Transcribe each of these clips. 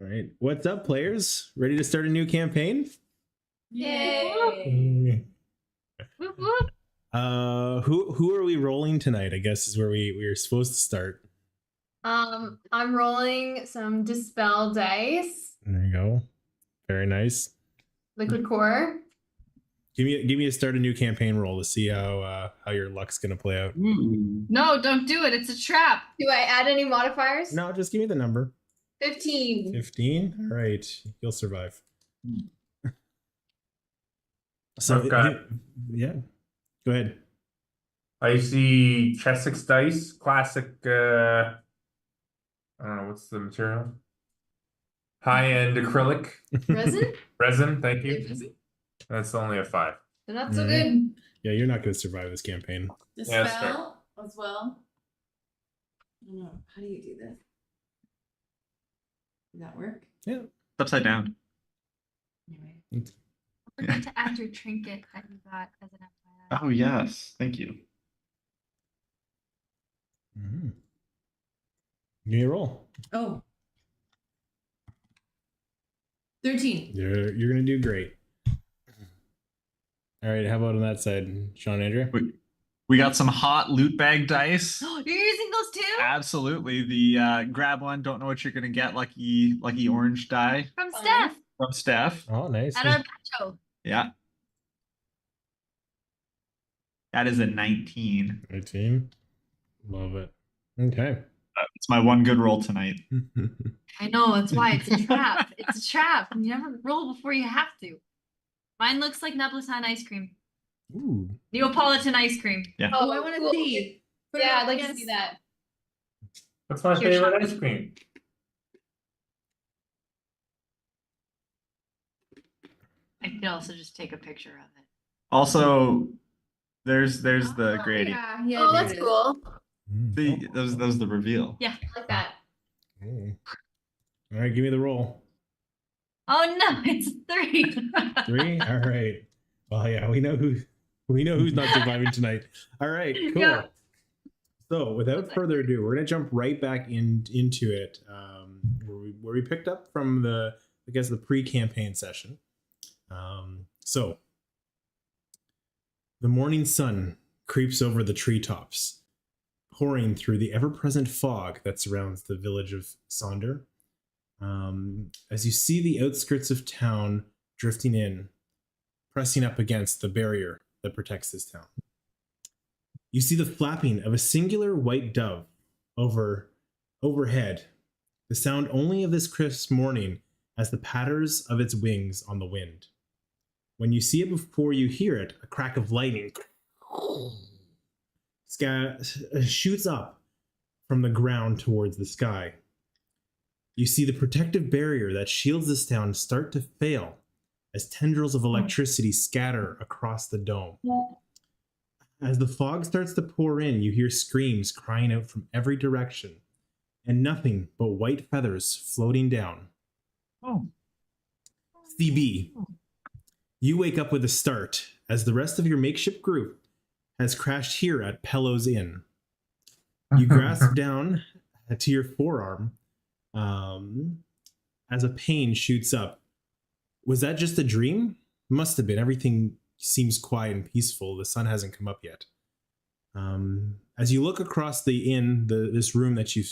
All right. What's up, players? Ready to start a new campaign? Yay! Whoop, whoop. Who are we rolling tonight? I guess is where we were supposed to start. I'm rolling some dispel dice, There you go. Very nice. liquid core. Give me a start a new campaign roll to see how your luck's gonna play out. No, don't do it. It's a trap. Do I add any modifiers? No, just give me the number. 15. 15. All right, you'll survive. So Okay. yeah, go ahead. I see Chessex dice, classic. I don't know what's the material. High-end acrylic Resin? resin. Thank you. That's only a 5. They're not so good. Yeah, you're not gonna survive this campaign. Yeah, that's fair. Dispel as well. I don't know. How do you do this? Does that work? Yeah. It's upside down. Anyway. Don't forget to add your trinket that you got as an FYI. Oh yes, thank you. Mm-hmm. Give me a roll. Oh. 13. You're gonna do great. All right, how about on that side, Sean Andrea? We got some hot loot bag dice. You're using those too? Absolutely. The grab one, don't know what you're gonna get. Lucky orange die From Fun. Steph from Steph. Oh, nice. at our bacho. Yeah. That is a 19. 18. Love it. Okay. It's my one good roll tonight. I know, that's why it's a trap. It's a trap. You never roll before you have to. Mine looks like Neapolitan ice cream. Ooh. Neapolitan ice cream. Yeah. Oh, I want to cool. see. Put it Yeah, up I'd like to against- see that. What's my Here, favorite Sean. ice cream? I could also just take a picture of it. Also, there's the gradient. Yeah, yeah. Oh, there that's it is. cool. That was the reveal. Yeah. I like that. Ooh. All right, give me the roll. Oh no, it's 3. 3. All right. Well, yeah, we know who's not surviving tonight. All right, cool. Yeah. So, without further ado, we're gonna jump right back into it, where we picked up from the pre-campaign session. So, the morning sun creeps over the treetops, pouring through the ever-present fog that surrounds the village of Sonder. As you see the outskirts of town drifting in, pressing up against the barrier that protects this town. You see the flapping of a singular white dove overhead, the sound only of this crisp morning as the patters of its wings on the wind. When you see it before you hear it, a crack of lightning shoots up from the ground towards the sky. You see the protective barrier that shields this town start to fail as tendrils of electricity scatter across the dome. As the fog starts to pour in, you hear screams crying out from every direction, and nothing but white feathers floating down. Oh. CB, you wake up with a start as the rest of your makeshift group has crashed here at Pellow's Inn. You grasp down to your forearm as a pain shoots up. Was that just a dream? Must have been. Everything seems quiet and peaceful. The sun hasn't come up yet. As you look across the inn, this room that you've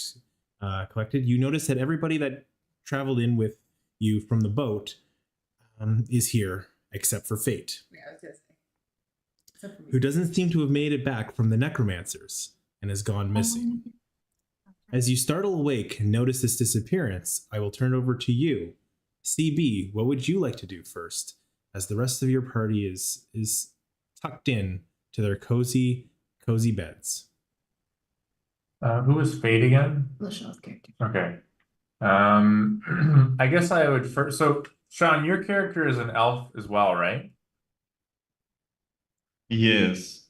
collected, you notice that everybody that traveled in with you from the boat is here, except for Fate, Yeah, I was gonna say. Except for me. who doesn't seem to have made it back from the necromancers and has gone missing. As you startle awake and notice this disappearance, I will turn it over to you. CB, what would you like to do first, as the rest of your party is tucked in to their cozy beds? Who is Fate again? Lachelle's character. Okay. I guess I would first. So, Sean, your character is an elf as well, right? He is.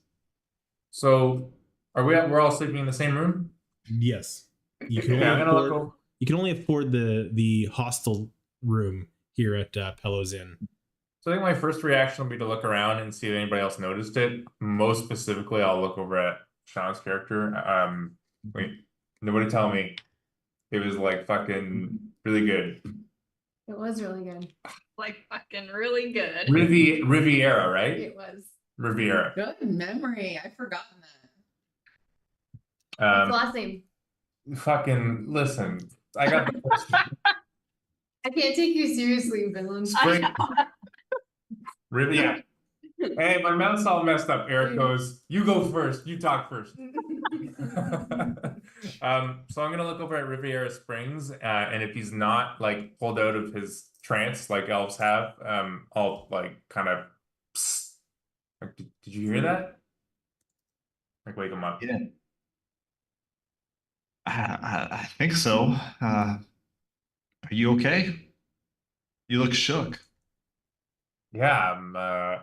So, we're all sleeping in the same room? Yes. You can Okay, I'm gonna look over. You can only afford the hostel room here at Pellow's Inn. So I think my first reaction will be to look around and see if anybody else noticed it. Most specifically, I'll look over at Sean's character. Wait, nobody tell me it was like fucking really good. It was really good. Like fucking really good. Riviera, right? It was. Riviera. Good memory. I've forgotten that. What's the last name? Fucking listen. I got the first I can't take you seriously, Vinland. Spring. Riviera. Hey, my mouth's all messed up. Eric goes, you go first. You talk first. So I'm gonna look over at Riviera Springs, and if he's not like pulled out of his trance like elves have, I'll like kind of. Like, did you hear that? Like wake him up. Yeah. I think so. Are you okay? You look shook. Yeah,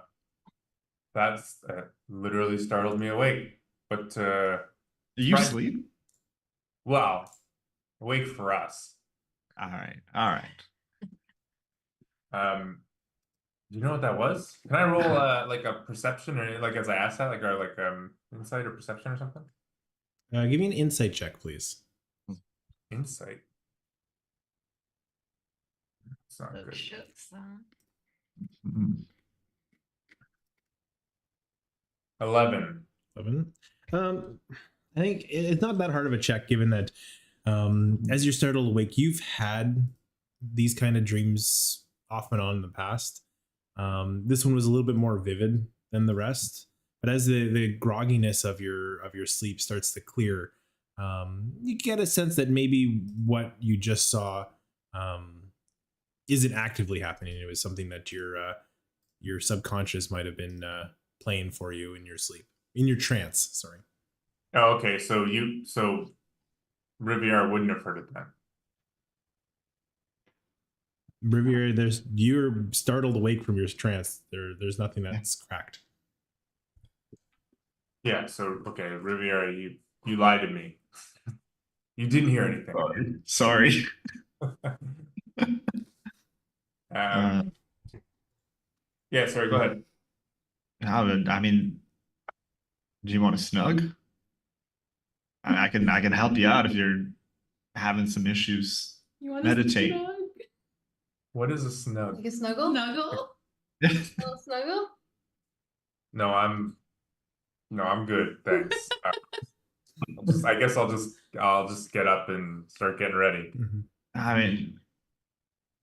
that's literally startled me awake. But Are you Right. asleep? well, awake for us. All right. All right. Do you know what that was? Can I roll like a perception or like as I asked that, like or like insight or perception or something? Give me an insight check, please. Insight. It's not Look good. shook, son. Mm. 11. 11. I think it's not that hard of a check, given that as you're startled awake, you've had these kind of dreams off and on in the past. This one was a little bit more vivid than the rest, but as the grogginess of your sleep starts to clear, you get a sense that maybe what you just saw isn't actively happening. It was something that your subconscious might have been playing for you in your sleep, in your trance. Sorry. Oh, okay. So Riviera wouldn't have heard it then. Riviera, you're startled awake from your trance. There's nothing that's cracked. Yeah. So okay, Riviera, you lied to me. You didn't hear anything. Sorry. Yeah. Sorry. Go ahead. I mean, do you want a snug? I can help you out if you're having some issues. You want Meditate. A snug? What is a snug? Like a snuggle? Snuggle? A little snuggle? No, I'm good. Thanks. I guess I'll just get up and start getting ready. Mm-hmm. I mean,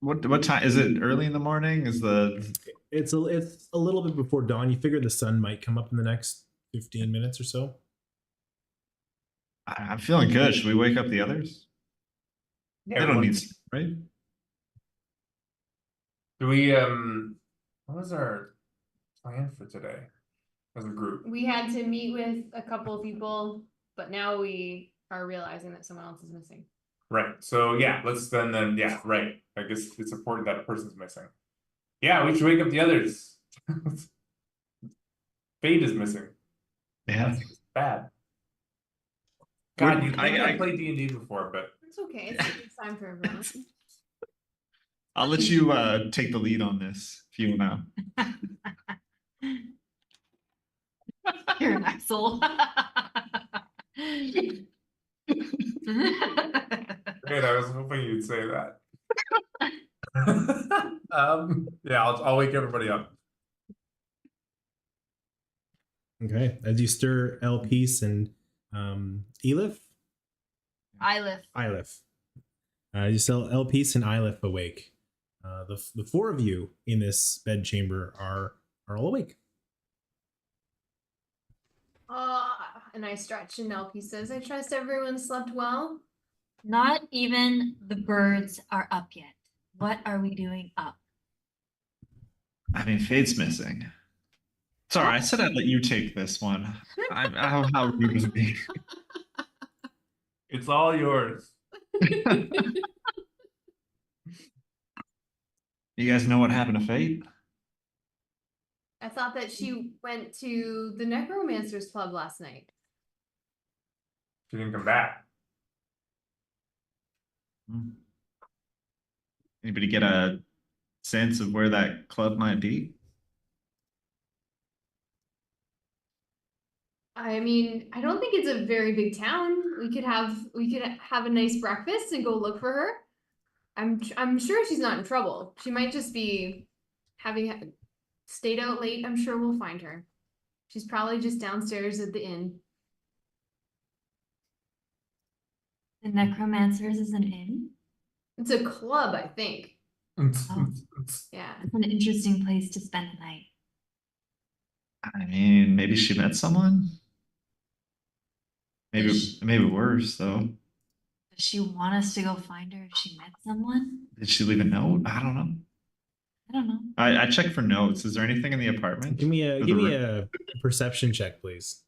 what time is it? Early in the morning? It's a little bit before dawn. You figure the sun might come up in the next 15 minutes or so. I'm feeling good. Should we wake up the others? Yeah, They don't need sleep, right? Do we what was our plan for today as a group? We had to meet with a couple of people, but now we are realizing that someone else is missing. Right. So yeah, let's then yeah, right. I guess it's important that a person's missing. Yeah, we should wake up the others. Fate is missing. Yeah. That's bad. God, Would- I played D&D before, but It's okay. It's time for everyone. I'll let you take the lead on this if you want You're an asshole. great, I was hoping you'd say that. Yeah, I'll wake everybody up. Okay. As you stir Elpis and Eilif? Eilif. You sell Elpis and Eilif awake. The four of you in this bed chamber are all awake. And I stretch and Elpie says, I trust everyone slept well. Not even the birds are up yet. What are we doing up? I mean, Fade's missing. Sorry, I said I'd let you take this one. How rude of me. It's all yours. You guys know what happened to Fade? I thought that she went to the Necromancers Club last night. She didn't come back. Anybody get a sense of where that club might be? I mean, I don't think it's a very big town. We could have a nice breakfast and go look for her. I'm sure she's not in trouble. She might just be having stayed out late. I'm sure we'll find her. She's probably just downstairs at the inn. The Necromancers is an inn. It's a club, I think. Oh. Yeah. It's an interesting place to spend the night. I mean, maybe she met someone. Maybe worse though. Does she want us to go find her if she met someone? Did she leave a note? I don't know. I don't know. I checked for notes. Is there anything in the apartment? Give me Or the a perception check, please.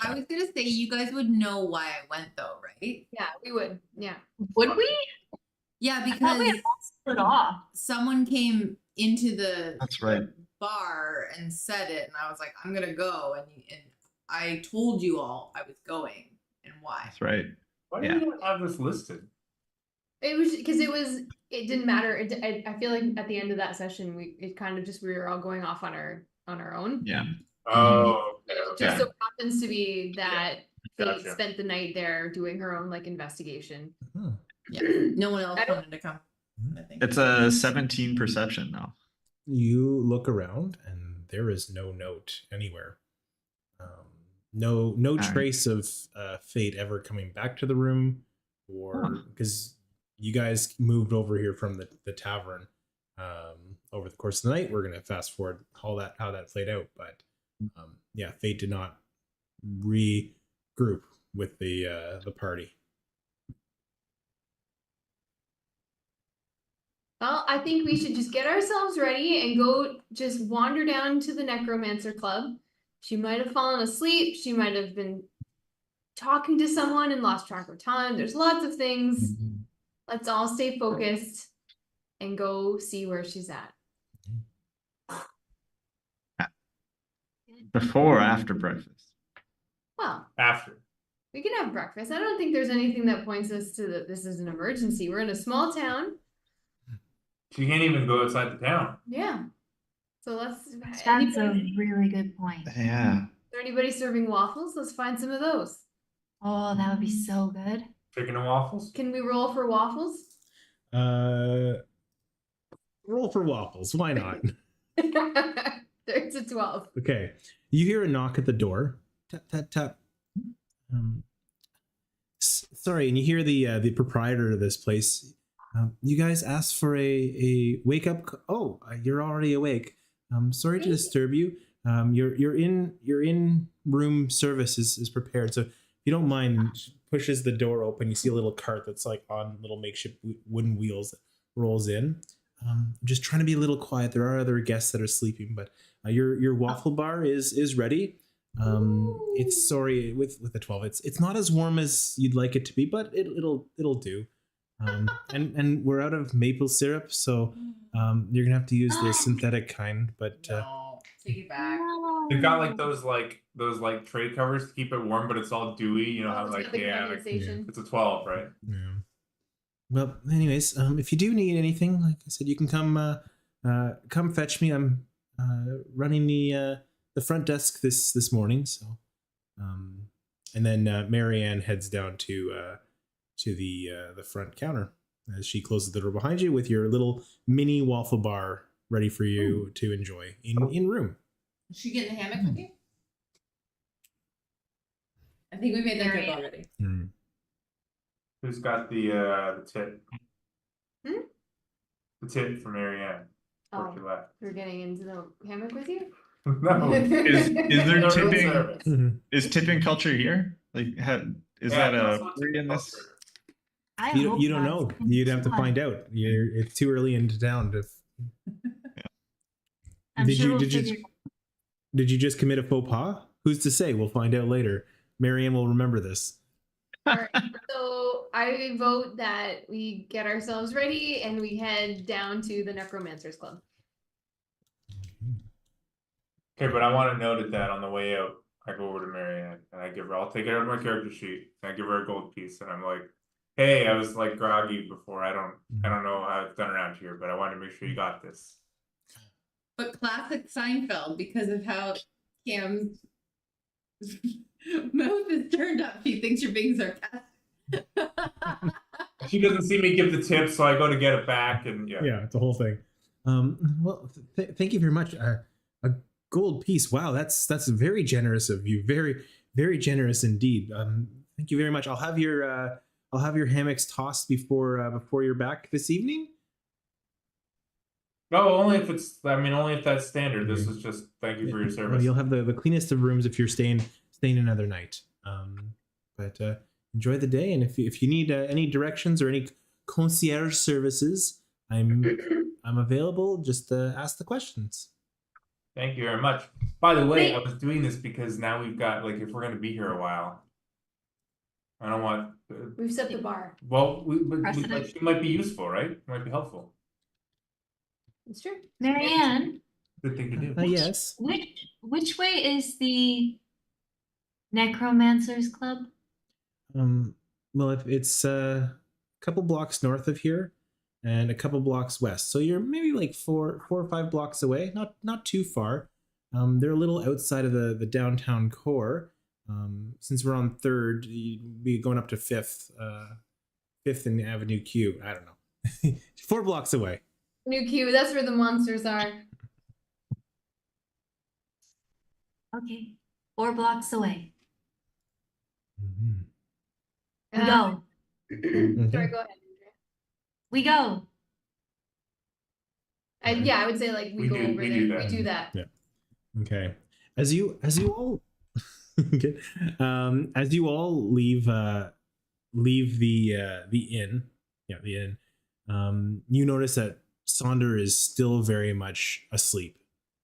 I was gonna say you guys would know why I went though, right? Yeah, we would. Yeah. Would we? Yeah, I thought we because had all split off. someone came into the That's right. bar and said it, and I was like, I'm gonna go, and I told you all I was going and why. That's right. Why do Yeah. you have this listed? It was because it didn't matter. I feel like at the end of that session, we were all going off on our own. Yeah. Oh, okay, It okay. just so happens to be that Fate Gotcha. spent the night there doing her own like investigation. Hmm. Yeah, no one else I don't- wanted to come. I think It's a 17 perception now. You look around and there is no note anywhere. No right. trace of Fate ever coming back to the room, or because you guys moved over here from the tavern over the course of the night. We're gonna fast forward how that played out, but yeah, Fate did not regroup with the party. Well, I think we should just get ourselves ready and go just wander down to the Necromancer Club. She might have fallen asleep. She might have been talking to someone and lost track of time. There's lots of things. Let's all stay focused and go see where she's at. Before or after breakfast? Well, After. we can have breakfast. I don't think there's anything that points us to that this is an emergency. We're in a small town. She can't even go outside the town. Yeah. So let's. That's Anybody, a really good point. Yeah. is there anybody serving waffles? Let's find some of those. Oh, that would be so good. Chicken and waffles. Can we roll for waffles? Roll for waffles. Why not? There's a 12. Okay. You hear a knock at the door. Tap, tap, tap. Sorry, and you hear the proprietor of this place. You guys asked for a wake up. You're already awake. Sorry to disturb you. Your in room service is prepared. So if you don't mind, she pushes the door open. You see a little cart that's like on little makeshift wooden wheels that rolls in. I'm just trying to be a little quiet. There are other guests that are sleeping, but your waffle bar is ready. It's sorry with the 12. It's not as warm as you'd like it to be, but it'll do. And we're out of maple syrup, so you're gonna have to use the synthetic kind. But No, take it back. They've got like those tray covers to keep it warm, but it's all dewy. You know how It's like got the like, condensation. it's a 12, right? yeah. Well, anyways, if you do need anything, like I said, you can come fetch me. I'm running the front desk this morning, so and then Marianne heads down to the front counter as she closes the door behind you with your little mini waffle bar ready for you to enjoy in room. Is she getting a hammock with you? I think we made that joke already. Mm. Who's got the tip? Hmm? The tip for Marianne. Before she Oh, left. we're getting into the hammock with you? No. Is there No room tipping? service. Is tipping culture here? Like, is Yeah, that that's a what's free in this? culture. I You hope don't not. know. It's You'd have to fun. find out. It's too early into town to. I'm Did sure you- we'll did you- figure- Did you just commit a faux pas? Who's to say? We'll find out later. Marianne will remember this. Alright, so I vote that we get ourselves ready and we head down to the Necromancers Club. Okay, but I want to note that on the way out, I go over to Marianne and I'll take it out of my character sheet and I give her a gold piece and I'm like, hey, I was like groggy before. I don't know how it's done around here, but I wanted to make sure you got this. But classic Seinfeld, because of how Cam's mouth is turned up, he thinks you're being sarcastic. She doesn't see me give the tip, so I go to get it back, and Yeah, it's a whole thing. Well, thank you very much. A gold piece. Wow, that's very generous of you. Very, very generous indeed. Thank you very much. I'll have your hammocks tossed before you're back this evening. No, only if it's. I mean, only if that's standard. This is just thank you for your Well, service. you'll have the cleanest of rooms if you're staying another night. But enjoy the day, and if you need any directions or any concierge services, I'm available. Just ask the questions. Thank you very much. By the way, Wait. I was doing this because now we've got if we're going to be here a while, I don't want. We've set the bar. Well, Precedent. she might be useful, right? Might be helpful. It's true. Marianne, Good thing to do. Yes. which way is the Necromancers Club? Well, if it's a couple blocks north of here and a couple blocks west, so you're maybe like four or five blocks away. Not too far. They're a little outside of the downtown core. Since we're on 3rd, you'd be going up to 5th and Avenue Q. I don't know. 4 blocks away. New Q, that's where the monsters are. Okay, 4 blocks away. We Uh, go. Sorry, go ahead, Andrea. We go. Yeah, I would say like we go over we there. do that. We do that. Yeah. Okay. As you all okay. As you all leave the inn, the inn, you notice that Sonder is still very much asleep.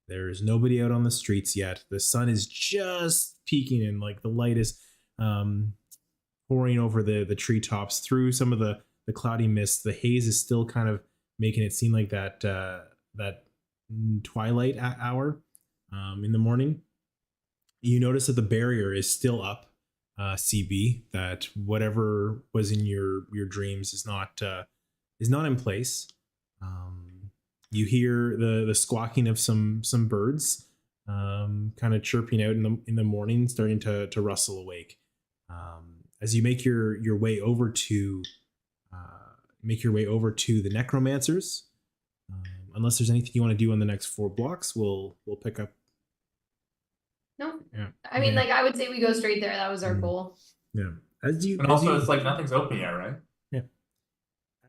There's nobody out on the streets yet. The sun is just peeking in, like the light is pouring over the treetops through some of the cloudy mist. The haze is still kind of making it seem like that twilight hour in the morning. You notice that the barrier is still up, CB. That whatever was in your dreams is not in place. You hear the squawking of some birds, kind of chirping out in the morning, starting to rustle awake. As you make your way over to the necromancers. Unless there's anything you want to do on the next 4 blocks, we'll pick up. No, Yeah. I mean, Yeah. like I would say we go straight there. That was our goal. Yeah. And also, it's like nothing's open yet, right?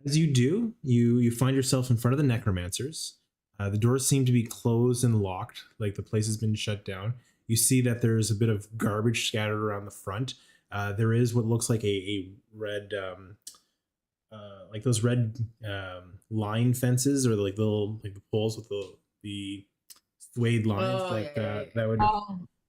As you do, you find yourself in front of the necromancers. The doors seem to be closed and locked, like the place has been shut down. You see that there's a bit of garbage scattered around the front. There is what looks like a red, like those red line fences, or like the poles with the suede lines that would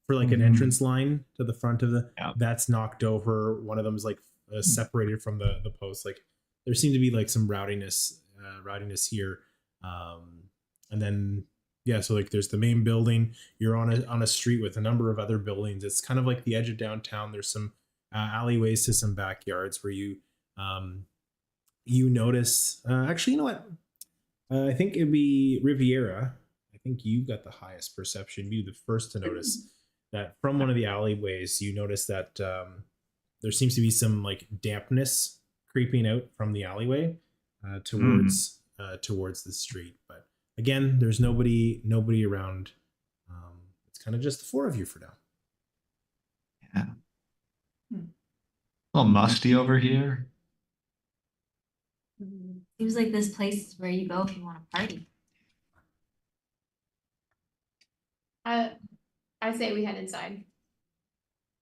for like an entrance line to the front of that's knocked over. One of them is like separated from the post. Like there seemed to be like some rowdiness here. And then so like there's the main building. You're on a street with a number of other buildings. It's kind of like the edge of downtown. There's some alleyways to some backyards where you notice. Actually, you know what? I think it'd be Riviera. I think you got the highest perception. You'd be the first to notice that from one of the alleyways. You notice that there seems to be some like dampness creeping out from the alleyway towards the street. But again, there's nobody around. It's kind of just the 4 of you for now. Yeah. A little musty over here. Seems like this place is where you go if you want to party. I say we head inside.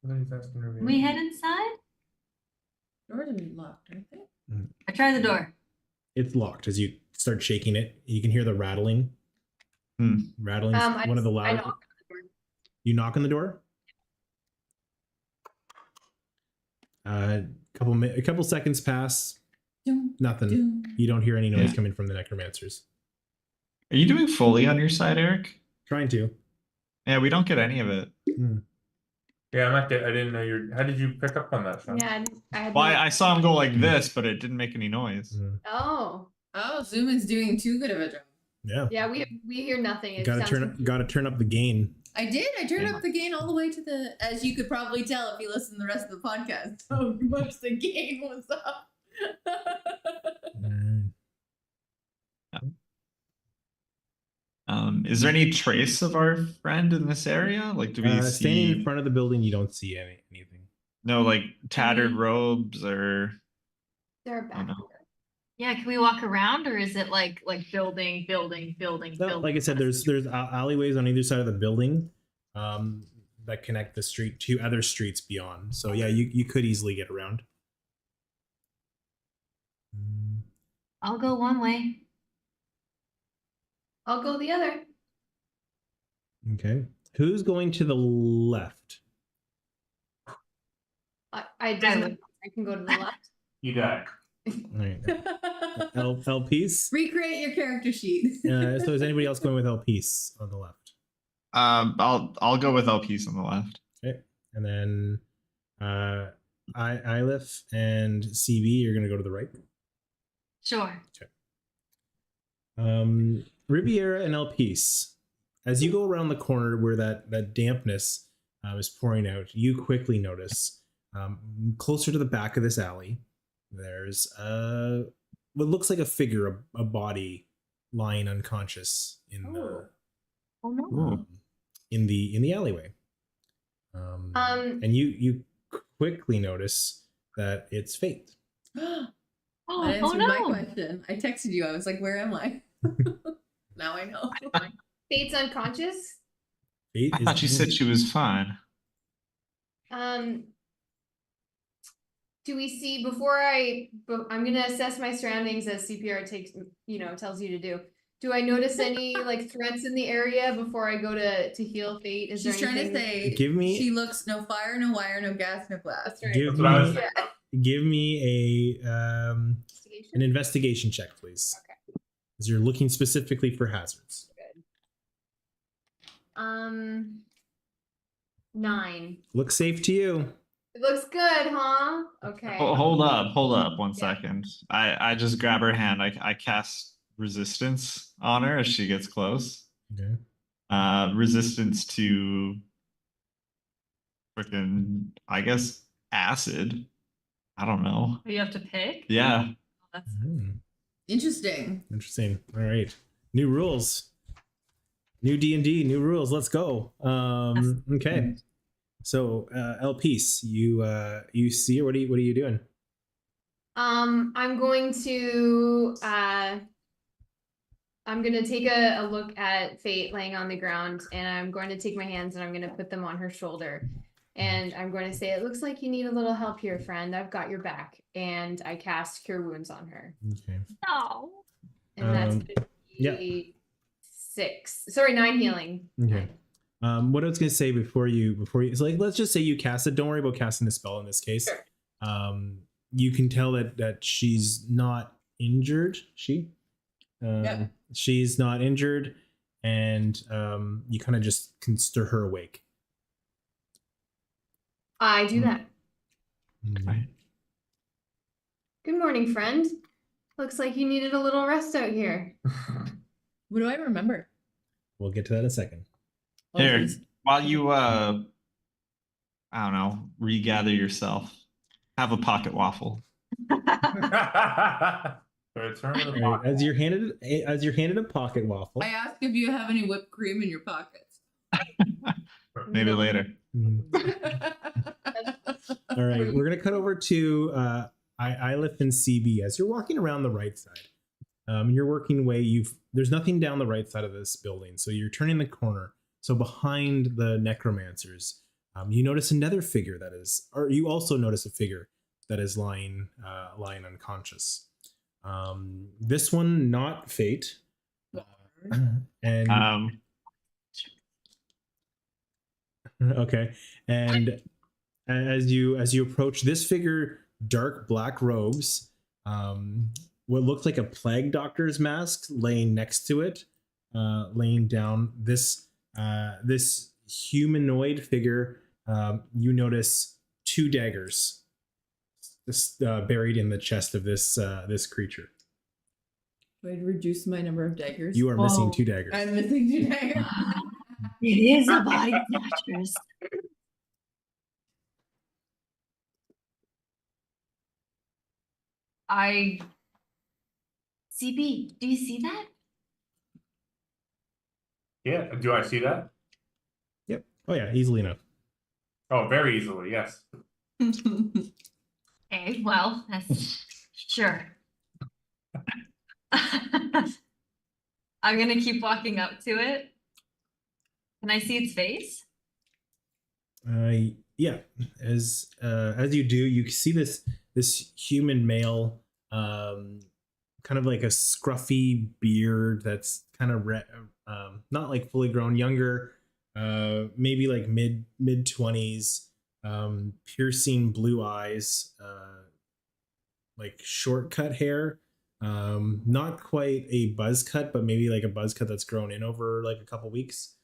We head inside? Doors are locked, aren't they? I try the door. It's locked. As you start shaking it, you can hear the rattling. Rattling. One of the I loud. knock on the door. You knock on the door. A couple seconds pass. Nothing. You don't hear any noise coming from the necromancers. Are you doing fully on your side, Eric? Trying to. Yeah, we don't get any of it. Yeah, I didn't know how did you pick up on that, Sean? Yeah, I had. Well, I saw him go like this, but it didn't make any noise. Oh. Oh, Zuman's doing too good of a job. Yeah. Yeah, we hear nothing. It Gotta sounds turn up the gain. I did. I turned up the gain all the way to the, as you could probably tell if you listen to the rest of the podcast, how much the gain was up. Is there any trace of our friend in this area? Like, do we Standing in see front of the building, you don't see anything. no like tattered robes or? They're Oh, back. no. Yeah, can we walk around, or is it like building? No, like I said, there's alleyways on either side of the building that connect the street to other streets beyond. So yeah, you could easily get around. I'll go one way. I'll go the other. Okay. Who's going to the left? I can go to the left. You die. All right. Elpis. Recreate your character sheet. So is anybody else going with Elpis on the left? I'll go with Elpis on the left. Okay. And then Eilif and CB, you're going to go to the right. Sure. Riviera and Elpis, as you go around the corner where that dampness is pouring out, you quickly notice closer to the back of this alley, there's what looks like a figure, a body lying unconscious in the Oh no. in the alleyway. And you quickly notice that it's Fate. That Oh answered no. my question. I texted you. I was like, where am I? Now I know. Fate's unconscious. Fate I thought she said she was fine. Do we see I'm gonna assess my surroundings as CPR tells you to do. Do I notice any like threats in the area before I go to heal Fate? Is She's there trying to anything? say Give me- she looks no fire, no wire, no gas, no glass. That's right. Give That's what I was me, thinking. give me an investigation check, please. Okay. Because you're looking specifically for hazards. 9. Looks safe to you. It looks good, huh? Okay. Hold up 1 second. I just grab her hand. I cast resistance on her as she gets close. Okay. Resistance to freaking, I guess, acid. I don't know. You have to pick. Yeah. That's Interesting. Interesting. All right. New rules. New D&D, new rules. Let's go. Okay. So, Elpis, you see her. What are you doing? I'm going to take a look at Fate laying on the ground, and I'm going to take my hands and I'm going to put them on her shoulder. And I'm going to say, it looks like you need a little help here, friend. I've got your back. And I cast Cure Wounds on her. Okay. no. And that's yeah. 9 healing. Okay. What I was gonna say before you, so like, let's just say you cast it. Don't worry about casting the spell in this case. Sure. You can tell that she's not injured. Yeah. She's not injured, and you kind of just can stir her awake. I do that. Okay. Good morning, friend. Looks like you needed a little rest out here. What do I remember? We'll get to that in a second. Here, please. while you I don't know, regather yourself, have a pocket waffle. Return to the All right, pocket. as you're handed a pocket waffle. I asked if you have any whipped cream in your pockets. Maybe later. Mhm. All right, we're gonna cut over to Eilif and CB as you're walking around the right side. You're working way. There's nothing down the right side of this building, so you're turning the corner. So behind the necromancers, you notice another figure you also notice a figure that is lying unconscious. This one not Fate, and okay, and as you approach this figure, dark black robes, what looked like a plague doctor's mask laying next to it, laying down this humanoid figure. You notice 2 daggers buried in the chest of this creature. Do I reduce my number of daggers? You are missing Whoa. 2 daggers. I'm missing 2 daggers. It is a body snatchers. CB, do you see that? Yeah, do I see that? Yep. Oh yeah, easily enough. Oh, very easily, yes. Okay, well, that's sure. I'm gonna keep walking up to it. Can I see its face? Yeah. As you do, you see this human male, kind of like a scruffy beard that's kind of not like fully grown, younger, maybe like mid 20s, piercing blue eyes, like short cut hair, not quite a buzz cut, but maybe like a buzz cut that's grown in over like a couple weeks.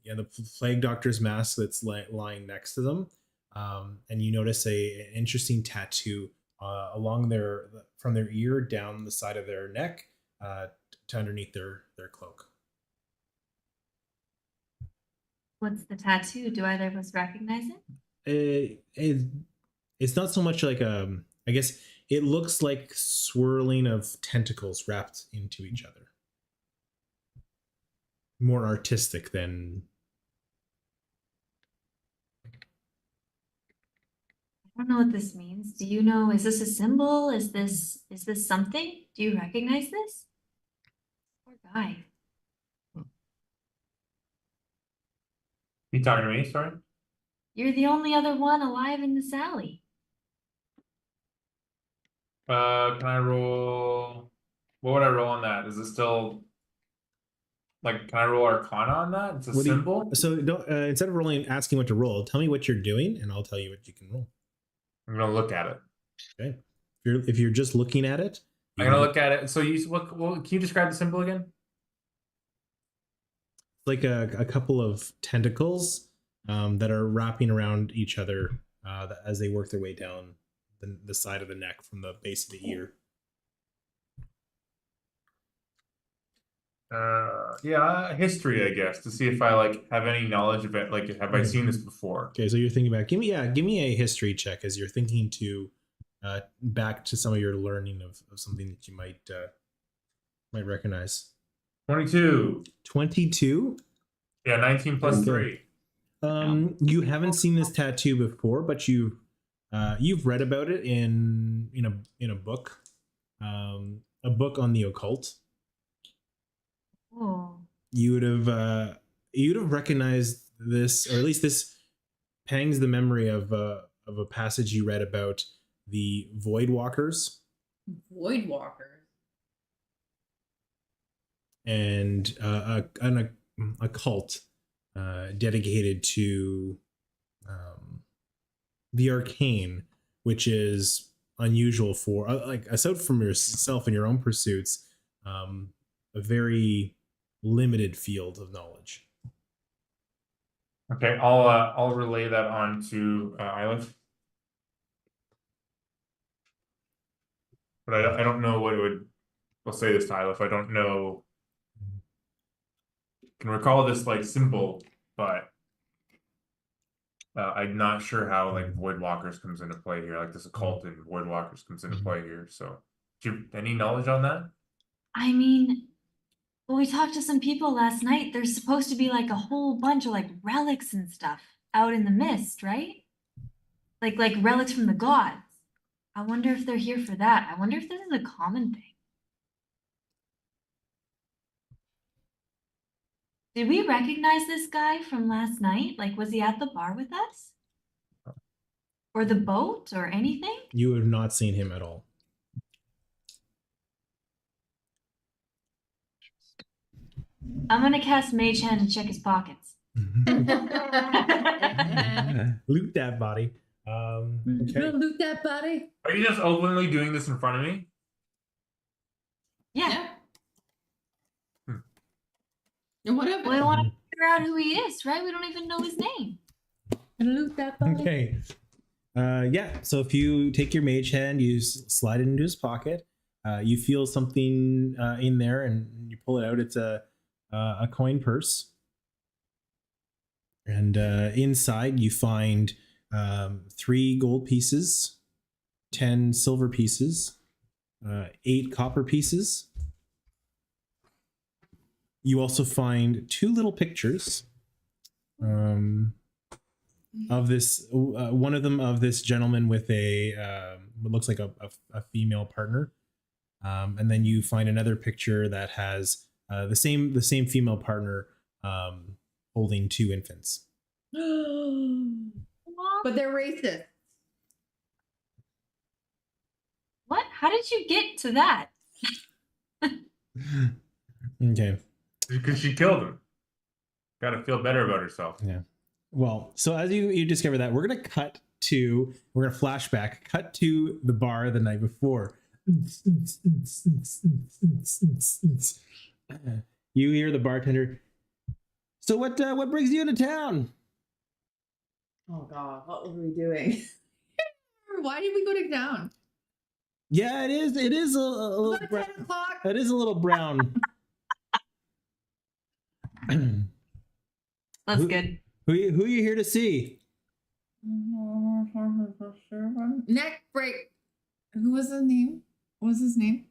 Yeah, the plague doctor's mask that's lying next to them, and you notice an interesting tattoo along from their ear down the side of their neck, to underneath their cloak. What's the tattoo? Do either of us recognize it? It's not so much like I guess it looks like swirling of tentacles wrapped into each other. More artistic than. I don't know what this means. Do you know, is this a symbol? Is this something? Do you recognize this? Poor guy. You talking to me, sorry? You're the only other one alive in this alley. Can I roll? What would I roll on that? Is it still like? Can I roll Arcana on that? It's a symbol. So don't instead of asking what to roll, tell me what you're doing, and I'll tell you what you can roll. I'm gonna look at it. Okay. If you're just looking at it, I'm gonna look at it. So what? Can you describe the symbol again? Like a couple of tentacles that are wrapping around each other as they work their way down the side of the neck from the base of the ear. Yeah, history, I guess, to see if I like have any knowledge of it. Like, have I seen this before? Okay, so you're thinking about give me a history check as you're thinking to back to some of your learning of something that you might recognize. 22. 22? Yeah, 19 plus Okay. 3. You haven't seen this tattoo before, but you've read about it in a book, a book on the occult. Oh. You would have recognized this, or at least this pangs the memory of a passage you read about the Voidwalkers. Voidwalkers. And a cult dedicated to the arcane, which is unusual for like aside from yourself and your own pursuits, a very limited field of knowledge. Okay, I'll relay that on to Eilif. But I don't know what it would. I'll say this to Eilif. I don't know. Can recall this like symbol, but I'm not sure how like Voidwalkers comes into play here. Like this occult and Voidwalkers comes into play here. So, do you have any knowledge on that? I mean, well, we talked to some people last night. There's supposed to be like a whole bunch of like relics and stuff out in the mist, right? Like relics from the gods. I wonder if they're here for that. I wonder if this is a common thing. Did we recognize this guy from last night? Like, was he at the bar with us? Or the boat or anything? You have not seen him at all. I'm gonna cast Mage Hand and check his pockets. Loot that body. Okay. Loot that body. Are you just openly doing this in front of me? Yeah. And whatever. We want to figure out who he is, right? We don't even know his name. Loot that body. Okay. Yeah. So if you take your mage hand, you slide it into his pocket. You feel something in there, and you pull it out. It's a coin purse. And inside you find 3 gold pieces, 10 silver pieces, 8 copper pieces. You also find 2 little pictures of this, one of them of this gentleman with a what looks like a female partner, and then you find another picture that has the same female partner holding 2 infants. But they're racist. What? How did you get to that? Okay. Because she killed him. Gotta feel better about herself. Yeah. Well, so as you discover that, we're gonna flashback, cut to the bar the night before. You hear the bartender. So what brings you into town? Oh God, what were we doing? Why did we go to town? Yeah, it is a little About 10 o'clock. it is a little brown. That's good. Who you here to see? Neck break. Who was his name? What was his name?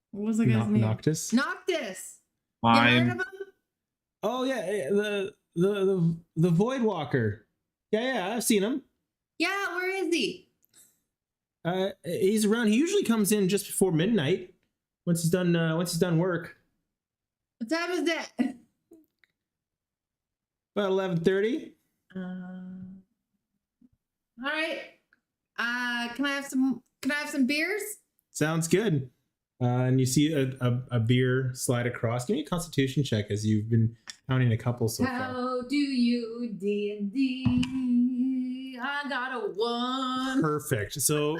What was the guy's name? Noctis. Noctis. You heard of him? Oh yeah, the Voidwalker. Yeah, I've seen him. Yeah, where is he? He's around. He usually comes in just before midnight. Once he's done work. What time is that? About 11:30. All right. Can I have some beers? Sounds good. And you see a beer slide across. Give me a Constitution check as you've been counting a couple so far. How do you D&D? I got a 1. Perfect. So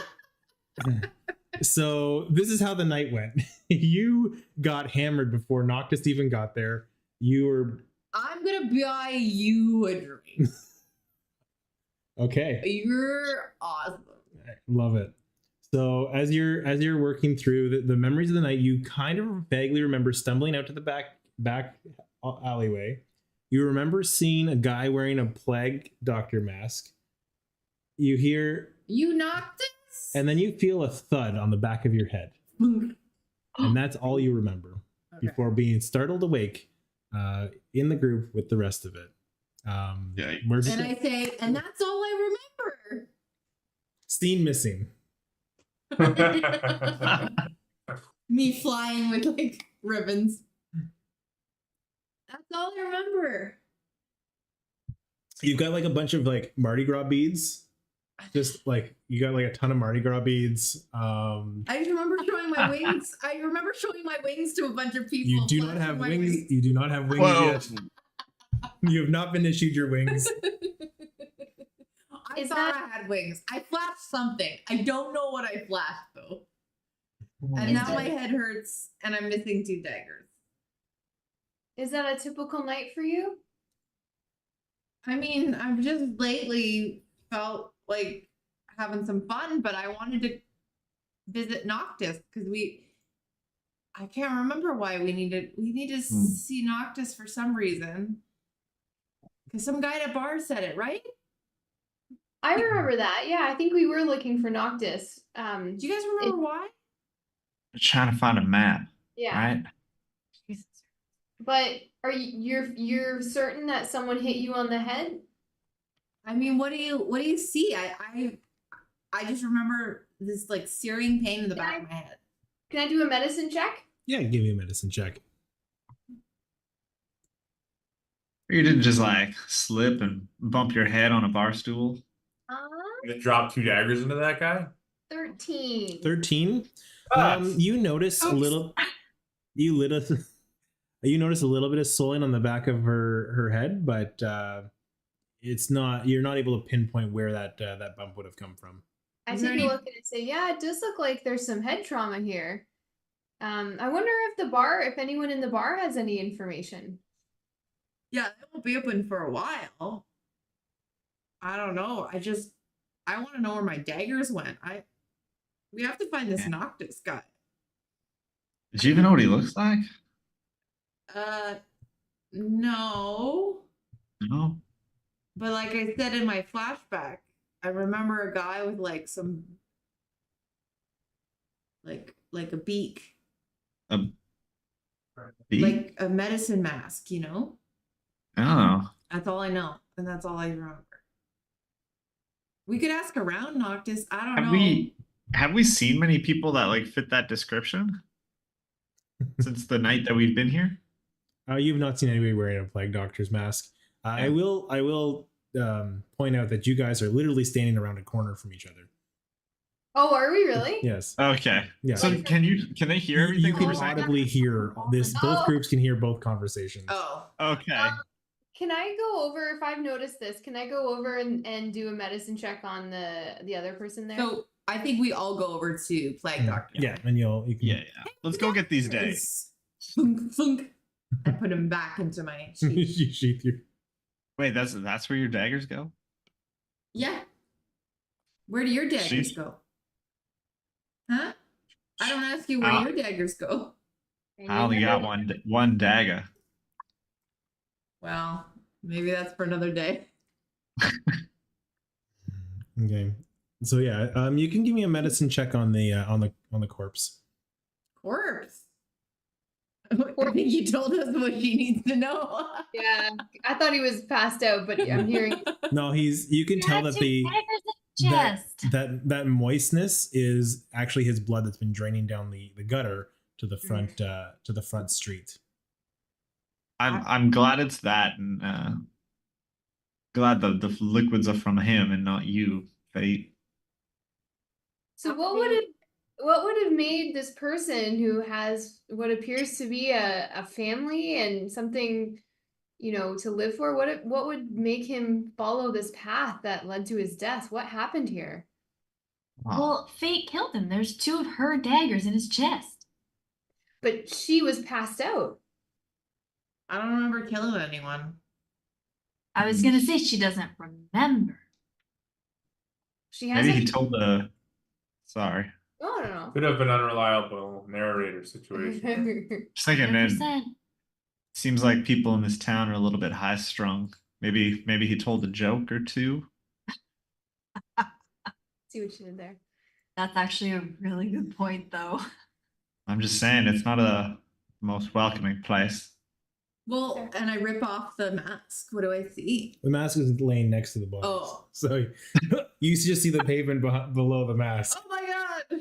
this is how the night went. You got hammered before Noctis even got there. You were. I'm gonna buy you a drink. Okay. You're awesome. Love it. So as you're working through the memories of the night, you kind of vaguely remember stumbling out to the back alleyway. You remember seeing a guy wearing a plague doctor mask. You hear You Noctis? and then you feel a thud on the back of your head. And that's all you remember before being startled awake in the group with the rest of it. We're just And I say, and that's all I remember. scene missing. Me flying with like ribbons. That's all I remember. You've got like a bunch of like Mardi Gras beads. Just like you got like a ton of Mardi Gras beads. I just remember showing my wings. I remember showing my wings to a bunch of people. You do not have flashing my wings. You do not have wings yet. You have not been issued your wings. I thought I had wings. I flashed something. I don't know what I flashed though. And now my head hurts and I'm missing 2 daggers. Is that a typical night for you? I mean, I've just lately felt like having some fun, but I wanted to visit Noctis because I can't remember why we need to see Noctis for some reason. Because some guy at a bar said it, right? I remember that. Yeah, I think we were looking for Noctis. Do you guys remember why? We're trying to find a map, Yeah. right? But are you're certain that someone hit you on the head? I mean, what do you see? I just remember this like searing pain in the back of my head. Can I do a medicine check? Yeah, give me a medicine check. You didn't just like slip and bump your head on a bar stool. Gonna drop 2 daggers into that guy? 13. 13. You notice a little. You notice a little bit of swelling on the back of her head, but it's not. You're not able to pinpoint where that bump would have come from. I take a look and I say, yeah, it does look like there's some head trauma here. I wonder if anyone in the bar has any information. Yeah, they won't be open for a while. I don't know. I want to know where my daggers went. We have to find this Noctis guy. Do you even know what he looks like? No. No. But like I said in my flashback, I remember a guy with like some like a beak, Beak? like a medicine mask, you know? Oh. That's all I know, and that's all I remember. We could ask around Noctis. I don't know. Have we seen many people that like fit that description since the night that we've been here? You've not seen anybody wearing a plague doctor's mask. I will point out that you guys are literally standing around a corner from each other. Oh, are we really? Yes. Okay. Yeah. So can they hear everything? You can we're saying? audibly hear this. Both groups can hear both conversations. Oh, Okay. Can I go over, if I've noticed this, can I go over and do a medicine check on the other person there? so I think we all go over to Plague Doctor. Yeah, and you can. Yeah. Let's go get these days. Funk, funk. I put him back into my sheath. You sheath your. Wait, that's where your daggers go? Yeah. Where do your daggers Sheath? go? Huh? I don't ask you where your daggers go. I only got one dagger. Well, maybe that's for another day. Okay. So yeah, you can give me a medicine check on the corpse. Corpse. I think you told us what she needs to know. Yeah, I thought he was passed out, but I'm hearing. No, you can tell that the that moistness is actually his blood that's been draining down the gutter to the front street. I'm glad it's that, and glad that the liquids are from him and not you, Fate. So what would have made this person who has what appears to be a family and something, to live for, what would make him follow this path that led to his death? What happened here? Well, Fate killed him. There's 2 of her daggers in his chest. But she was passed out. I don't remember killing anyone. I was gonna say she doesn't remember. She has. Maybe he told the. Sorry. Oh, I don't know. Could have been unreliable narrator situation. Just thinking, man. 100%. Seems like people in this town are a little bit high strung. Maybe he told a joke or two. See what you did there. That's actually a really good point, though. I'm just saying, it's not a most welcoming place. Well, and I rip off the mask. What do I see? The mask is laying next to the bodies. Oh. So you just see the pavement below the mask. Oh my god! So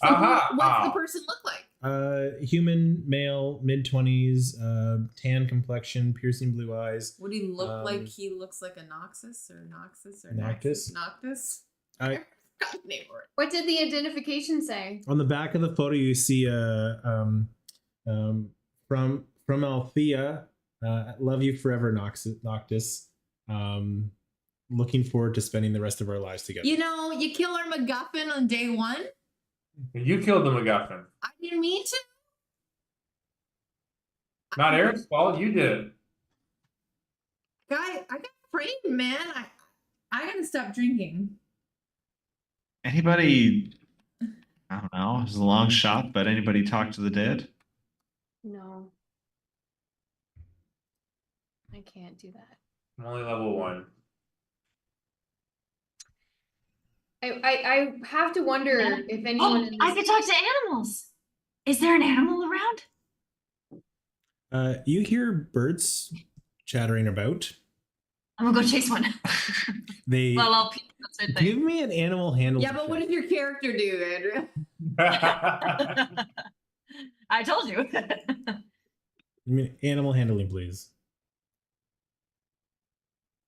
Aha! what's the person look like? Human, male, mid-20s, tan complexion, piercing blue eyes. Would he look like he looks like a Noctis or Noctis? Noctis? I God, name for it. What did the identification say? On the back of the photo, you see from Althea, love you forever, Noctis. Looking forward to spending the rest of our lives together. You kill our MacGuffin on day 1. You killed the MacGuffin. I didn't mean to. Not Eric's fault. You did. I got framed, man. I gotta stop drinking. Anybody? I don't know. It was a long shot, but anybody talk to the dead? No. I can't do that. I'm only level 1. I have to wonder if anyone. Oh, I could talk to animals. Is there an animal around? You hear birds chattering about. I'm gonna go chase one. They Well, I'll peek. That's my give thing. me an animal handling. Yeah, but what does your character do, Andrea? I told you. Animal handling, please.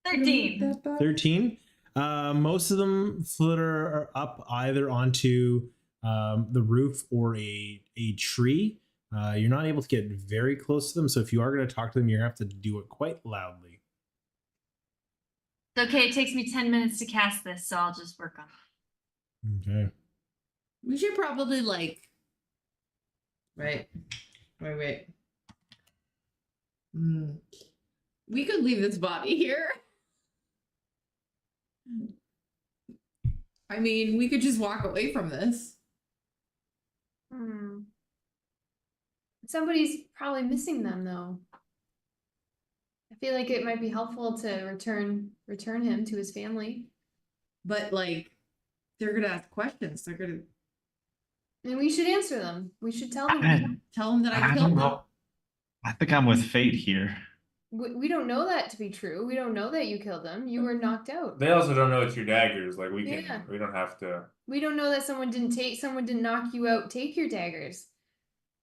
13. 13. Most of them flutter up either onto the roof or a tree. You're not able to get very close to them, so if you are going to talk to them, you're going to have to do it quite loudly. It's okay, it takes me 10 minutes to cast this, so I'll just work on it. Okay. We should probably Wait. We could leave this body here. I mean, we could just walk away from this. Somebody's probably missing them, though. If feel like it might be helpful to return him to his family. But like, they're gonna ask questions. They're gonna And we should answer them. We should tell them. I, tell them that I I killed don't them. know. I think I'm with fate here. We don't know that to be true. We don't know that you killed them. You were knocked out. They also don't know it's your daggers. Like we can, Yeah. we don't have to. We don't know that someone didn't knock you out, take your daggers.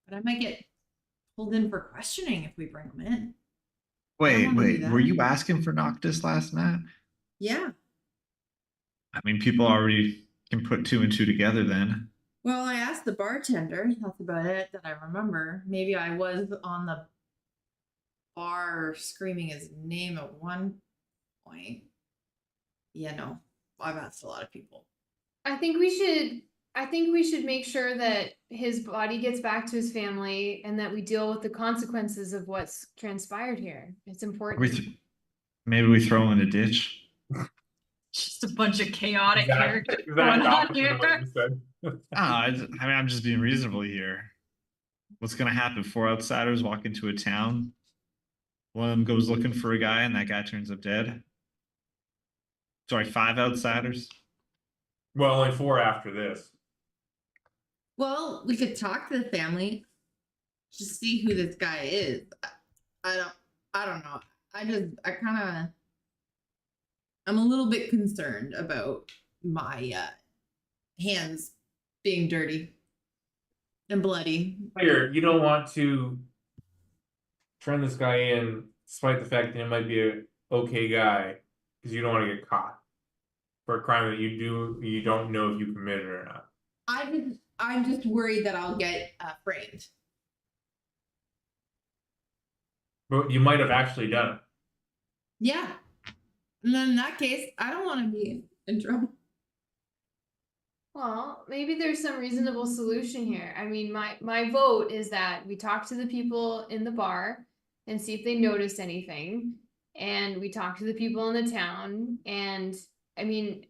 But I might get pulled in for questioning if we bring them in. Wait, wanna do wait. that. Were you asking for Noctis last night? Yeah. I mean, people already can put two and two together then. Well, I asked the bartender. That's about it that I remember. Maybe I was on the bar screaming his name at one point. Yeah, no. I've asked a lot of people. I think we should make sure that his body gets back to his family and that we deal with the consequences of what's transpired here. It's important. Maybe we throw him in a ditch. Just a bunch of chaotic Exact- characters exact going on opposite of what here. you said. I mean, I'm just being reasonable here. What's gonna happen? 4 outsiders walk into a town. One of them goes looking for a guy, and that guy turns up dead. Sorry, 5 outsiders. Well, only 4 after this. Well, we could talk to the family to see who this guy is. I don't know. I'm a little bit concerned about my hands being dirty and bloody. Clear, you don't want to turn this guy in, despite the fact that he might be a okay guy, because you don't want to get caught for a crime that you don't know if you committed or not. I'm just worried that I'll get framed. But you might have actually done it. Yeah. And then in that case, I don't want to be in trouble. Well, maybe there's some reasonable solution here. I mean, my vote is that we talk to the people in the bar and see if they noticed anything. And we talk to the people in the town. And I mean,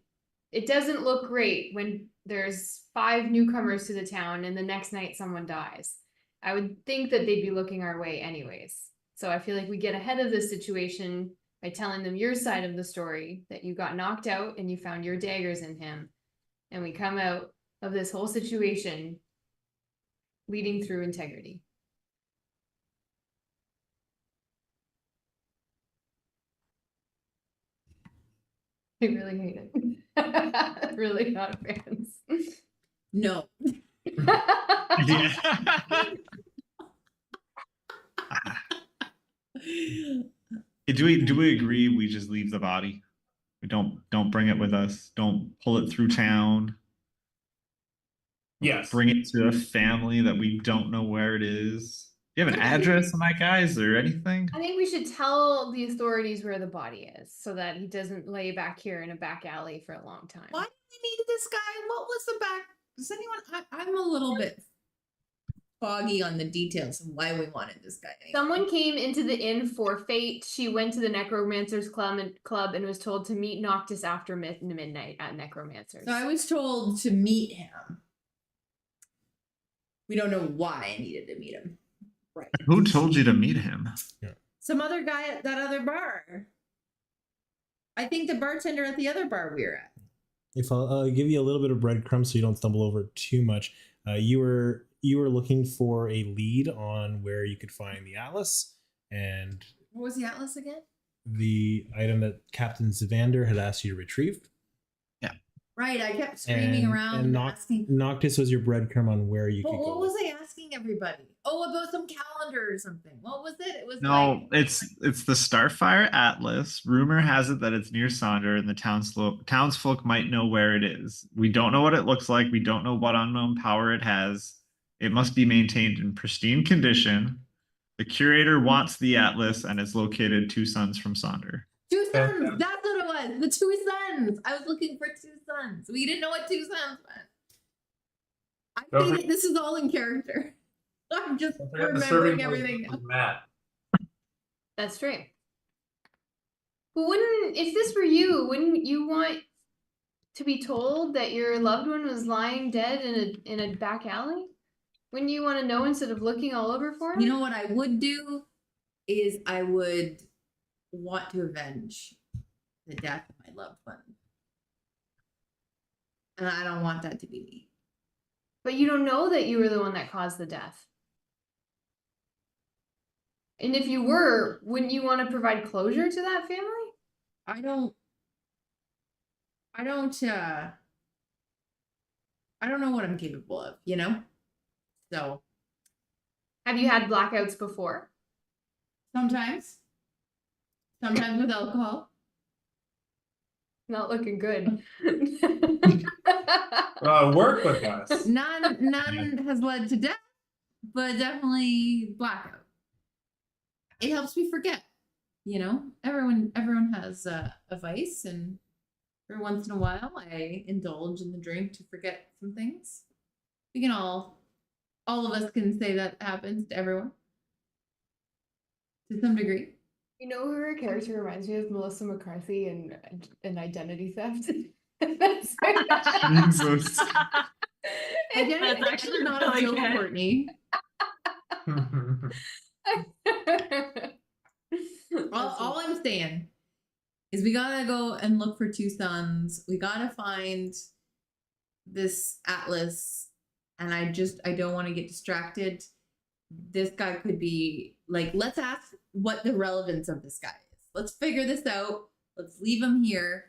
it doesn't look great when there's 5 newcomers to the town and the next night someone dies. I would think that they'd be looking our way anyways. So I feel like we get ahead of this situation by telling them your side of the story, that you got knocked out and you found your daggers in him. And we come out of this whole situation leading through integrity. I really hate it. Really not fans. No. Yeah. Do we agree we just leave the body? We don't bring it with us. Don't pull it through town. Yes. Bring it to a family that we don't know where it is. Do you have an address on that guy? Is there anything? I think we should tell the authorities where the body is so that he doesn't lay back here in a back alley for a long time. Why do we need this guy? What was the back? Does anyone? I'm a little bit foggy on the details of why we wanted this guy. Someone came into the inn for fate. She went to the Necromancers Club and was told to meet Noctis after midnight at Necromancers. So I was told to meet him. We don't know why I needed to meet him. Right. Who told you to meet him? Some other guy at that other bar. I think the bartender at the other bar we were at. If I'll give you a little bit of breadcrumbs so you don't stumble over it too much. You were looking for a lead on where you could find the atlas and What was the atlas again? the item that Captain Zevander had asked you to retrieve. Right, I kept screaming around and asking. Noctis was your breadcrumb on where you But could go. what was I asking everybody? Oh, about some calendar or something. What was it? It was No, like, it's the Starfire Atlas. Rumor has it that it's near Sonder, and the townsfolk might know where it is. We don't know what it looks like. We don't know what unknown power it has. It must be maintained in pristine condition. The curator wants the atlas, and it's located 2 suns from Sonder. 2 suns. That's what it was. The 2 suns. I was looking for 2 suns. We didn't know what 2 suns meant. I think this is all in character. I'm just remembering everything now. Matt. That's true. But if this were you, wouldn't you want to be told that your loved one was lying dead in a back alley? Wouldn't you want to know instead of looking all over for him? You know what I would do is I would want to avenge the death of my loved one. And I don't want that to be me. But you don't know that you were the one that caused the death. And if you were, wouldn't you want to provide closure to that family? I don't know what I'm capable of, you know? So Have you had blackouts before? sometimes with alcohol. Not looking good. Work with us. None has led to death, but definitely blackout. It helps me forget, you know? Everyone has a vice, and every once in a while I indulge in the drink to forget some things. We can all of us can say that happens to everyone. To some degree. You know who her character reminds me of? Melissa McCarthy in Identity Theft. Jesus. Identity That's actually not really a joke, good. Courtney. All I'm saying is we gotta go and look for two sons. We gotta find this Atlas, and I don't want to get distracted. This guy could be like, let's ask what the relevance of this guy is. Let's figure this out. Let's leave him here.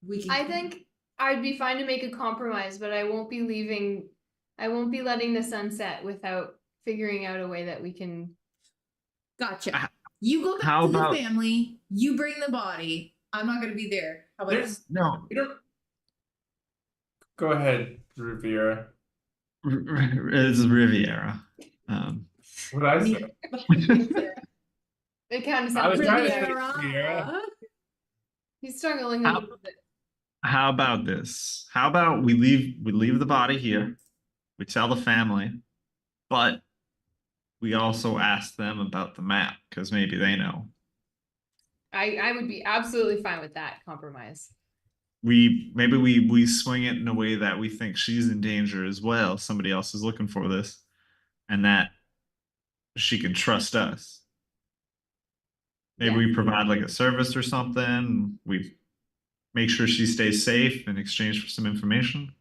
We can. I think I'd be fine to make a compromise, but I won't be letting the sun set without figuring out a way that we can. Gotcha. You go back How to about- the family. You bring the body. I'm not gonna be there. How about There's No, you don't. Go ahead, Riviera. it's Riviera. What did I say? It kind of I was sounds trying to like say Riviera. Riviera. he's struggling a How- little bit. How about this? How about we leave the body here, we tell the family, but we also ask them about the map, because maybe they know. I would be absolutely fine with that compromise. Maybe we swing it in a way that we think she's in danger as well. Somebody else is looking for this, and that she can trust us. Maybe Yeah. we provide like a service or something. We make sure she stays safe in exchange for some information.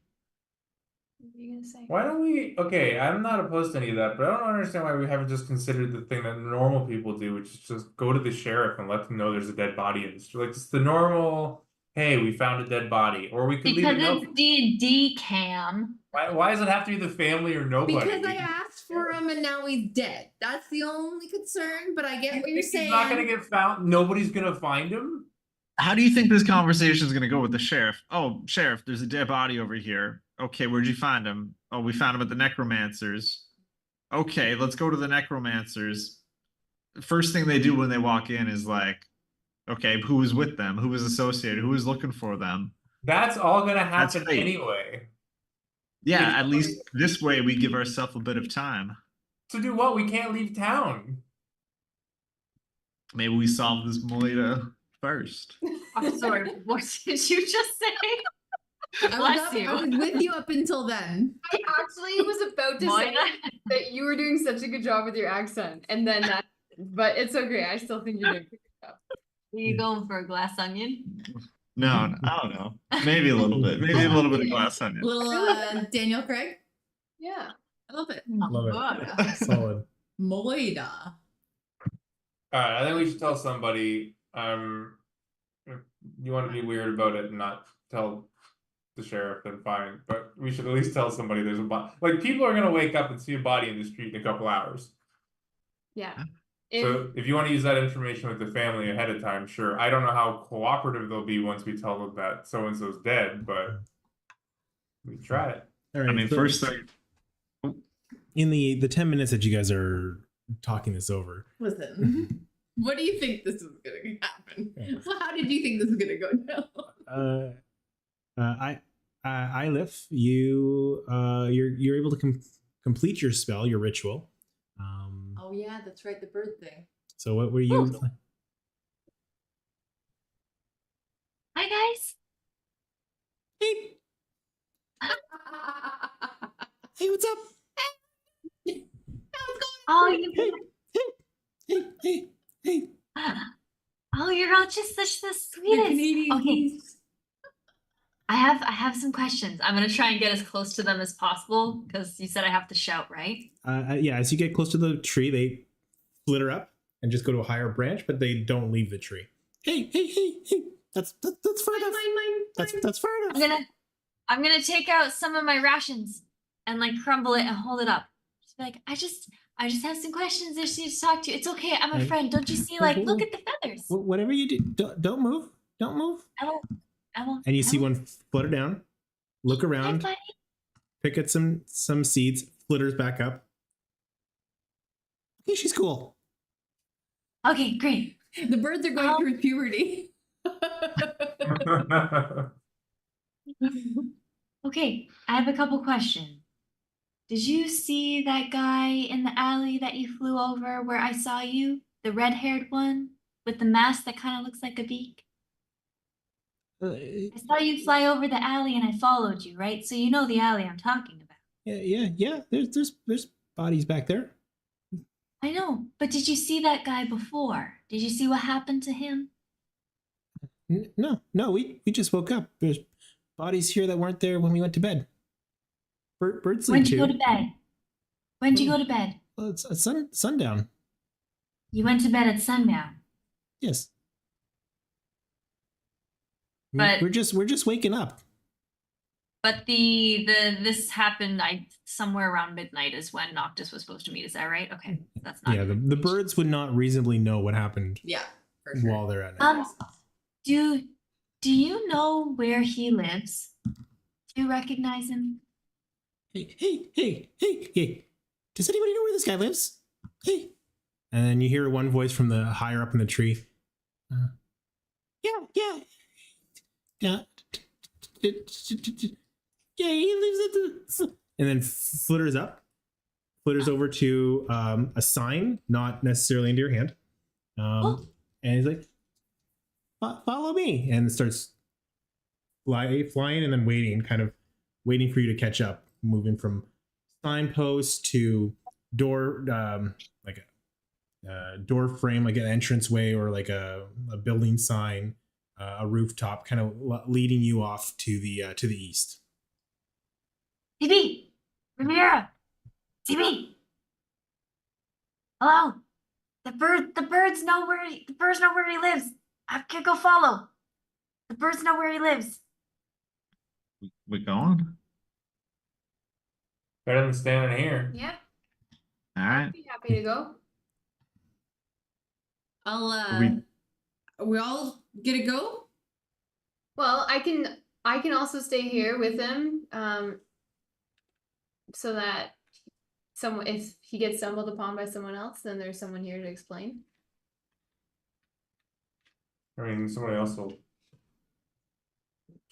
What are you gonna say? Why don't we? Okay, I'm not opposed to any of that, but I don't understand why we haven't just considered the thing that normal people do, which is just go to the sheriff and let them know there's a dead body in the street. Like, just the normal. Hey, we found a dead body, or we could Because leave a note. it's D&D, Cam. Why does it have to be the family or nobody? Because I asked for him and now he's dead. That's the only concern, but I get what you're He's saying. not gonna get found. Nobody's gonna find him. How do you think this conversation is going to go with the sheriff? Oh, sheriff, there's a dead body over here. Okay, where'd you find him? Oh, we found him at the necromancers. Okay, let's go to the necromancers. First thing they do when they walk in is like, okay, who was with them? Who was associated? Who was looking for them? That's all gonna That's happen fate. anyway. Yeah, If at least this way we give ourselves a bit of time. To do what? We can't leave town. Maybe we solve this Moida first. I'm sorry, what did you just say? Bless you. I was with you up until then. I actually was about to say Moida? that you were doing such a good job with your accent, and then that. But it's okay. I still think you're doing a good job. Are you going for a glass onion? No, I don't know. Maybe a little bit. Maybe a little bit of glass onion. Little Daniel Craig. Yeah. I love it. Love it. Solid. Moida. Alright, I think we should tell somebody. If you want to be weird about it and not tell the sheriff, then fine. But we should at least tell somebody there's a body. Like, people are gonna wake up and see a body in the street in a couple hours. Yeah. So if you want to use that information with the family ahead of time, sure. I don't know how cooperative they'll be once we tell them that so and so's dead, but we try it. All right. I mean, so first thing. in the 10 minutes that you guys are talking this over, Listen. What do you think this is gonna happen? Well, how did you think this is gonna go down? Eilif, you're able to complete your spell, your ritual. Oh yeah, that's right, the bird thing. So what were you? Hi, guys. Hey, hey, what's up? Oh, you. Hey, Oh, you're all just such the The sweetest. Canadian Okay, geese. I have some questions. I'm gonna try and get as close to them as possible because you said I have to shout, right? Yeah, as you get close to the tree, they flitter up and just go to a higher branch, but they don't leave the tree. Hey, hey, hey, hey! That's far enough. That's far enough. I'm gonna take out some of my rations and like crumble it and hold it up. Just be like, I just have some questions. I just need to talk to you. It's okay. I'm a And- friend. Don't you see? Like, look at the feathers. Whatever you do, don't move. Don't move. I won't. And you I see won't. one flutter down, look Hi, around, buddy. pick at some seeds, flitters back up. Okay, she's cool. Okay, great. The birds are going through puberty. Okay, I have a couple questions. Did you see that guy in the alley that you flew over where I saw you? The red-haired one with the mask that kind of looks like a beak? I saw you fly over the alley and I followed you, right? So you know the alley I'm talking about. Yeah. There's bodies back there. I know, but did you see that guy before? Did you see what happened to him? No. We just woke up. There's bodies here that weren't there when we went to bed. Birds sleep When'd you too. go to bed? When'd you go to bed? Well, it's sundown. You went to bed at sundown. Yes. But- we're just waking up. But this happened somewhere around midnight is when Noctis was supposed to meet. Is that right? Okay, that's not. Yeah, the good. birds would not reasonably know what happened Yeah, for sure. while they're at night. Do you know where he lives? Do you recognize him? Hey! Does anybody know where this guy lives? Hey! And then you hear one voice from the higher up in the tree. Yeah. Yeah, he lives at the. And then flitters over to a sign, not necessarily into your hand. And he's like, "Follow me," and starts flying and then waiting for you to catch up, moving from signpost to door, like a door frame, like an entranceway or like a building sign, a rooftop, kind of leading you off to the east. TB! Riviera! TB! Hello? The birds know where he lives. I can go follow. The birds know where he lives. We going? Better than standing here. Yeah, All right. I'd be happy to go. Are we all gonna go? Well, I can also stay here with him, so that if he gets stumbled upon by someone else, then there's someone here to explain. I mean, somebody else will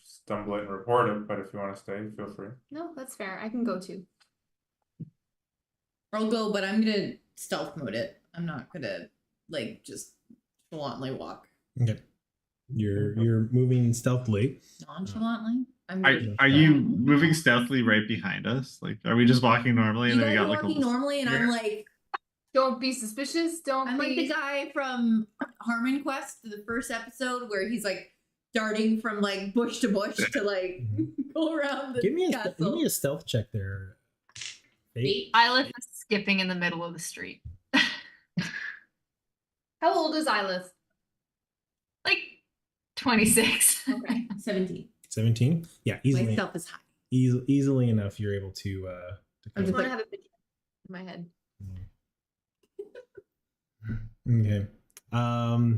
stumble it and report it, but if you want to stay, feel free. No, that's fair. I can go too. I'll go, but I'm gonna stealth mode it. I'm not gonna just nonchalantly walk. Okay. You're moving stealthily. Nonchalantly? Are you moving stealthily right behind us? Like, are we just walking normally and You then we guys got are like a walking normally, and I'm like, Don't be suspicious. I'm like the be. guy from Harmon Quest, the first episode, where he's like darting from like bush to bush to like go around the Give me castle. a stealth check there. Fate. Eilif is skipping in the middle of the street. How old is Eilif? Like 26. Okay. 17. 17. Yeah, My easily stealth is high. easily enough you're able to I just Like- want to have a video in my head. Okay.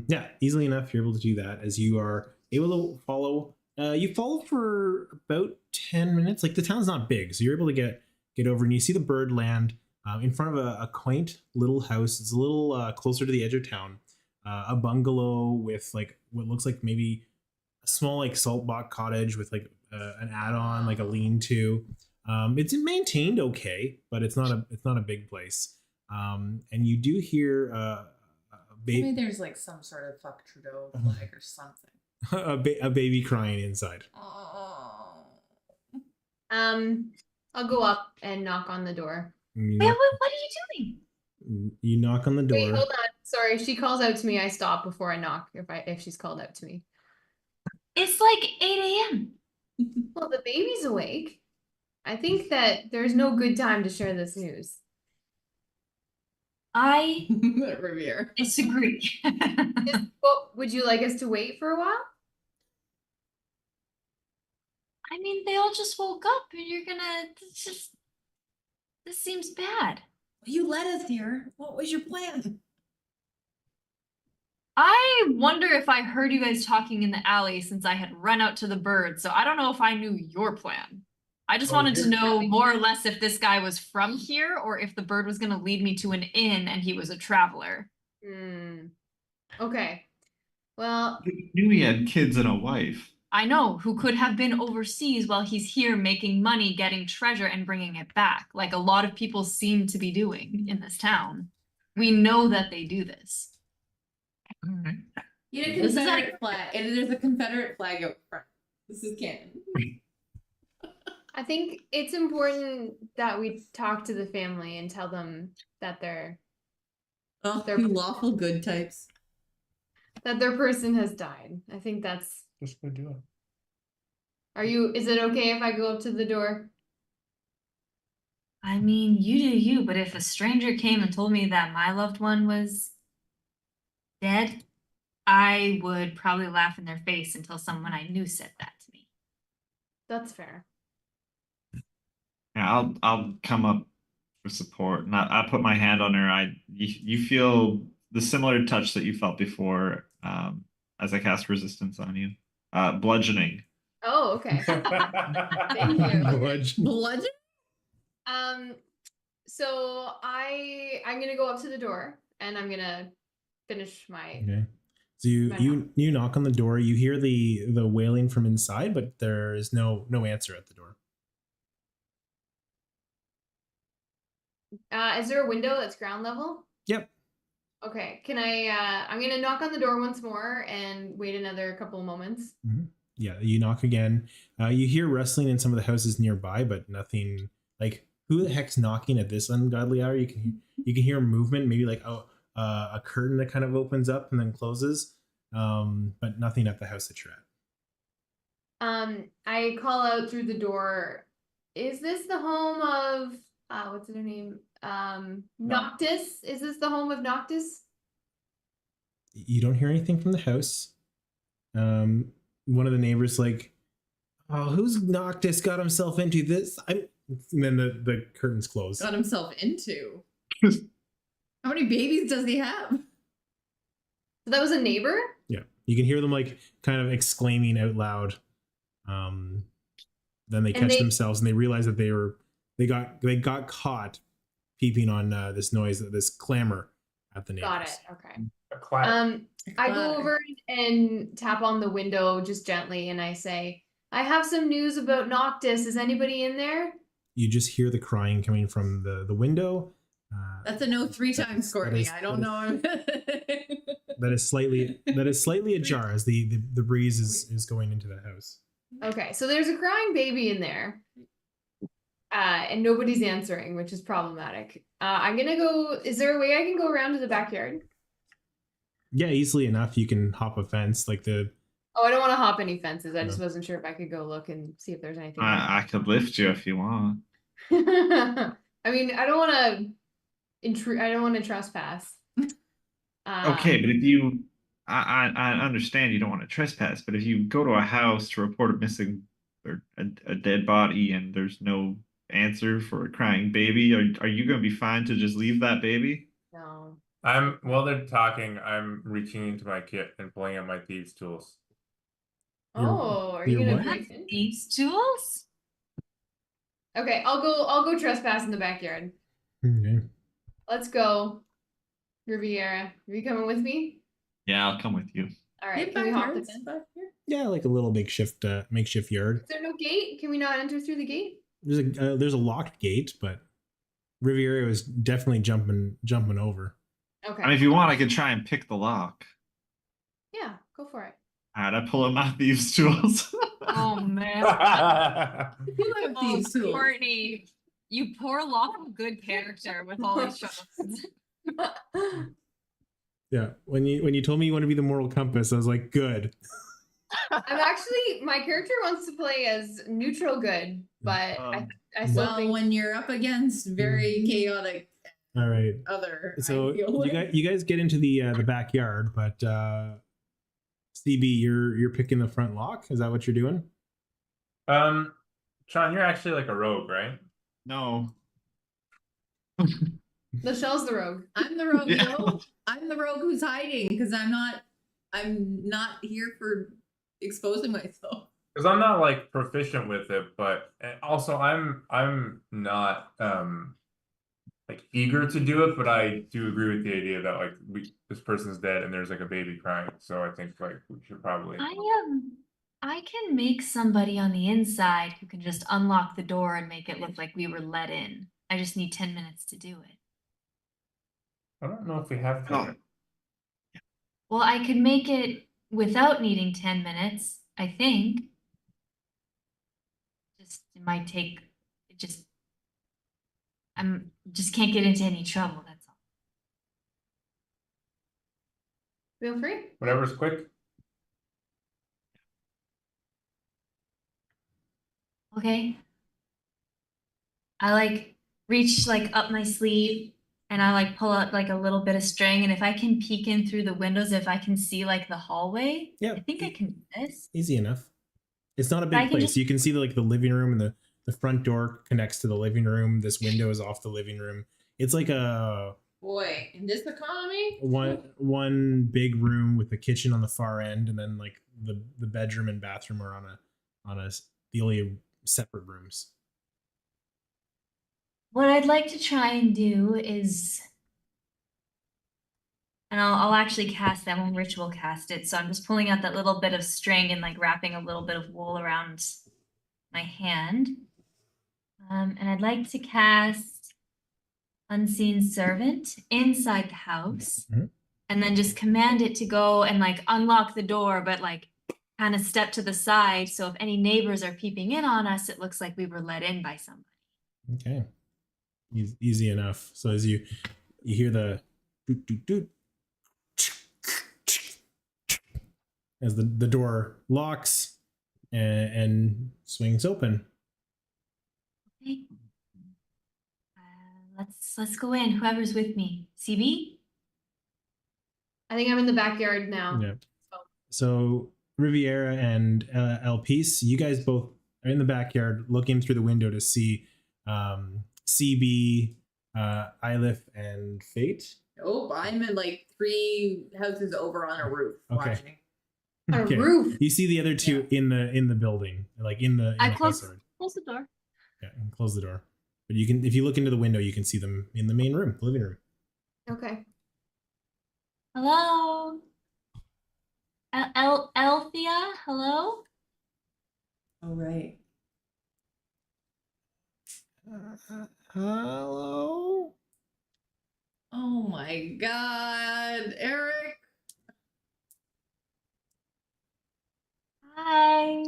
Yeah, easily enough you're able to do that as you are able to follow. You follow for about 10 minutes. Like the town's not big, so you're able to get over and you see the bird land in front of a quaint little house. It's a little closer to the edge of town. A bungalow with like what looks like maybe a small like salt box cottage with like an add-on, like a lean-to. It's maintained okay, but it's not a big place. And you do hear a Maybe baby there's like some sort of fuck Trudeau flag or something. a baby crying inside. Oh. I'll go up and knock on the door. You Wait, knock, what are you doing? you knock on the door. Wait, hold on. Sorry, if she calls out to me, I stop before I knock if she's called out to me. It's like 8 a.m. Well, the baby's awake. I think that there's no good time to share this news. I Riviera. disagree. Well, would you like us to wait for a while? I mean, they all just woke up and you're gonna, this seems bad. You led us here. What was your plan? I wonder if I heard you guys talking in the alley since I had run out to the bird, so I don't know if I knew your plan. I just wanted to know more or less if this guy was from here or if the bird was gonna lead me to an inn and he was a traveler. Okay. Well, We knew he had kids and a wife. I know, who could have been overseas while he's here making money, getting treasure and bringing it back, like a lot of people seem to be doing in this town. We know that they do this. Alright. You know, This is Confederate flag. And there's a Confederate flag out front. This is canon. I think it's important that we talk to the family and tell them that their Oh, They're- you lawful good types. person has died. I think that's. Just go do it. Is it okay if I go up to the door? I mean, you do you, but if a stranger came and told me that my loved one was dead, I would probably laugh in their face until someone I knew said that to me. That's fair. Yeah, I'll come up for support. And I put my hand on her. You feel the similar touch that you felt before, as I cast resistance on you. Bludgeoning. Oh, okay. Thank you. Bludgeon? So I'm gonna go up to the door and I'm gonna finish my. Okay. So you knock on the door. You hear the wailing from inside, but there is no answer at the door. Is there a window that's ground level? Yep. Okay. Can I? I'm gonna knock on the door once more and wait another couple of moments. Yeah, you knock again. You hear rustling in some of the houses nearby, but nothing. Like, who the heck's knocking at this ungodly hour? You can hear movement, maybe like a curtain that kind of opens up and then closes, but nothing at the house that you're at. I call out through the door. Is this the home of what's her name? Noctis. Is this the home of Noctis? You don't hear anything from the house. One of the neighbors like, oh, who's Noctis got himself into this? And then the curtains close. Got himself into. How many babies does he have? So that was a neighbor? Yeah, you can hear them like kind of exclaiming out loud. Then they catch themselves and they realize that they got caught peeping on this clamor at the neighbors. Got it. Okay. A clap. I go over and tap on the window just gently and I say, I have some news about Noctis. Is anybody in there? You just hear the crying coming from the window. That's a no 3 times, Courtney. I don't know. That is slightly ajar as the breeze is going into the house. Okay, so there's a crying baby in there. And nobody's answering, which is problematic. I'm gonna go. Is there a way I can go around to the backyard? Yeah, easily enough. You can hop a fence like the. Oh, I don't want to hop any fences. I just No. wasn't sure if I could go look and see if there's anything. I could lift you if you want. I mean, I don't want to intrude. I don't want to trespass. Okay, but if you, I understand you don't want to trespass, but if you go to a house to report a missing or a dead body and there's no answer for a crying baby, are you going to be fine to just leave that baby? No. While they're talking, I'm reaching into my kit and pulling out my thieves' tools. Oh, are you your gonna what? break in? These tools? Okay, I'll go trespass in the backyard. Okay. Let's go. Riviera, are you coming with me? Yeah, I'll come with you. All right, can we hop the fence? Yeah, like a little makeshift yard. Is there no gate? Can we not enter through the gate? There's a locked gate, but Riviera was definitely jumping over. Okay. I mean, if you want, I could try and pick the lock. Yeah, go for it. Alright, I pull out my thieves' tools. Oh man. You have Oh, these tools. Courtney, you poor lot of good character with all these shows. Yeah. When you told me you want to be the moral compass, I was like, good. I'm actually, my character wants to play as neutral good, but I still Well, think when you're up against very chaotic All right. other, So I feel like. you guys get into the backyard, but CB, you're picking the front lock. Is that what you're doing? Sean, you're actually like a rogue, right? No. the shell's the rogue. I'm the rogue, Yeah. yo. I'm the rogue who's hiding because I'm not here for exposing myself. Because I'm not like proficient with it, but also I'm not like eager to do it, but I do agree with the idea that like this person's dead and there's like a baby crying. So I think like we should probably. I can make somebody on the inside who can just unlock the door and make it look like we were let in. I just need 10 minutes to do it. I don't know if we have to. Well, I could make it without needing 10 minutes, I think. It might take, I'm just can't get into any trouble, that's all. Feel free. Whatever's quick. Okay. I like reach like up my sleeve and I like pull out like a little bit of string, and if I can peek in through the windows, if I can see like the hallway, Yeah. I think I can do this. Easy enough. It's not a I big can place. just- You can see the living room, and the front door connects to the living room. This window is off the living room. It's like a Boy, in this economy, one big room with the kitchen on the far end, and then like the bedroom and bathroom are on the only separate rooms. What I'd like to try and do is, and I'll actually cast that one, ritual cast it. So I'm just pulling out that little bit of string and like wrapping a little bit of wool around my hand. And I'd like to cast Unseen Servant inside the house, and then just command it to go and like unlock the door, but like kind of step to the side. So if any neighbors are peeping in on us, it looks like we were let in by somebody. Okay. Easy enough. So as you hear the doot, doot, doot, as the door locks and swings open. Okay. Let's go in. Whoever's with me. CB? I think I'm in the backyard now. Yeah. So Riviera and Elpis, you guys both are in the backyard looking through the window to see CB, Eilif, and Fate. oh, I'm in like 3 houses over on a roof Okay. watching. A Okay. roof. You see the other two in the building, like in the I the close facade. the door. Yeah, and close the door. But you can, if you look into the window, you can see them in the main room, the living room. Okay. Hello? Elthia? Hello? Oh, right. Hello. Oh my god, Eric. Hi.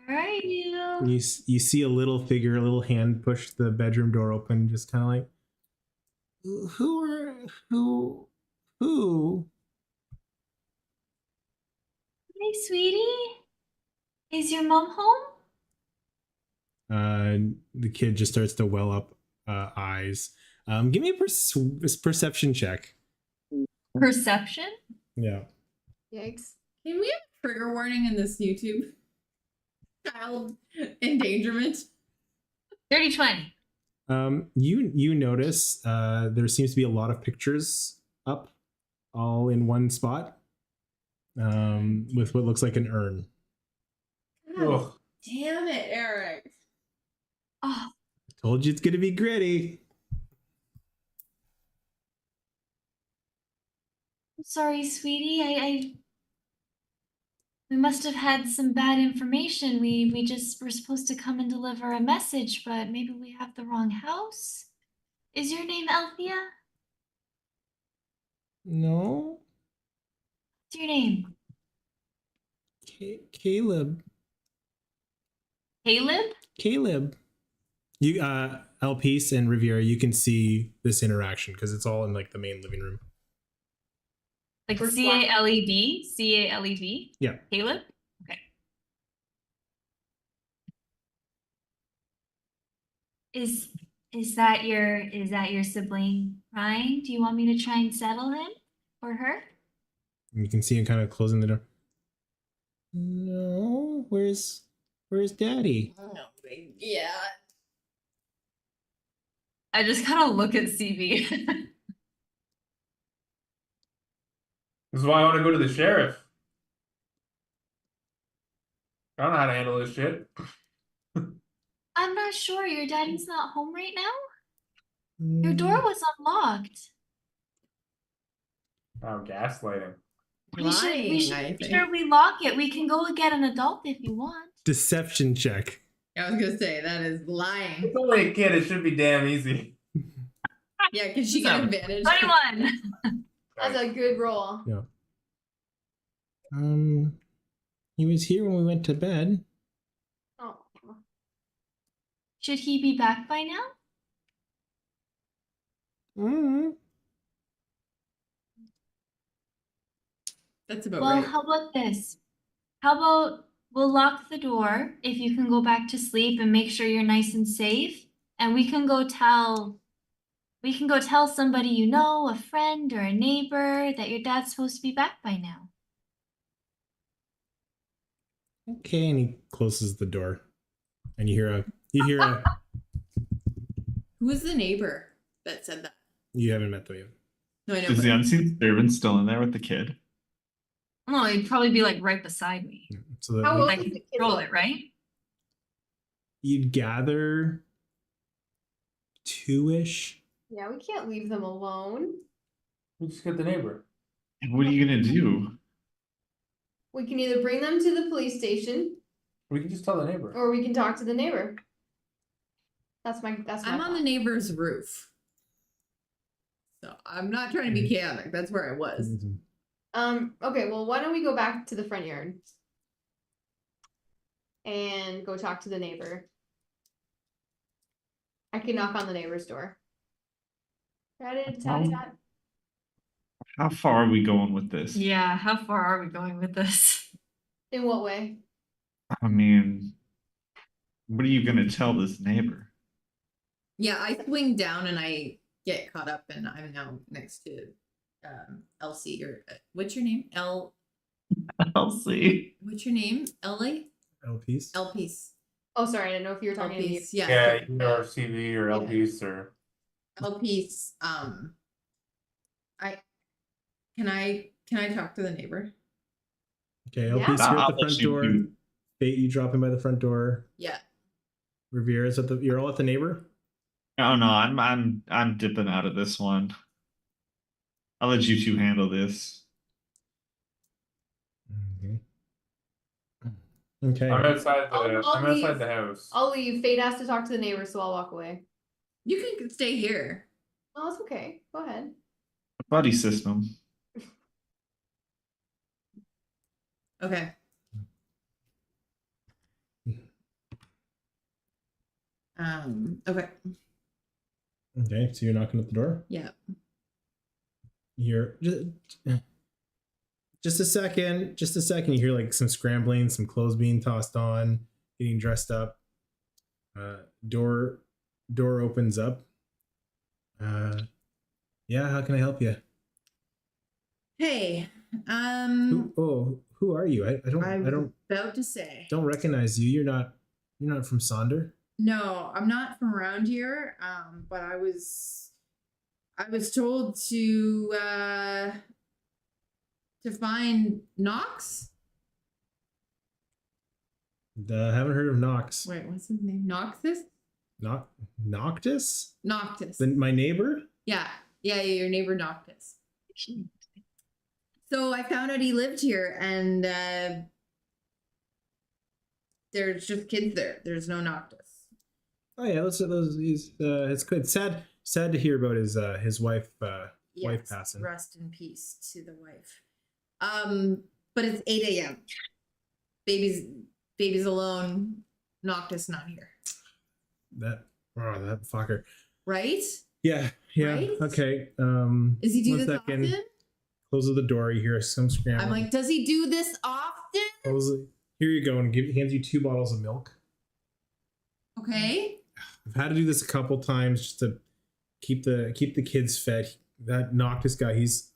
Where are you? And you see a little figure, a little hand push the bedroom door open, just kind of like, who? Hey, sweetie. Is your mom home? The kid just starts to well up eyes. Give me a perception check. Perception? Yeah. Yikes. Can we have a trigger warning in this YouTube? Child endangerment. 30-20. You notice there seems to be a lot of pictures up all in one spot with what looks like an urn. Ugh. Damn it, Eric. Oh, Told you it's gonna be gritty. I'm sorry, sweetie. We must have had some bad information. We just were supposed to come and deliver a message, but maybe we have the wrong house. Is your name Elthia? No. What's your name? Caleb. Caleb? You Elpis and Riviera, you can see this interaction because it's all in like the main living room. Like For Caleb? Caleb? Yeah. Caleb? Okay. Is that your sibling crying? Do you want me to try and settle him or her? And you can see him kind of closing the door. No, where's Daddy? Oh my god. I just kind of look at CB. This is why I want to go to the sheriff. I don't know how to handle this shit. I'm not sure. Your daddy's not home right now? Your door was unlocked. Oh, gaslighting. We should Lying, make I think. sure we lock it. We can go get an adult if you want. Deception check. I was gonna say that is lying. It's only a kid. It should be damn easy. Yeah, because she got advantage. 21. That's a good roll. Yeah. He was here when we went to bed. Oh. Should he be back by now? Mm-hmm. That's about Well, right. how about this? How about we'll lock the door if you can go back to sleep and make sure you're nice and safe, and we can go tell somebody you know, a friend or a neighbor, that your dad's supposed to be back by now. Okay, and he closes the door, and you hear a. Who was the neighbor that said that? You haven't met them yet. No, I know. Is but- the unseen servant still in there with the kid? Oh, he'd probably be like right beside me. So How old I is can the kid? control it, right? you'd gather 2-ish. Yeah, we can't leave them alone. We just get the neighbor. And what are you gonna do? We can either bring them to the police station We can just tell the neighbor. or we can talk to the neighbor. That's my I'm on the thought. neighbor's roof. So I'm not trying to be chaotic. That's where I was. Okay, well, why don't we go back to the front yard and go talk to the neighbor? I can knock on the neighbor's door. Tat-tat-tat. How far are we going with this? Yeah, how far are we going with this? In what way? I mean, what are you gonna tell this neighbor? Yeah, I swing down and I get caught up, and I'm now next to Elsie, or what's your name? I'll see. What's your name? Ellie? Elpis. Elpis. Oh, sorry, I didn't know if you were talking to me. Elpis. Yeah. Yeah, sorry. you know, or CV or LPs or. Elpis. Can I talk to the neighbor? Okay, Yeah. Elpis, you're at I'll the front let you door. do- Fate, you drop in by the front door. Yeah. Riviera's at the. You're all at the neighbor. Oh no, I'm dipping out of this one. I'll let you two handle this. Okay. Okay. I'm outside the. I'll I'm outside leave. the house. I'll leave. Fate has to talk to the neighbor, so I'll walk away. You can stay here. Oh, it's okay. Go ahead. Buddy system. Okay. Okay. Okay, so you're knocking at the door. Yeah. You're just a second. Just a second. You hear like some scrambling, some clothes being tossed on, getting dressed up. Door opens up. Yeah, how can I help you? Hey. Who are you? I I don't about to say. don't recognize you. You're not from Sonder. No, I'm not from around here. But I was told to find Nox. Haven't heard of Nox. Wait, what's his name? Noctis? Noctis? Noctis. My neighbor? Yeah, your noctis Noctis. So I found out he lived here, and there's just kids there. There's no Noctis. Oh yeah, those. It's good. Sad to hear about his wife. Wife Yes, passing. rest in peace to the wife. But it's 8 a.m. Baby's alone. Noctis not here. That fucker. Right? Yeah. Right? Okay. Is he do one this second. often? closes the door. You hear some scrambling. I'm like, does he do this often? Here you go, and hands you 2 bottles of milk. Okay. I've had to do this a couple times just to keep the kids fed. That Noctis guy, he's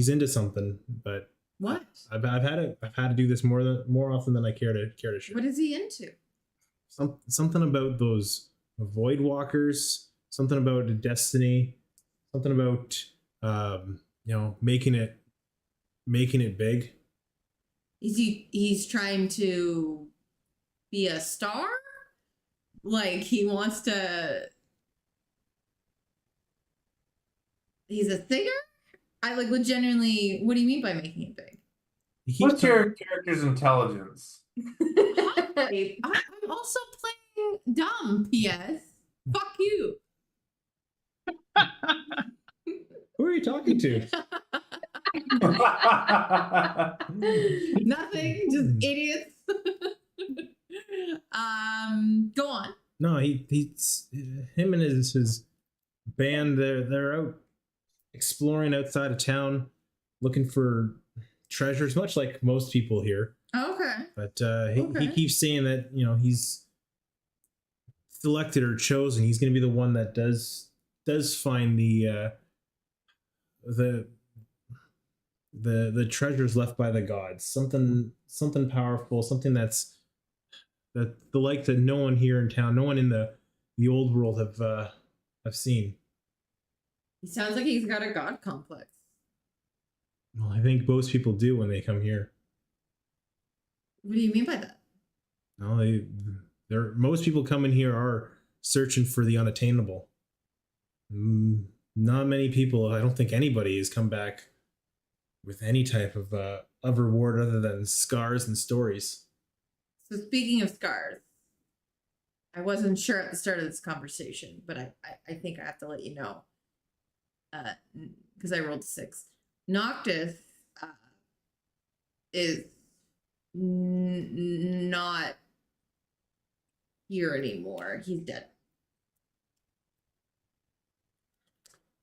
into something, but What? I've had to do this more often than I care to share. What is he into? Something about those Voidwalkers, something about the destiny, something about making it big. He's trying to be a star? Like he wants to. He's a singer? I like genuinely. What do you mean by making it big? What's your character's intelligence? I'm also playing dumb. P.S. Fuck you. Who are you talking to? Nothing. Just idiots. Go on. No, he's him and his band. They're out exploring outside of town, looking for treasures, much like most people here. Okay. But he keeps saying that he's selected or chosen. He's going to be the one that does find the treasures left by the gods. Something powerful. Something that the like that no one here in town, no one in the old world have seen. He sounds like he's got a god complex. Well, I think most people do when they come here. What do you mean by that? No, most people coming here are searching for the unattainable. Not many people, I don't think anybody has come back with any type of reward other than scars and stories. So speaking of scars, I wasn't sure at the start of this conversation, but I think I have to let you know. Because I rolled 6. Noctis is not here anymore. He's dead.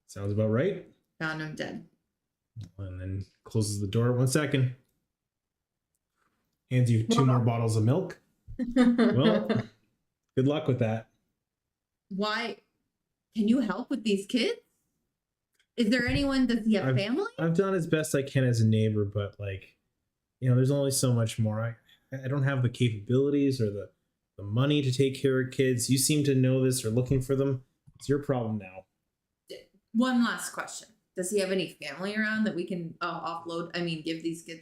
Sounds about right. Found him dead. And then closes the door. 1 second. Hands you 2 more bottles of milk. Well, good luck with that. Why? Can you help with these kids? Is there anyone? Does he have family? I've done as best I can as a neighbor, but there's only so much more. I don't have the capabilities or the money to take care of kids. You seem to know this or looking for them. It's your problem now. One last question. Does he have any family around that we can offload? Give these kids,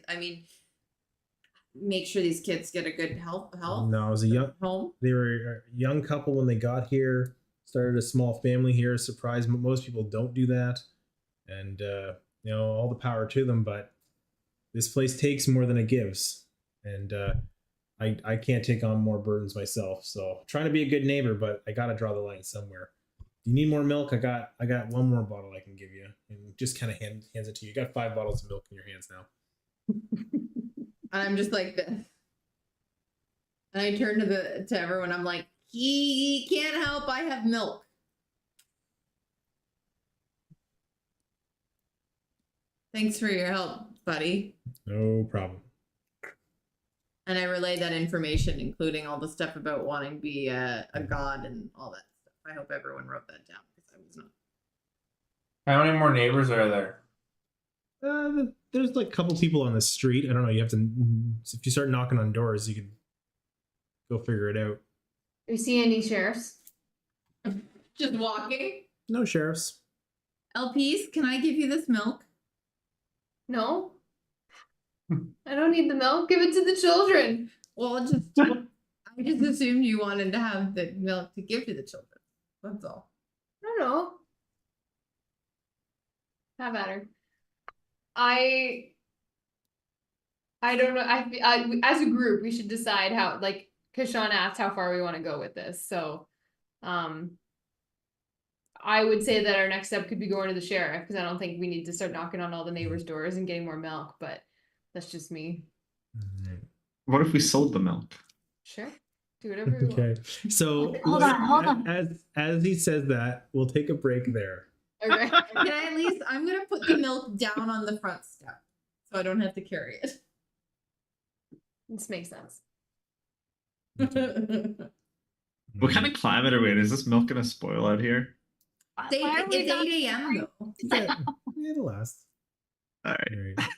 make sure these kids get a good health? No, I was home. They were a young couple when they got here, started a small family here. Surprised most people don't do that. And, all the power to them, but this place takes more than it gives. And I can't take on more burdens myself. So trying to be a good neighbor, but I got to draw the line somewhere. You need more milk? I got 1 more bottle I can give you, and just kind of hands it to you. You got 5 bottles of milk in your hands now. And I'm just like this, and I turn to everyone. I'm like, he can't help. I have milk. Thanks for your help, buddy. No problem. And I relayed that information, including all the stuff about wanting to be a god and all that stuff. I hope everyone wrote that down because I was not. How many more neighbors are there? There's a couple people on the street. I don't know. You have to, if you start knocking on doors, you could go figure it out. Do you see any sheriffs? Just walking. No sheriffs. Elpis, can I give you this milk? No. I don't need the milk. Give it to the children. Well, I just assumed you wanted to have the milk to give to the children. That's all. I don't know. Have at her. I don't know. I as a group, we should decide how. Because Sean asked how far we want to go with this. So, I would say that our next step could be going to the sheriff because I don't think we need to start knocking on all the neighbors' doors and getting more milk. But that's just me. What if we sold the milk? Sure. Do whatever you want. Okay. So Hold on. as he says that, we'll take a break there. Okay. Can I at least? I'm gonna put the milk down on the front step, so I don't have to carry it. This makes sense. What kind of climate are we in? Is this milk gonna spoil out here? Why are we It's not 8 a.m. though. Yeah, it'll last. All right. All right.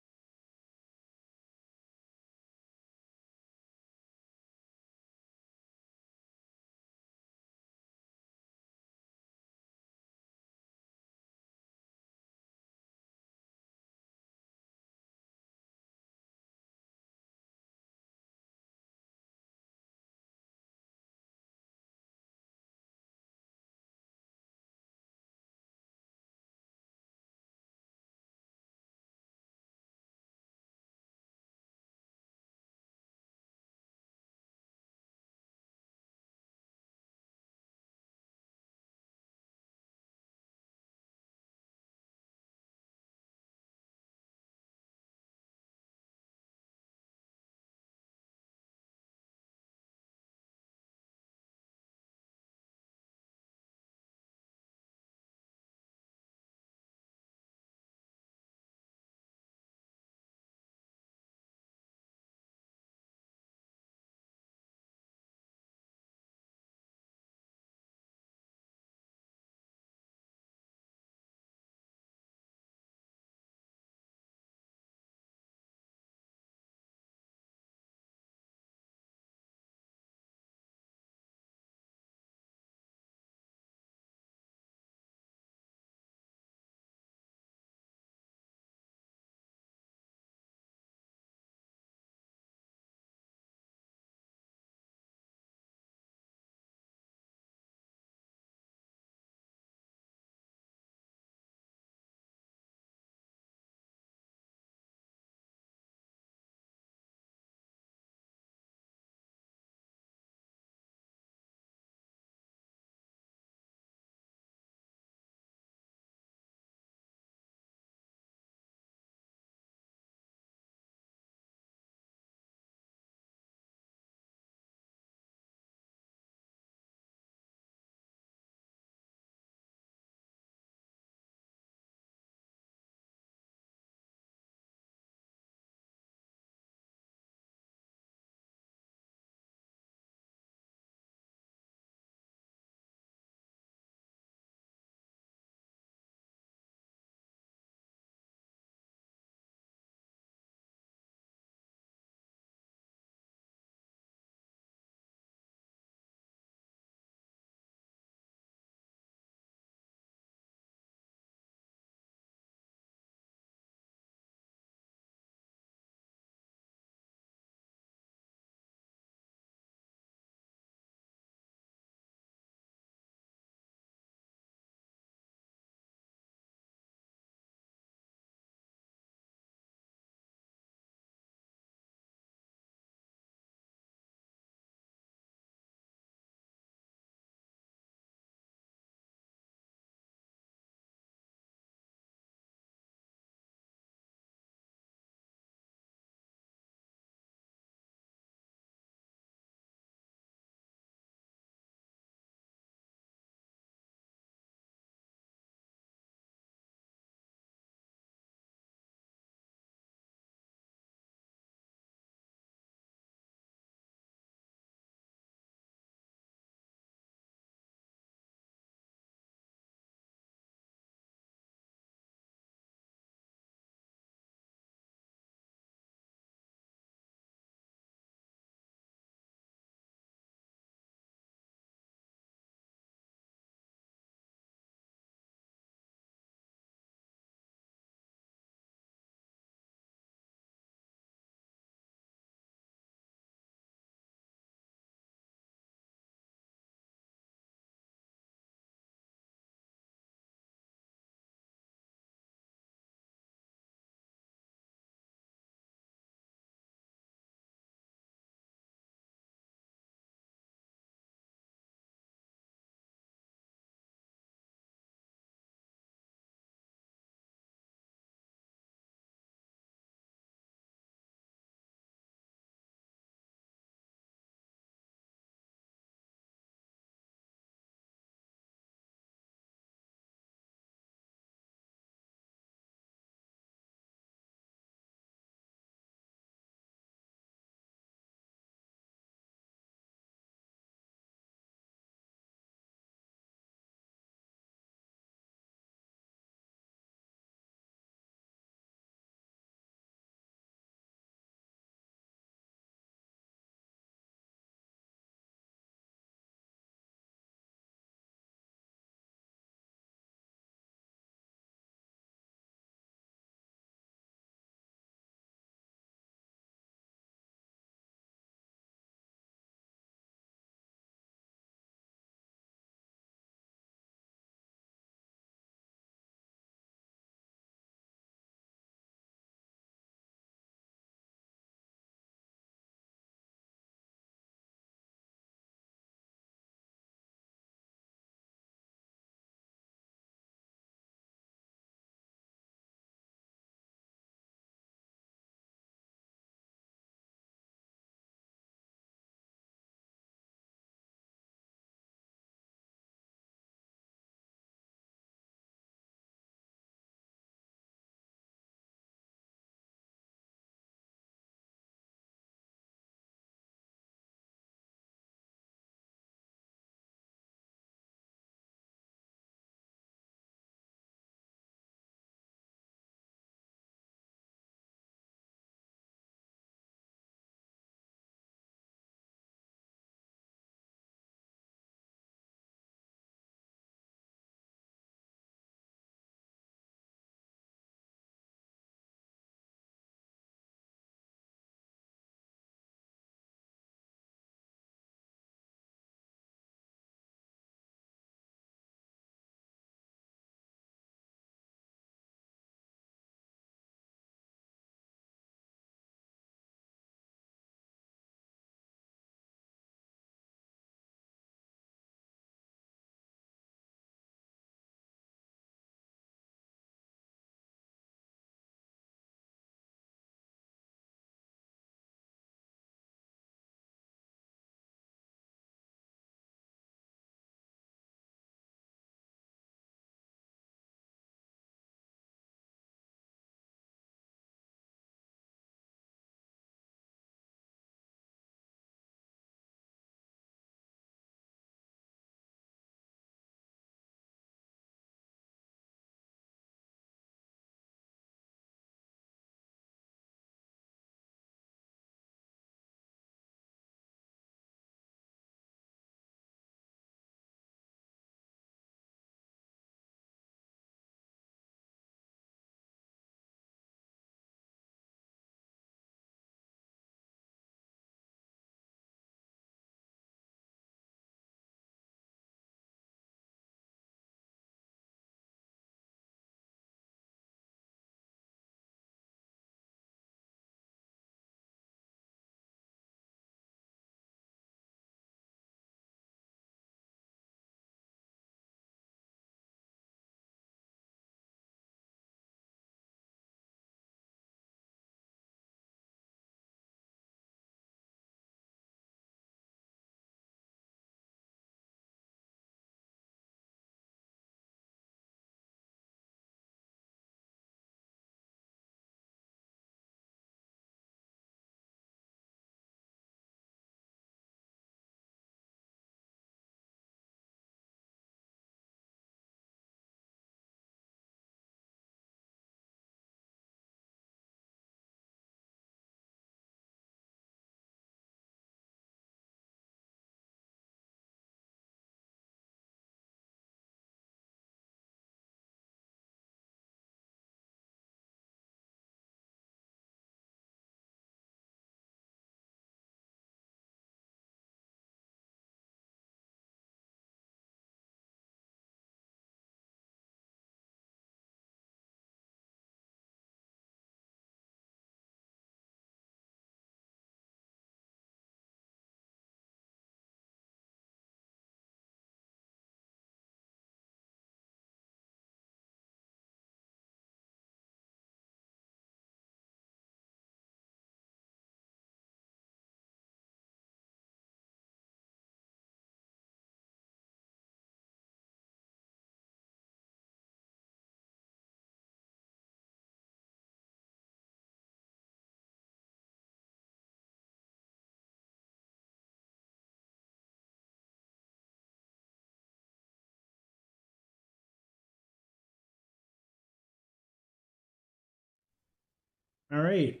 All right.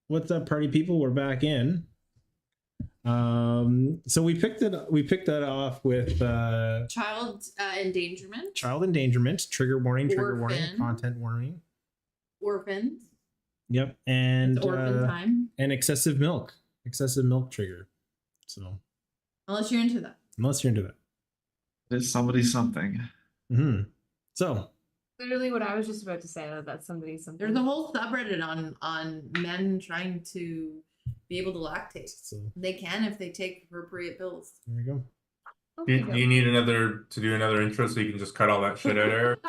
What's up, party people? We're back in. So we picked that off with Child endangerment. child endangerment, trigger warning, Orphan. content warning. Orphans. Yep, and It's orphan time. and excessive milk trigger. So Unless you're into that. unless you're into that. It's somebody something. Mm-hmm. So Literally what I was just about to say. That's something. There's a whole subreddit on men trying to be able to lactate. so They can if they take appropriate pills. there we go. Do you need another to do another intro so you can just cut all that shit out, Eric?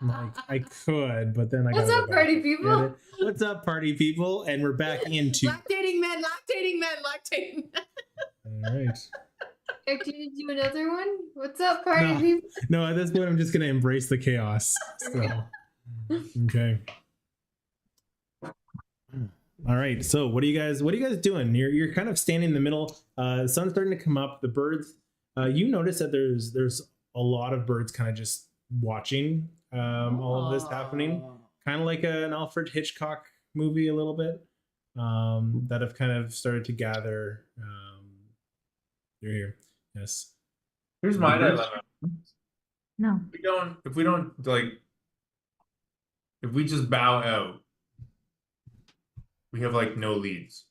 Like, I could, but then I What's gotta up, go back party and people? edit. What's up, party people? And we're back into. Lactating men, lactating men, lactating men. All right. Eric, do you do another one? What's up, party No. people? No, at this point, I'm just gonna embrace the chaos. So, okay. All right. So, what are you guys doing? You're kind of standing in the middle. The sun's starting to come up. The birds. You notice that there's a lot of birds kind of just watching all of this happening. Kind of like an Alfred Hitchcock movie, a little bit. That have kind of started to gather. They're here. Yes. Here's my dilemma. No. If we just bow out, we have like no leads.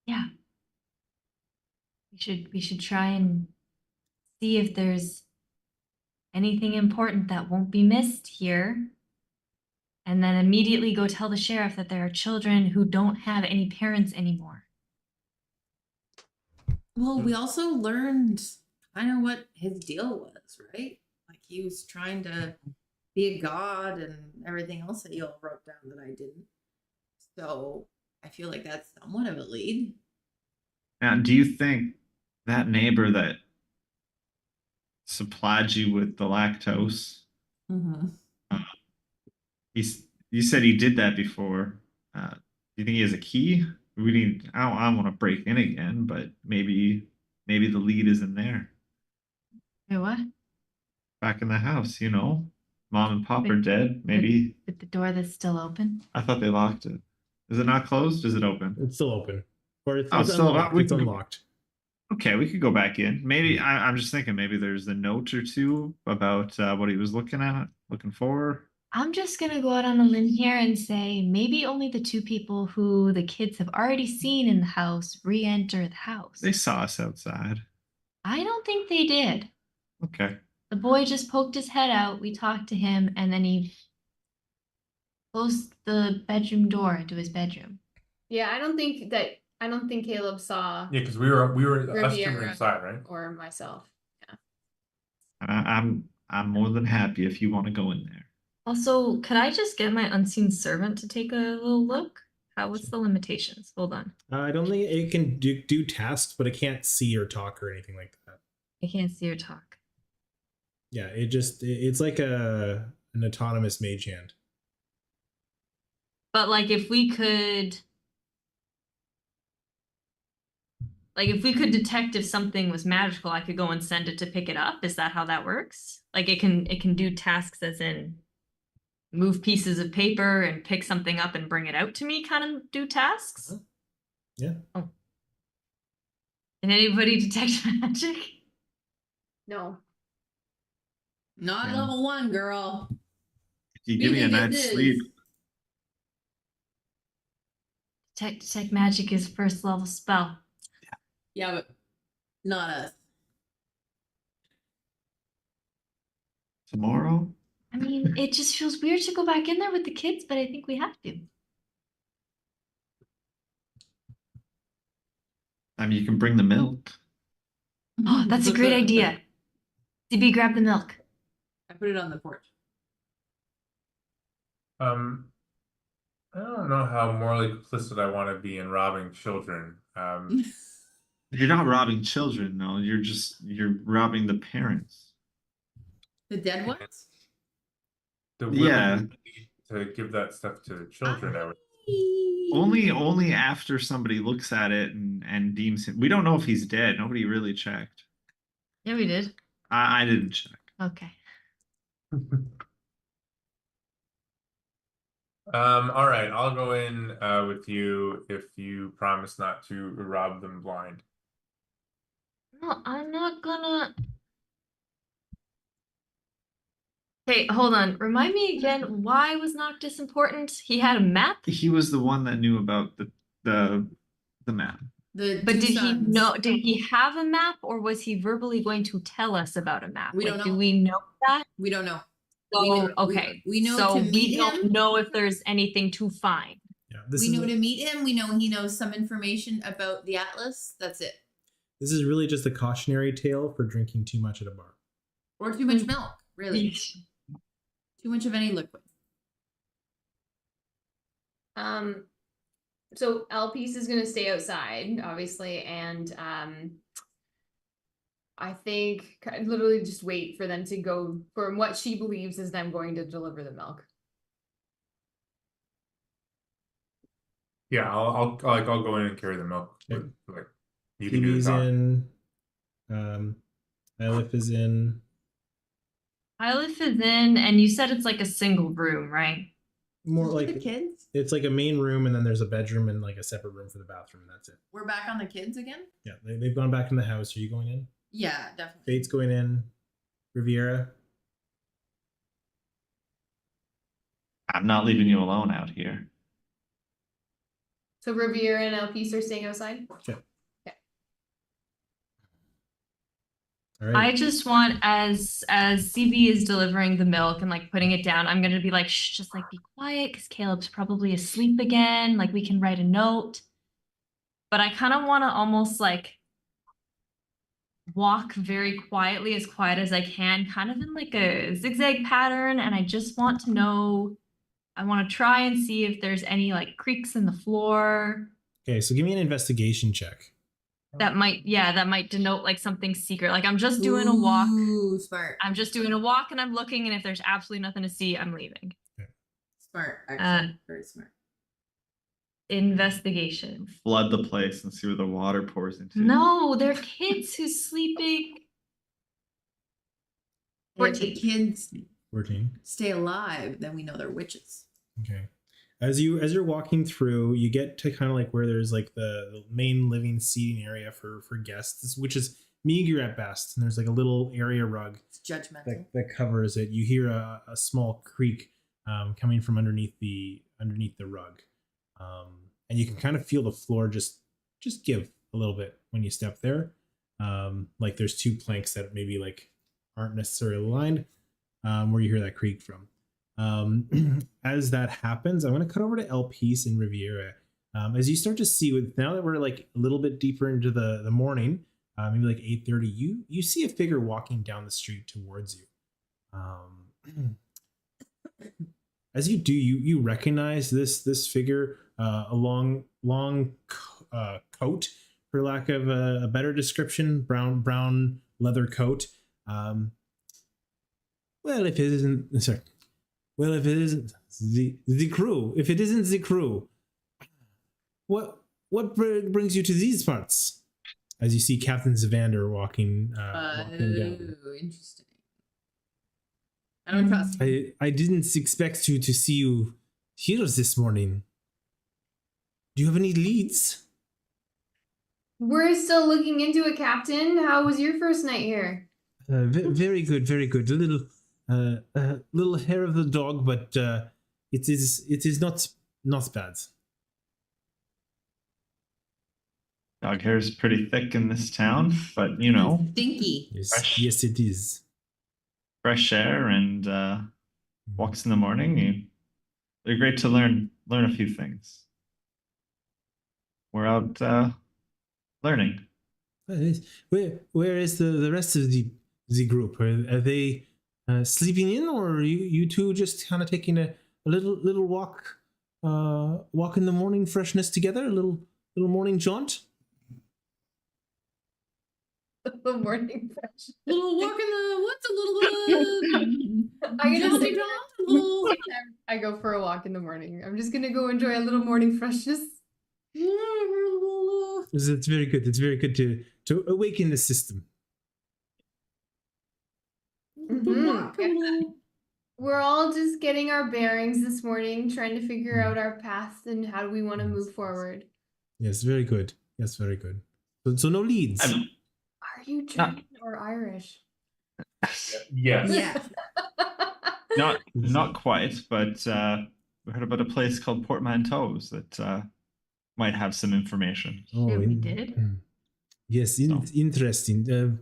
Yeah. We should try and see if there's anything important that won't be missed here. And then immediately go tell the sheriff that there are children who don't have any parents anymore. Well, we also learned kind of what his deal was, right? Like he was trying to be a god and everything else that you all wrote down that I didn't. So I feel like that's somewhat of a lead. Now, do you think that neighbor that supplied you with the lactose, Mm-hmm. you said he did that before. Do you think he has a key? I don't want to break in again, but maybe the lead is in there. Wait, what? Back in the house, Mom and Pop are dead. Maybe With the door that's still open? I thought they locked it. Is it not closed? Is it open? It's still open. Or it's, Oh, it's still unlocked. we It's can- unlocked. Okay, we could go back in. Maybe I'm just thinking maybe there's a note or two about what he was looking for. I'm just gonna go out on a limb here and say maybe only the two people who the kids have already seen in the house re-enter the house. They saw us outside. I don't think they did. Okay. The boy just poked his head out. We talked to him, and then he closed the bedroom door into his bedroom. Yeah, I don't think Caleb saw Yeah, because we were us two were Riviera. inside, right? or myself. I'm more than happy if you want to go in there. Also, could I just get my unseen servant to take a little look? What's the limitations? Hold on. I don't think it can do tasks, but it can't see or talk or anything like that. I can't see or talk. Yeah, it's like an autonomous mage hand. But if we could detect if something was magical, I could go and send it to pick it up. Is that how that works? It can do tasks as in move pieces of paper and pick something up and bring it out to me, kind of do tasks? Yeah. Oh. Can anybody detect magic? No. Not Yeah. level 1, girl. If you give me a think it night's is. sleep, Detect magic is first level spell. Yeah, but not us. tomorrow. I mean, it just feels weird to go back in there with the kids, but I think we have to. You can bring the milk. Oh, that's a great idea. DB, grab the milk. I put it on the porch. I don't know how morally complicit I want to be in robbing children. You're not robbing children, no. You're robbing the parents. The dead ones? The Yeah. willing to give that stuff to the children. I would. Only after somebody looks at it and deems him. We don't know if he's dead. Nobody really checked. Yeah, we did. I didn't check. Okay. All right, I'll go in with you if you promise not to rob them blind. No, I'm not gonna. Hey, hold on. Remind me again, why was Noctis important? He had a map? He was the one that knew about the map. The But two did he sons. know, did he have a map or was he verbally going to tell us about a map? We don't Like, do know. we know that? We don't know. So, We know- okay. we know so to we meet don't him. know if there's anything to find. Yeah, We know to meet him. We know he knows some information about the Atlas. That's it. this is really just a cautionary tale for drinking too much at a bar. Or too much milk, really. Too much of any liquid. So Elpis is gonna stay outside, obviously, and I think literally just wait for them to go for what she believes is them going to deliver the milk. Yeah, I'll go in and carry the milk. Okay. Like you can do the TV's talk. in. Eilif is in. Eilif is in, and you said it's like a single room, right? More For the like kids. it's like a main room, and then there's a bedroom and like a separate room for the bathroom. That's it. We're back on the kids again. Yeah, they've gone back in the house. Are you going in? Yeah, definitely. Fate's going in. Riviera. I'm not leaving you alone out here. So Riviera and Elpis are staying outside? Okay. Okay. All I right. just want as CB is delivering the milk and like putting it down, I'm gonna be like, shh, just like be quiet because Caleb's probably asleep again. Like we can write a note. But I kind of want to almost like walk very quietly, as quiet as I can, kind of in like a zigzag pattern. And I just want to know, I want to try and see if there's any like creaks in the floor. Okay, so give me an investigation check. That might denote like something secret. Like I'm just doing a walk. Ooh, smart. I'm just doing a walk and I'm looking, and if there's absolutely nothing to see, I'm leaving. Smart, actually. Very smart. Investigation. Flood the place and see where the water pours into. No, they're kids who's sleeping. If the kids 14. stay alive, then we know they're witches. Okay. As you're walking through, you get to kind of like where there's like the main living seating area for guests, which is meager at best. And there's like a little area rug It's judgmental. that covers it. You hear a small creak coming from underneath the rug, and you can kind of feel the floor just give a little bit when you step there. Like there's two planks that maybe like aren't necessarily aligned, where you hear that creak from. As that happens, I'm going to cut over to Elpis and Riviera. As you start to see, with now that we're like a little bit deeper into the morning, maybe like 8:30, you see a figure walking down the street towards you. As you do, you recognize this figure, a long coat, for lack of a better description, brown leather coat. Well, if it isn't, sorry. Well, if it isn't the crew, if it isn't the crew, what brings you to these parts? As you see Captain Zavander walking down. Interesting. I don't trust. I didn't expect to see you here this morning. Do you have any leads? We're still looking into it, Captain. How was your first night here? Very good, very good. A little hair of the dog, but it is not bad. Dog hair is pretty thick in this town, but you know, Stinky. Yes, it is. fresh air and walks in the morning. They're great to learn a few things. We're out learning. Where is the rest of the group? Are they sleeping in, or are you two just kind of taking a little walk in the morning freshness together, a little morning jaunt? The morning fresh. Little walk in the woods, a little I'm gonna jaunty say jaunt, a little. I go for a walk in the morning. I'm just gonna go enjoy a little morning freshness. It's very good. It's very good to awaken the system. Mhm. We're all just getting our bearings this morning, trying to figure out our path and how do we want to move forward. Yes, very good. Yes, very good. So no leads. Are you German or Irish? Yes. Yeah. Not quite, but we heard about a place called Portmanteaus that might have some information. Yeah, we did. Yes, interesting.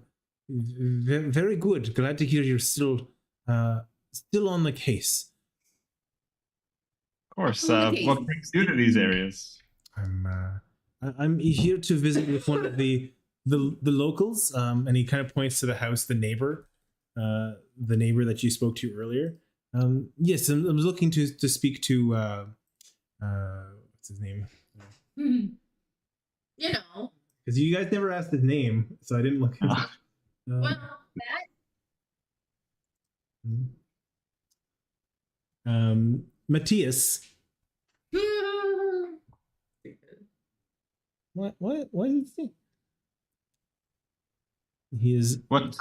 Very good. Glad to hear you're still on the case. Of course. On the case. What brings you to these areas? I'm here to visit with one of the locals, and he kind of points to the house, the neighbor that you spoke to earlier. Yes, I'm looking to speak to what's his name? You know. Because you guys never asked his name, so I didn't look. Well, Matthias. that. What is he? He is. What?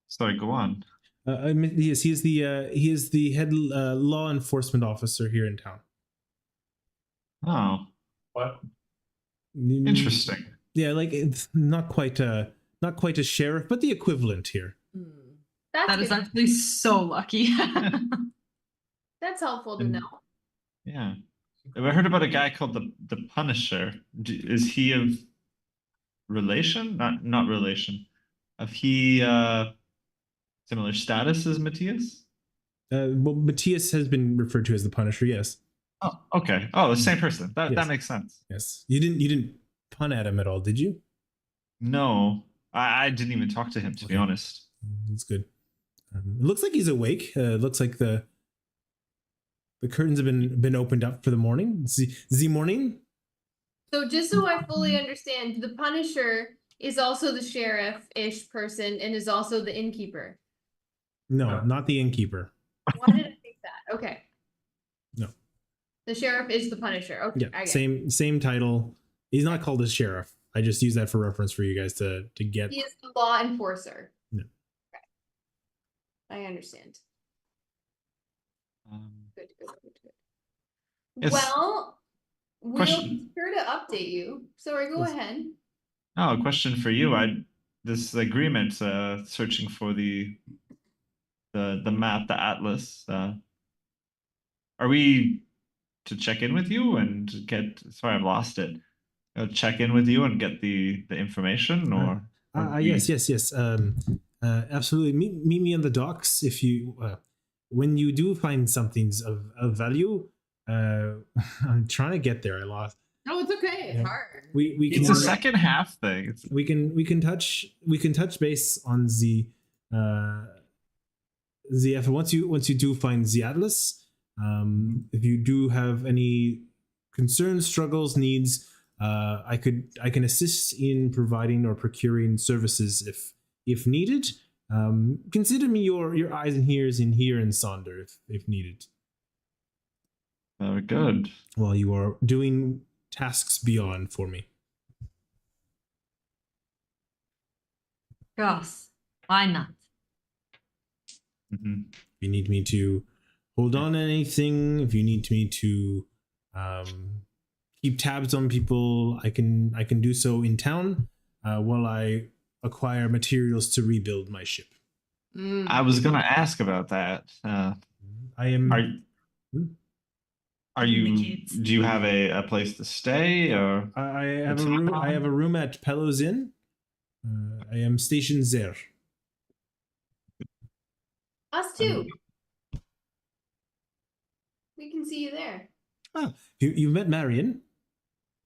Sorry, go on. Yes, he is the head law enforcement officer here in town. Oh, What? interesting. Yeah, like it's not quite a sheriff, but the equivalent here. That's That is good. actually so lucky. That's helpful to know. Yeah. I heard about a guy called the Punisher. Is he of relation? Not relation. Of he similar status as Matthias? Well, Matthias has been referred to as the Punisher. Yes. Oh, okay. Oh, the same person. That Yes. makes sense. Yes. You didn't pun at him at all, did you? No, I didn't even talk to him, to be Okay. honest. That's good. It looks like he's awake. Looks like the curtains have been opened up for the morning. The morning. So just so I fully understand, the Punisher is also the sheriff-ish person and is also the innkeeper. No, not the innkeeper. Why did I think that? Okay. No. The sheriff is the Punisher. Okay. Yeah, I get it. same title. He's not called a sheriff. I just use that for reference for you guys to get. He is the law enforcer. No. Okay. I understand. Good. Yes. Well, we'll Question. be sure to update you. Sorry, go Yes. ahead. Oh, a question for you. This agreement, searching for the map, the atlas. Are we to check in with you and get? Sorry, I've lost it. Check in with you and get the information, or Yes. Absolutely. Meet me on the docks if you when you do find something's of value. I'm trying to get there. I lost. No, it's okay. It's Yeah. hard. We can it's a second half thing. we can touch base on the effort once you do find the atlas. If you do have any concerns, struggles, needs, I can assist in providing or procuring services if needed. Consider me your eyes and ears in here in Sonder if needed. Very good. While you are doing tasks beyond for me. Gosh, why not? Mhm. If you need me to hold on to anything, if you need me to keep tabs on people, I can do so in town while I acquire materials to rebuild my ship. I was gonna ask about that. I am. Are you? Midgets. Do you have a place to stay, or I have a room. I have a room at Pellow's Inn. I am stationed there. Us too. We can see you there. You met Marion,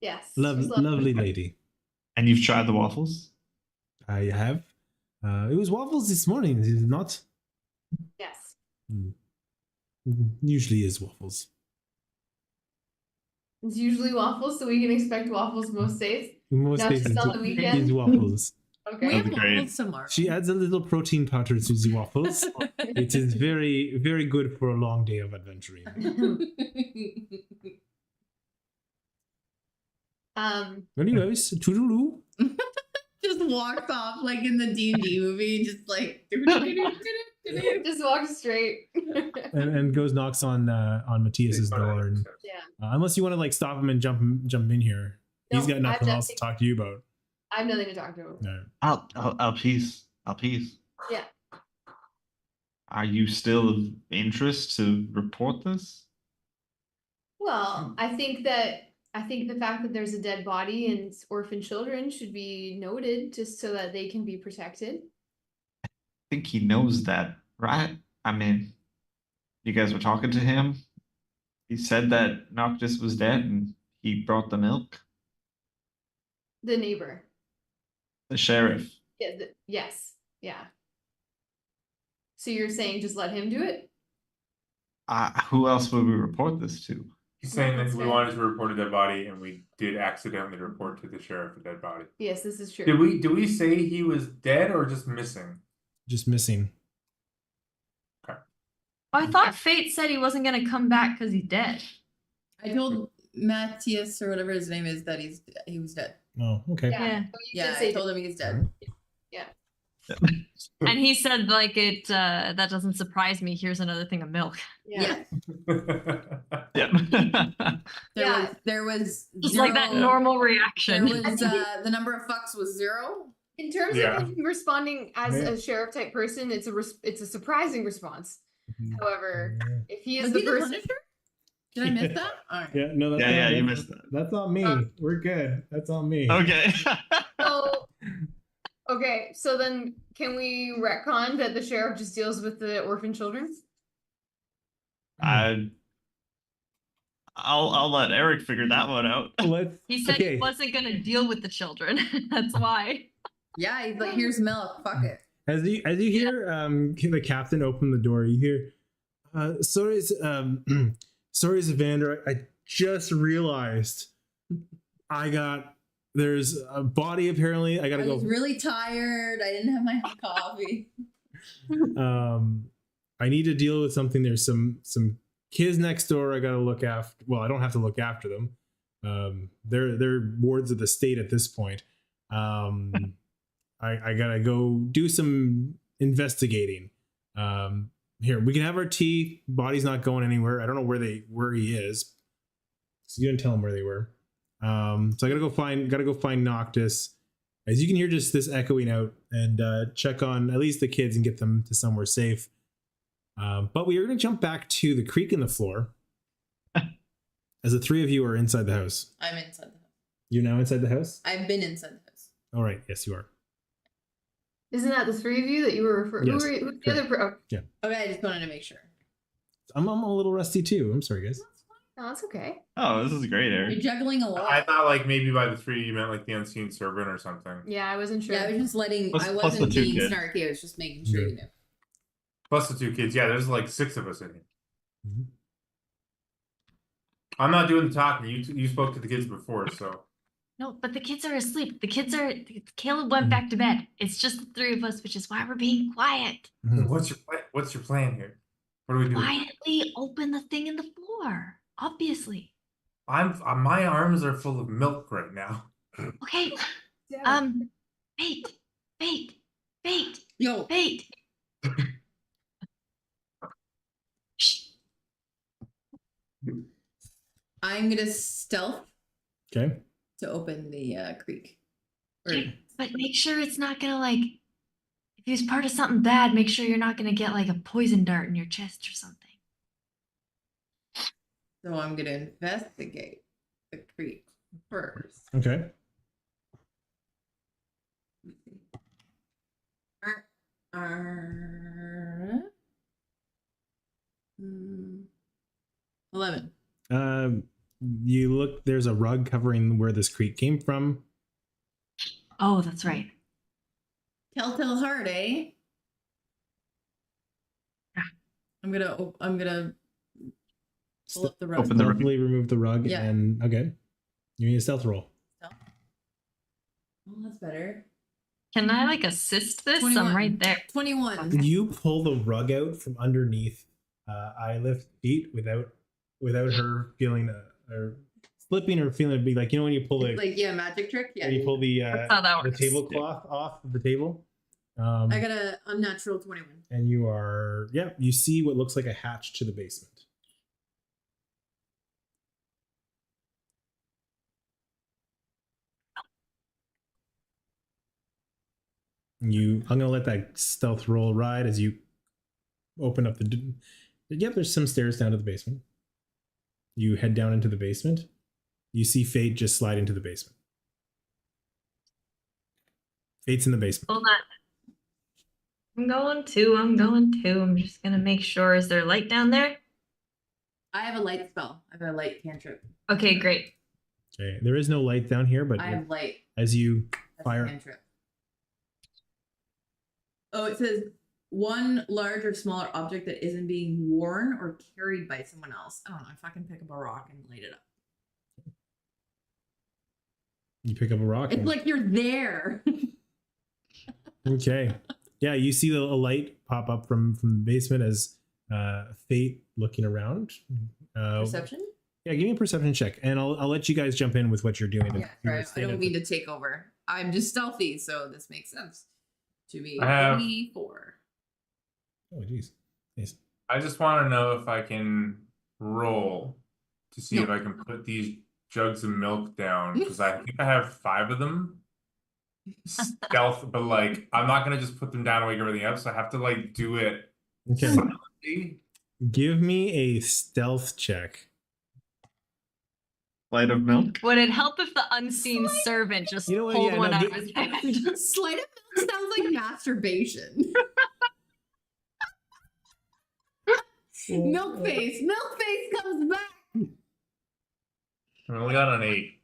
Yes. lovely, she's lovely lady. and you've tried the waffles? I have. It was waffles this morning, is it not? Yes. Usually is waffles. It's usually waffles, so we can expect waffles most days. Most Not days just on the weekend? is waffles. Okay. We have That'd be great. waffles tomorrow. She adds a little protein powder to the waffles. It is very, very good for a long day of adventuring. Anyways, toodaloo. Just walks off like in the D&D movie, just like Just walk straight. and goes knocks on Matthias's door, and Yeah. unless you want to like stop him and jump in here, he's No, got nothing I've else to nothing. talk to you about. I have nothing to talk to him. No. Elpis. Yeah. Are you still of interest to report this? Well, I think the fact that there's a dead body and orphaned children should be noted just so that they can be protected. I think he knows that, right? I mean, you guys were talking to him. He said that Noctis was dead and he brought the milk. The neighbor. The sheriff. Yeah, yes. Yeah. So you're saying just let him do it? Who else would we report this to? He's saying that That's we fair. wanted to report a dead body, and we did accidentally report to the sheriff a dead body. Yes, this is true. Did we say he was dead or just missing? Just missing. I thought Fate said he wasn't gonna come back because he's dead. I told Matthias or whatever his name is that he was dead. Oh, okay. Yeah. Yeah. You Yeah, did I say told him he's dead. And he said like that doesn't surprise me. Here's another thing of milk. yeah. Yeah. There was Just zero, like that normal There reaction. was the number of fucks was 0. In terms Yeah. of him responding as Yeah. a sheriff type person, it's a surprising response. However, if he is Was the he the person, Punisher? Did I miss that? All right. Yeah, no, that's Yeah, not, you that's- missed that. That's on me. We're good. That's on me. Okay. so okay, so then can we retcon that the sheriff just deals with the orphan children? I'll let Eric figure that one out. Let's. He said okay. he wasn't gonna deal with the children. That's why. Yeah, he's like, here's milk. Fuck it. As you hear the captain open the door, you hear, sorry, sorry, Evander. I just realized there's a body apparently. I gotta I go. was really tired. I didn't have my coffee. I need to deal with something. There's some kids next door I gotta look after. Well, I don't have to look after them. They're wards of the state at this point. I gotta go do some investigating. Here, we can have our tea. Body's not going anywhere. I don't know where he is. So you didn't tell him where they were. So I gotta go find Noctis. As you can hear just this echoing out, and check on at least the kids and get them to somewhere safe. But we are gonna jump back to the creak in the floor. As the three of you are inside the house. I'm inside the house. You're now inside the house? I've been inside the house. All right, yes, you are. Isn't that the three of you that you were referring? Yes, Who's the other? Okay, I just wanted to make sure. I'm a little rusty too. I'm sorry, guys. No, that's okay. Oh, this is great, You're Eric. juggling a lot. I thought like maybe by the 3 you meant like the unseen servant or something. Yeah, I wasn't sure. Yeah, I was just letting. Plus- I plus wasn't the two being kids. snarky. I was just making sure Yeah. you knew. Plus the 2 kids. Yeah, there's like 6 of us in here. Mhm. I'm not doing the talking. You spoke to the kids before, so No, but the kids are asleep. Caleb went back to bed. It's just the three of us, which is why we're being quiet. what's your plan here? What do we do? Quietly open the thing in the floor. Obviously. My arms are full of milk right now. Okay. Yeah. Bait. Yo, Shh. I'm gonna stealth Okay. to open the creek. Or, Okay, but make sure it's not gonna like, if he's part of something bad, make sure you're not gonna get like a poison dart in your chest or something. so I'm gonna investigate the creek first. Okay. Ar- 11. You look. There's a rug covering where this creek came from. Oh, that's right. Telltale heart, eh? Yeah. I'm gonna pull up the rug. Open the rug. Stealthily remove the rug, Yeah. and okay. You need a stealth roll. Oh, that's better. Can I like assist this? 21. I'm right there. 21. You pull the rug out from underneath Eilif's feet without her feeling or slipping or feeling it be like, you know, when you pull It's like, yeah, magic trick. Yeah. when you pull the That's how that works. tablecloth off of the table. I got a unnatural 21. And you are, you see what looks like a hatch to the basement. I'm gonna let that stealth roll ride as you open up the. There's some stairs down to the basement. You head down into the basement. You see Fate just slide into the basement. Fate's in the basement. Hold on. I'm going too. I'm just gonna make sure. Is there light down there? I have a light spell. I have a light cantrip. Okay, great. Okay, there is no light down here, but I have light. as you That's a fire, cantrip. Oh, it says one large or smaller object that isn't being worn or carried by someone else. I don't know. If I can pick up a rock and light it up. you pick up a rock. It's like you're there. Okay. Yeah, you see a light pop up from the basement as Fate looking around. Perception? Yeah, give me a perception check, and I'll let you guys jump in with what you're doing. Yeah, right. I don't mean to take over. I'm just stealthy, so this makes sense. To be I have- 84. Oh, jeez. Nice. I just want to know if I can roll to see No. if I can put these jugs of milk down because I think I have 5 of them. Stealth, but like I'm not gonna just put them down and wake everything up, so I have to like do it Okay. silently. Give me a stealth check. Light of milk. Would it help if the unseen servant just You know what, pulled yeah, one no, out get- of his hand? Sleight of milk sounds like masturbation. Milk face comes back. I only got an 8.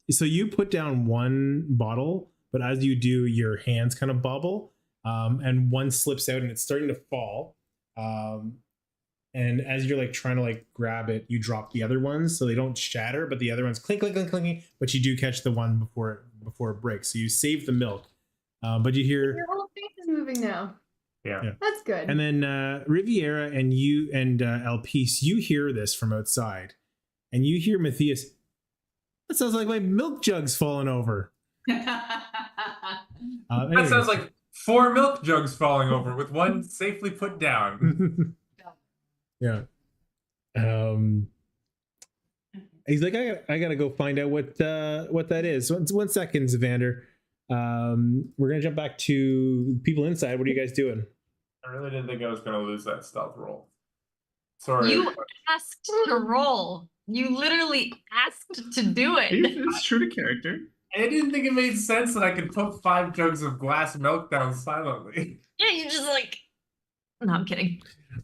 So you put down one bottle, but as you do, your hands kind of bobble, and one slips out and it's starting to fall. And as you're like trying to like grab it, you drop the other ones so they don't shatter, but the other ones clink, clink, clink, clinking. But you do catch the one before it breaks. So you save the milk, but you hear. Your whole face is moving now. Yeah. That's good. And then Riviera and you and Elpis, you hear this from outside, and you hear Matthias. That sounds like my milk jug's falling over. That Anyways. sounds like 4 milk jugs falling over with one safely put down. Yeah. He's like, I gotta go find out what that is. So 1 second, Zavander. We're gonna jump back to people inside. What are you guys doing? I really didn't think I was gonna lose that stealth roll. Sorry. You asked to roll. You literally asked to do it. It's true to character. I didn't think it made sense that I could put 5 jugs of glass milk down silently. Yeah, you just like. No, I'm kidding.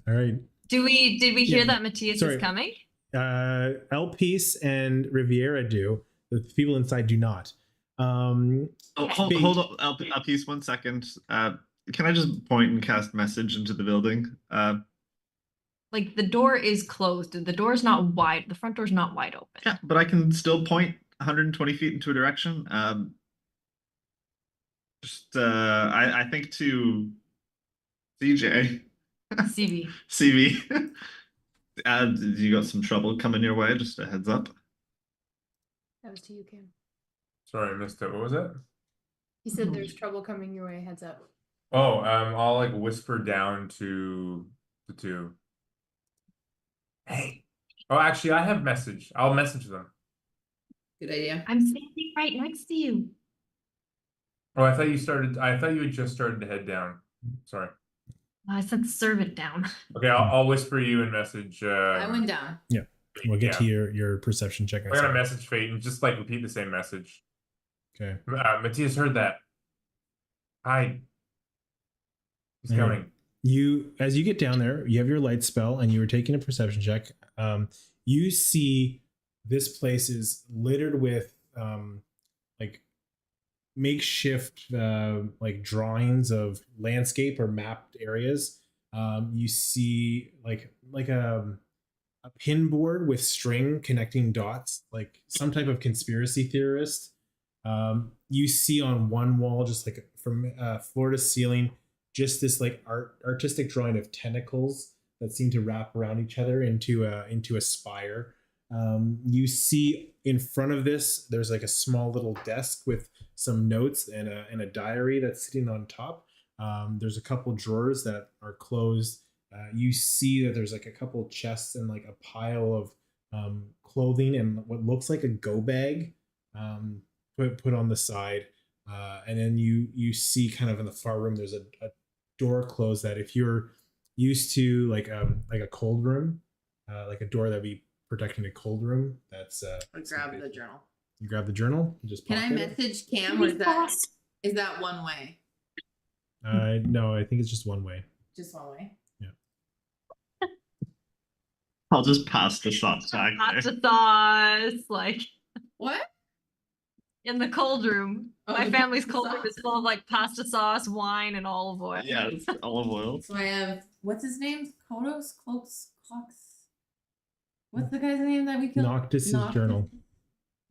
All right. Did we hear Yeah. that Matthias Sorry. is coming? Elpis and Riviera do. The people inside do not. Oh, hold Fate- on, Elpis, 1 second. Can I just point and cast message into the building? Like the door is closed. The door's not wide. The front door's not wide open. Yeah, but I can still point 120 feet into a direction. I think to CJ, CV. CV. You got some trouble coming your way. Just a heads up. That was to you, Cam. Sorry, I missed it. What was it? He said there's trouble coming your way. Heads up. Oh, I'll like whisper down to the 2. Hey. Oh, actually, I have message. I'll message them. Good idea. I'm standing right next to you. Oh, I thought you had just started to head down. Sorry. I sent the servant down. Okay, I'll whisper you and message. I went down. We'll get to your perception check. I'm gonna message Fate and just like repeat the same message. Okay. Matthias heard that. Hi. He's Yeah. coming. As you get down there, you have your light spell, and you were taking a perception check. You see this place is littered with like makeshift like drawings of landscape or mapped areas. You see like a pin board with string connecting dots, like some type of conspiracy theorist. You see on one wall, just like from floor to ceiling, just this like artistic drawing of tentacles that seem to wrap around each other into a spire. You see in front of this, there's like a small little desk with some notes and a diary that's sitting on top. There's a couple drawers that are closed. You see that there's like a couple chests and like a pile of clothing and what looks like a go bag put on the side. And then you see kind of in the far room there's a door closed that if you're used to like a cold room, like a door that'd be protecting a cold room, that's I'll grab the journal. you grab the journal, you just Can I pocket it. message Cam or is that one way? No, I think it's just one way. Just one way. I'll just pass the sauce back there. Pasta sauce, like What? in the cold room. Oh, My the family's pasta cold room sauce. is full of like pasta sauce, wine, and olive oil. Yeah, it's olive oil. So I have what's his name? Kodos? Cloaks? What's the guy's name that we killed? Noctis's journal.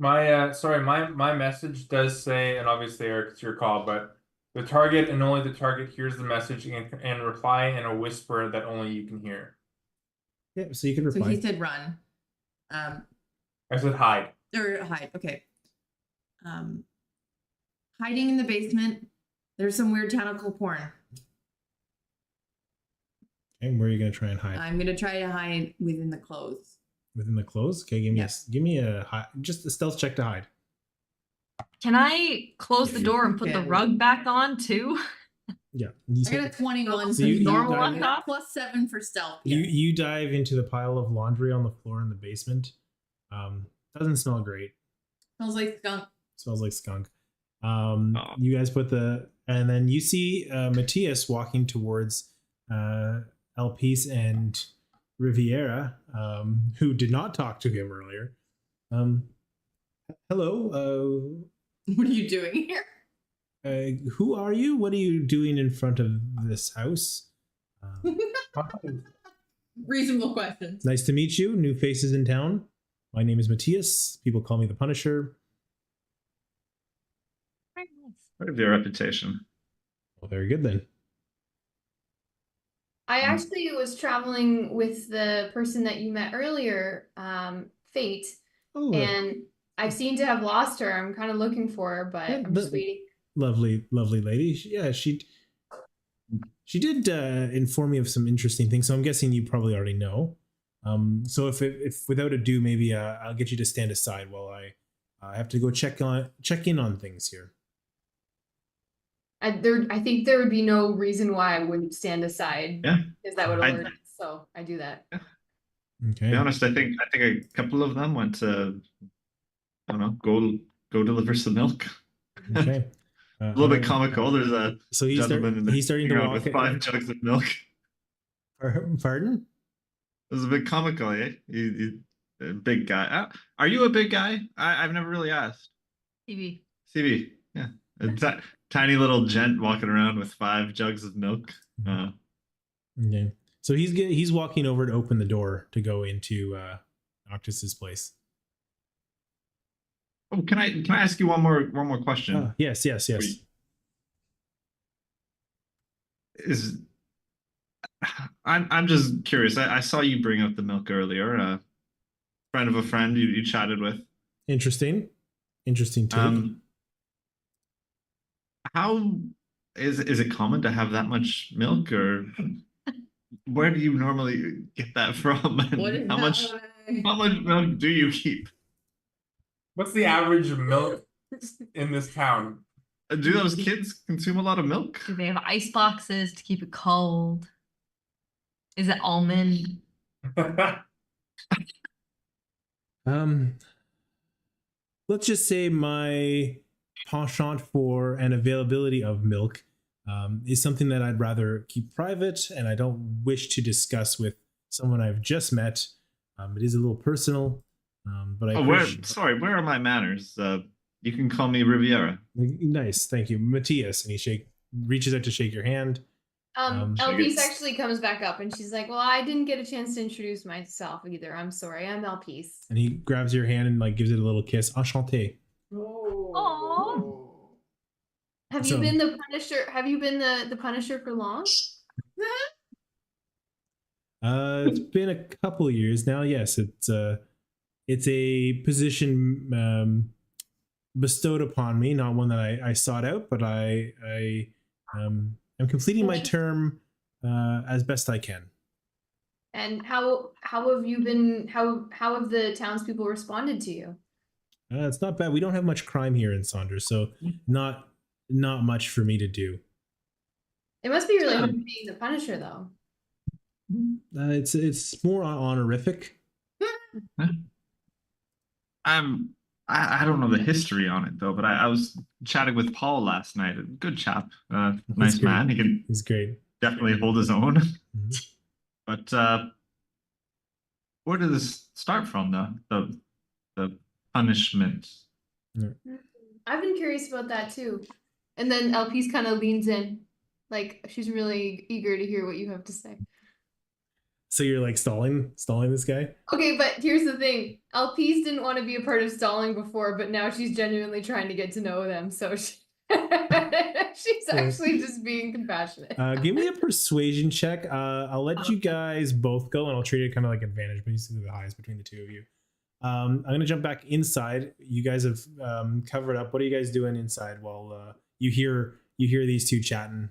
My message does say, and obviously Eric, it's your call, but the target and only the target hears the message and reply in a whisper that only you can hear. Yeah, so you can So reply. he said run. I said hide. Or hide. Okay. Hiding in the basement. There's some weird tentacle porn. Okay, where are you gonna try and hide? I'm gonna try to hide within the clothes. Within the clothes? Okay, give me Yeah. give me a just a stealth check to hide. Can I close If the you door and put the can. rug back on too? Yeah. I got a 21. So you- you Normal dive- one, I got +7 for stealth. You dive into the pile of laundry on the floor in the basement. Doesn't smell great. Smells like skunk. Smells like skunk. Oh. You guys and then you see Matthias walking towards Elpis and Riviera, who did not talk to him earlier. Hello. What are you doing here? Who are you? What are you doing in front of this house? Reasonable questions. Nice to meet you. New faces in town. My name is Matthias. People call me the Punisher. What is your reputation? Well, very good then. I actually was traveling with the person that you met earlier, Fate, Oh, and I seem to have lost her. I'm kind of looking for her, but Yeah, I'm just but- waiting. lovely lady. Yeah, she did inform me of some interesting things. So I'm guessing you probably already know. So if without ado, maybe I'll get you to stand aside while I have to go check in on things here. I think there would be no reason why I wouldn't stand aside. Yeah. Because that would I- alert us. So I do that. Okay. To be honest, I think a couple of them went to, I don't know, go deliver some milk. Okay. A little bit comical. There's a So he's gentleman in the he's starting to around walk. with 5 jugs of milk. Pardon? It was a bit comical, eh? A big guy. Are you a big guy? I've never really asked. TV. CB, yeah. A tiny little gent walking around with 5 jugs of milk. Okay. So he's walking over to open the door to go into Noctis's place. Oh, can I ask you one more question? Yes. I'm just curious. I saw you bring up the milk earlier. A friend of a friend you chatted with. Interesting too. How is it common to have that much milk, or where do you normally get that from? And What is how that much one? how much milk do you keep? What's the average milk in this town? Do those kids consume a lot of milk? Do they have ice boxes to keep it cold? Is it almond? Let's just say my penchant for and availability of milk is something that I'd rather keep private, and I don't wish to discuss with someone I've just met. It is a little personal, but I where are my manners? You can call me Riviera. Nice, thank you, Matthias. And he reaches out to shake your hand. Elpis actually comes back up and she's like, well, I didn't get a chance to introduce myself either. I'm sorry. I'm Elpis. And he grabs your hand and like gives it a little kiss. Enchanté. Aww. Have you So- been the Punisher? Have you been the Punisher for long? It's been a couple years now. Yes, it's a position bestowed upon me, not one that I sought out, but I am completing my term as best I can. And how have you been? How have the townspeople responded to you? It's not bad. We don't have much crime here in Sonder, so not much for me to do. It must be really hard being the Punisher, though. It's more honorific. I don't know the history on it though, but I was chatting with Paul last night. Good chap, nice great. man. He's great. Definitely hold his own. Mhm. But where did this start from? The punishment. I've been curious about that too. And then Elpis kind of leans in, like she's really eager to hear what you have to say. So you're like stalling this guy? Okay, but here's the thing. Elpis didn't want to be a part of stalling before, but now she's genuinely trying to get to know them. So she's actually just being compassionate. Give me a persuasion check. I'll let you guys both go, and I'll treat it kind of like advantage, basically the highest between the two of you. I'm gonna jump back inside. You guys have covered up. What are you guys doing inside while you hear these two chatting?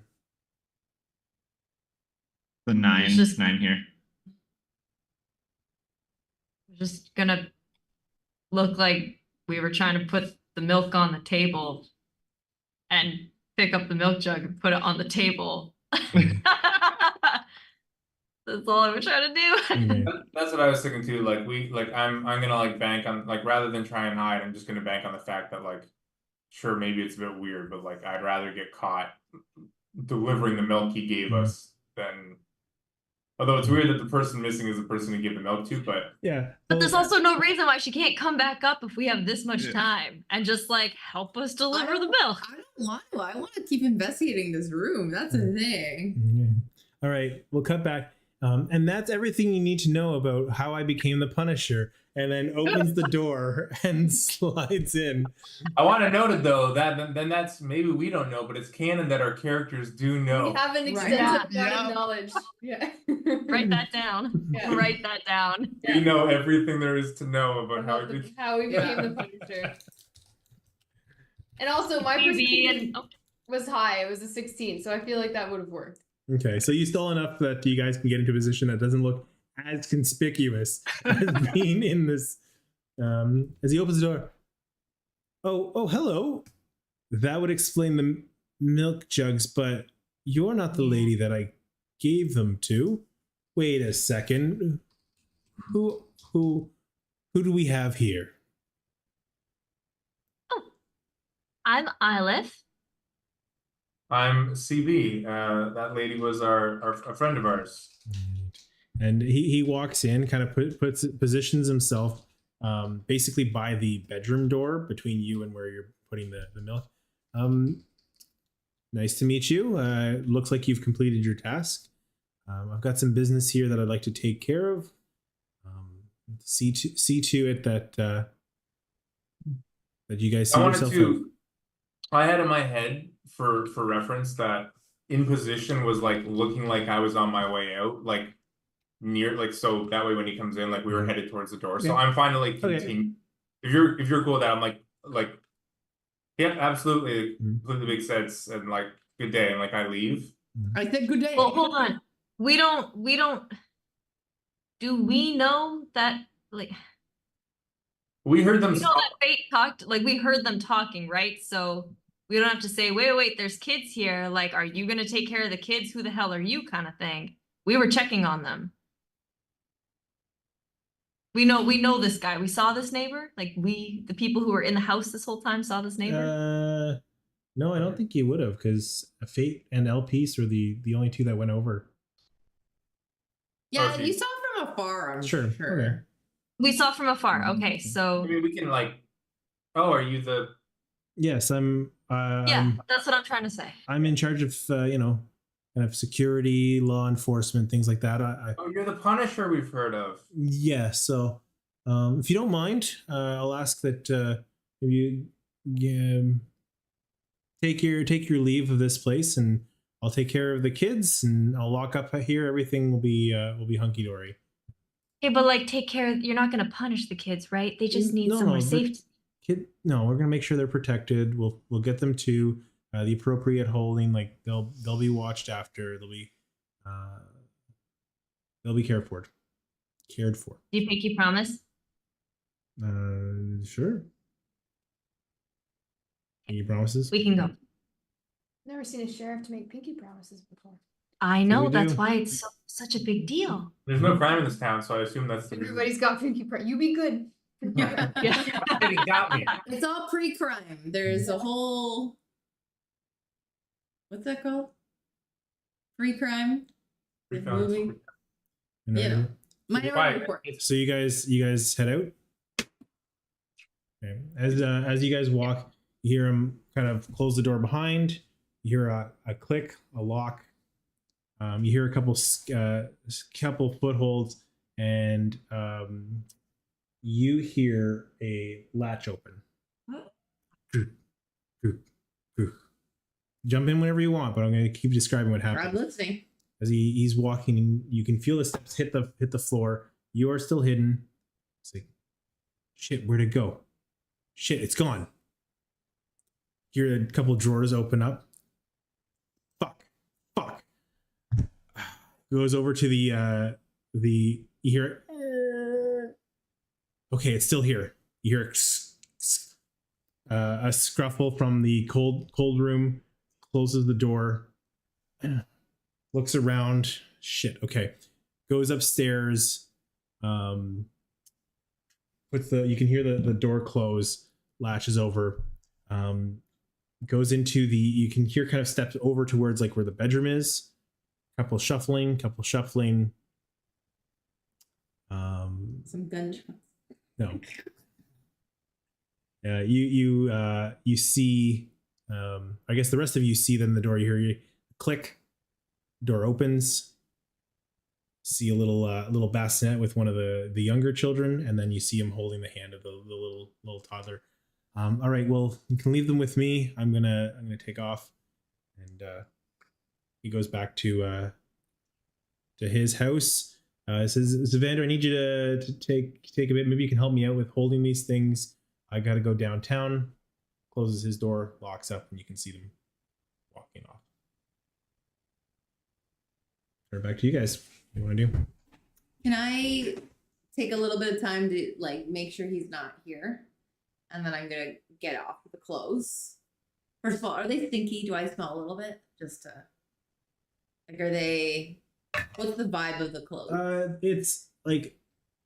The nine here. Just gonna look like we were trying to put the milk on the table and pick up the milk jug and put it on the table. That's all I was trying to do. Okay. That's what I was thinking too. Like I'm gonna like bank on like rather than try and hide, I'm just gonna bank on the fact that like sure maybe it's a bit weird, but like I'd rather get caught delivering the milk he gave us than. Although it's weird that the person missing is the person he gave the milk to, but Yeah. But there's also no reason why she can't come back up if we have this much time and just like help us deliver the milk. I don't want to. I want to keep investigating this room. That's the thing. Yeah. All right, we'll cut back. And that's everything you need to know about how I became the Punisher. And then opens the door and slides in. I want to note it though that then that's maybe we don't know, but it's canon that our characters do know. We have an Right. extensive Yeah. amount of knowledge. Yeah. Write that down. Yeah. Write that down. We know everything there is to know about how it How we became the Punisher. And also my Maybe perception and was high. It was a 16, so I feel like that would have worked. Okay, so you stall enough that you guys can get into a position that doesn't look as conspicuous as being in this. As he opens the door. Oh, hello. That would explain the milk jugs, but you're not the lady that I gave them to. Wait a second. Who do we have here? I'm Eilif. I'm CB. That lady was a friend of ours. And he walks in, kind of positions himself basically by the bedroom door between you and where you're putting the milk. Nice to meet you. Looks like you've completed your task. I've got some business here that I'd like to take care of. See to it that you guys see yourself. I had in my head for reference that in position was like looking like I was on my way out, like near, like so that way when he comes in, like we were headed towards the door. So Yeah. I'm fine to like continue. If you're cool with that, I'm like yeah, absolutely, completely makes sense, and like good day, and like I leave. I said good day. Well, hold on. We don't. Do we know that like We heard them. we know that Fate talked? Like we heard them talking, right? So we don't have to say, wait, there's kids here. Like, are you gonna take care of the kids? Who the hell are you? Kind of thing. We were checking on them. We know this guy. We saw this neighbor. Like the people who were in the house this whole time saw this neighbor. No, I don't think you would have, because Fate and Elpis are the only two that went over. Yeah, Okay. you saw from afar, I'm Sure. sure. Okay. We saw from afar. Okay, I so mean, we can like. Oh, are you the? Yes, I'm. yeah, that's what I'm trying to say. I'm in charge of kind of security, law enforcement, things like that. Oh, you're the Punisher we've heard of. Yeah. So, if you don't mind, I'll ask that if you take your leave of this place, and I'll take care of the kids, and I'll lock up here. Everything will be hunky dory. Okay, but like take care. You're not gonna punish the kids, right? They just need No, somewhere but- safe. No, we're gonna make sure they're protected. We'll get them to the appropriate holding. Like they'll be watched after. They'll be cared for. Cared for. Do you pinky promise? Sure. Any promises? We can go. Never seen a sheriff to make pinky promises before. I know, we that's do. why it's such a big deal. There's no crime in this town, so I assume that's the reason. Everybody's got pinky You be good. Yeah. He got me. It's all pre-crime. There's a whole, what's that called? Pre-crime. Movie. Yeah. Minority Report. So you guys head out. Okay. As you guys walk, you hear him kind of close the door behind. You hear a click, a lock. You hear a couple footholds, and you hear a latch open. Jump in whenever you want, but I'm going to keep describing what happens. I'm listening. As he's walking, you can feel the steps hit the floor. You are still hidden. It's like, shit, where'd it go? Shit, it's gone. Hear a couple drawers open up. Fuck. Goes over to the you hear it. Okay, it's still here. You hear a scruffle from the cold room. Closes the door. Looks around. Shit. Okay. Goes upstairs. You can hear the door close. Latches over. Goes into you can hear kind of steps over towards like where the bedroom is. Couple shuffling. Some gunshots. No. You see. I guess the rest of you see then the door. You hear click. Door opens. See a little bassinet with one of the younger children, and then you see him holding the hand of the little toddler. All right, well, you can leave them with me. I'm gonna take off, and he goes back to his house. Says, Evander, I need you to take a bit. Maybe you can help me out with holding these things. I got to go downtown. Closes his door, locks up, and you can see them walking off. Turn back to you guys. What do you want to do? Can I take a little bit of time to like make sure he's not here? And then I'm gonna get off with the clothes. First of all, are they stinky? Do I smell a little bit? Just to like, are they? What's the vibe of the clothes? It's like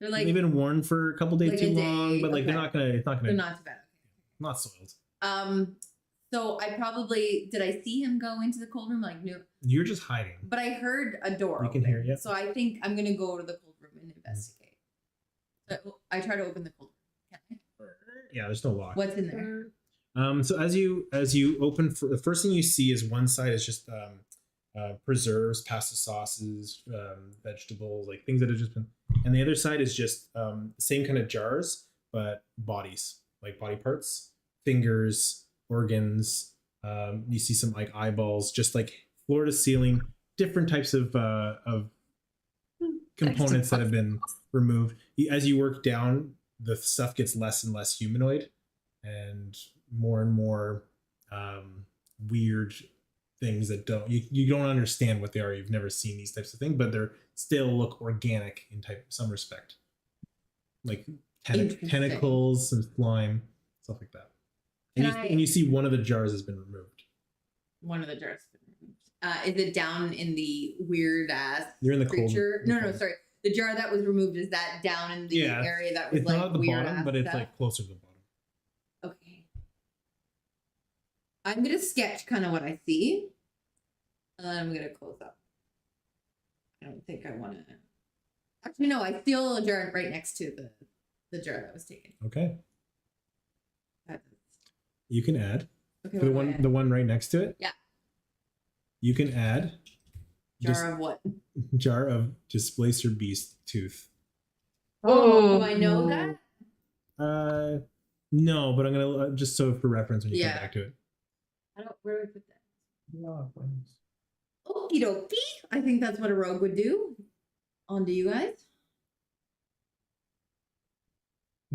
They're like they've been worn for a couple days like too a day, long, but like okay. it's not gonna they're not too bad. not soiled. So I probably did I see him go into the cold room? Like no, You're just hiding. but I heard a door. You can open. hear it, yeah. So I think I'm gonna go to the cold room and investigate. So I try to open the cold room. Can I? Yeah, there's no lock. What's in there? So as you open, the first thing you see is one side is just preserves, pasta sauces, vegetables, like things that have just been, and the other side is just the same kind of jars, but bodies, like body parts, fingers, organs. You see some like eyeballs, just like floor to ceiling, different types of components that have been removed. As you work down, the stuff gets less and less humanoid, and more weird things that you don't understand what they are. You've never seen these types of things, but they're still look organic in some respect, like tentacles and slime, stuff like that. And you see one of the jars has been removed. One of the jars. Is it down in the weird ass You're in the creature? cold. No, sorry. The jar that was removed, is that down in the area that was it's like not at the weird bottom, ass but it's stuff? like closer to the bottom. Okay. I'm gonna sketch kind of what I see, and then I'm gonna close up. I don't think I want to. Actually, no. I steal a jar right next to the jar that was taken. Okay. That- You can add Okay. the what do I add? one right next to it. Yeah. You can add Jar of what? jar of displacer beast tooth. Oh, do I know that? No, but I'm gonna just so for reference when you come Yeah. back to it. I don't. Where do I put that? Okie dokie. I think that's what a rogue would do. On to you guys.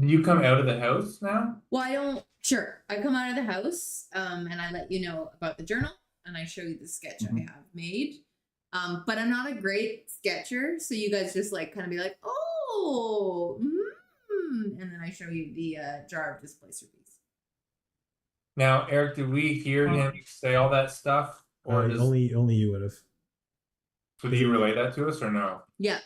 You come out of the house now? Well, I don't. Sure, I come out of the house, and I let you know about the journal, and I show you the sketch I have made. But I'm not a great sketcher, so you guys just like kind of be like, oh, and then I show you the jar of displacer piece. Now, Eric, did we hear him say all that stuff? Or does, only you would have. would you relay that to us or no? Yeah.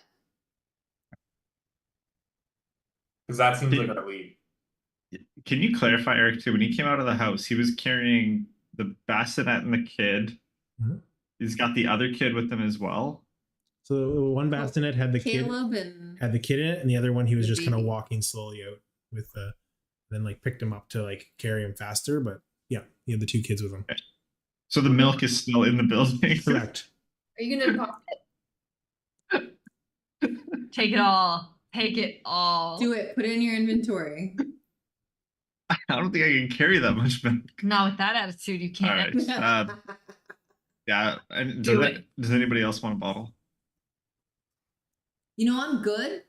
Because that seems like our lead. Can you clarify, Eric, too? When he came out of the house, he was carrying the bassinet and the kid. Mhm. He's got the other kid with him as well. So one bassinet had the Caleb kid and had the kid in it, and the other one he was the just kind of baby. walking slowly out with then like picked him up to like carry him faster. But yeah, he had the two kids with him. So the milk is still in the building. Correct. Are you gonna pop it? Take it all. Take it all. do it. Put it in your inventory. I don't think I can carry that much milk. Not with that attitude, you can't. All right. Yeah. And Do does anybody else want a bottle? You know I'm good.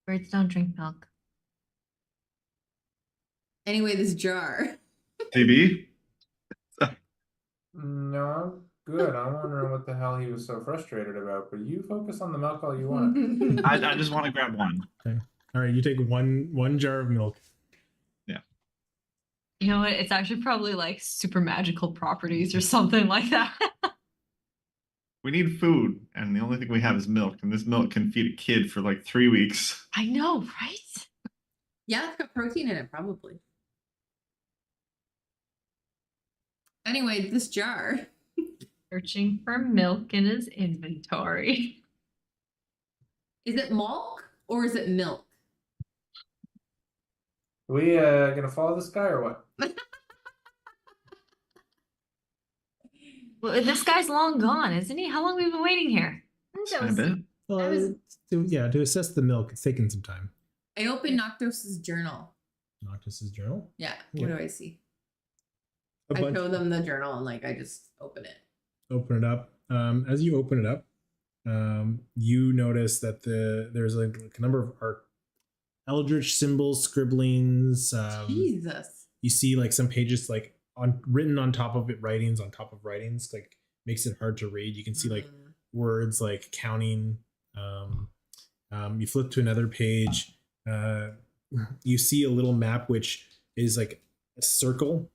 Birds don't drink milk. Anyway, this jar. DB? No, I'm good. I'm wondering what the hell he was so frustrated about. But you focus on the milk all you want. I just want to grab one. Okay. All right, you take one jar of milk. You know what? It's actually probably like super magical properties or something like that. We need food, and the only thing we have is milk, and this milk can feed a kid for like 3 weeks. I know, right? Yeah, it's got protein in it, probably. Anyway, this jar. Searching for milk in his inventory. Is it milk or is it milk? We gonna follow this guy or what? Well, this guy's long gone, isn't he? How long have we been waiting here? I think It's that been a was bit. Well, to assess the milk, it's taken some time. I opened Noctis's journal. Noctis's journal. Yeah. Yeah. What do I see? A I bunch- show them the journal and like I just open it. Open it up. As you open it up, you notice that there's like a number of eldritch symbols, scribblings. Jesus. You see like some pages like written on top of it, writings on top of writings, like makes it hard to read. You can see like words like counting. You flip to another page. You see a little map which is like a circle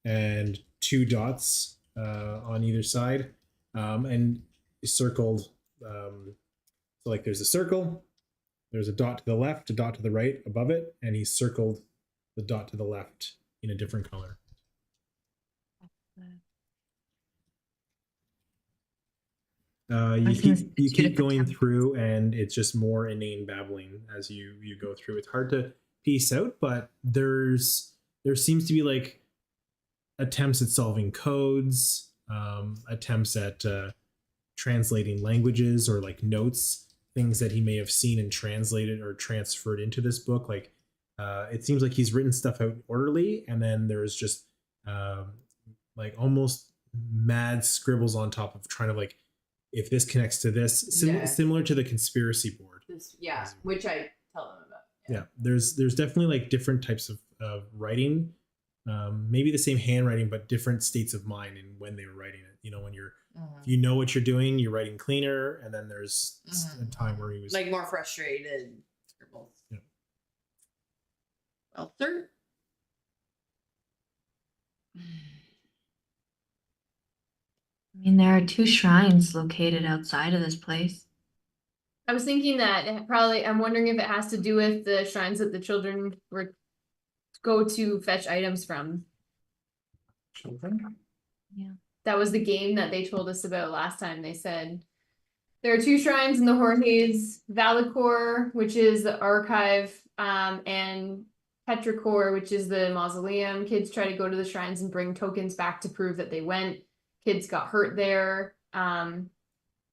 and 2 dots on either side, and circled. So like there's a circle, there's a dot to the left, a dot to the right above it, and he's circled the dot to the left in a different color. You keep going through, and it's just more inane babbling as you go through. It's hard to piece out, but there seems to be like attempts at solving codes, attempts at translating languages or like notes, things that he may have seen and translated or transferred into this book. Like it seems like he's written stuff out orderly, and then there's just like almost mad scribbles on top of trying to like, if this connects to this, Yeah. similar to the conspiracy board. Yeah, which I tell them about. Yeah, there's definitely like different types of writing, maybe the same handwriting, but different states of mind and when they were writing it. You know, when you're, if you know what you're doing, you're writing cleaner, and then there's a time where he was Like more frustrated scribbles. Yeah. Well, sir. I mean, there are 2 shrines located outside of this place. I was thinking that I'm wondering if it has to do with the shrines that the children were go to fetch items from. Children? That was the game that they told us about last time. They said there are 2 shrines in the Hoar Haze, Valicor, which is the archive, and Petrichor, which is the mausoleum. Kids try to go to the shrines and bring tokens back to prove that they went. Kids got hurt there.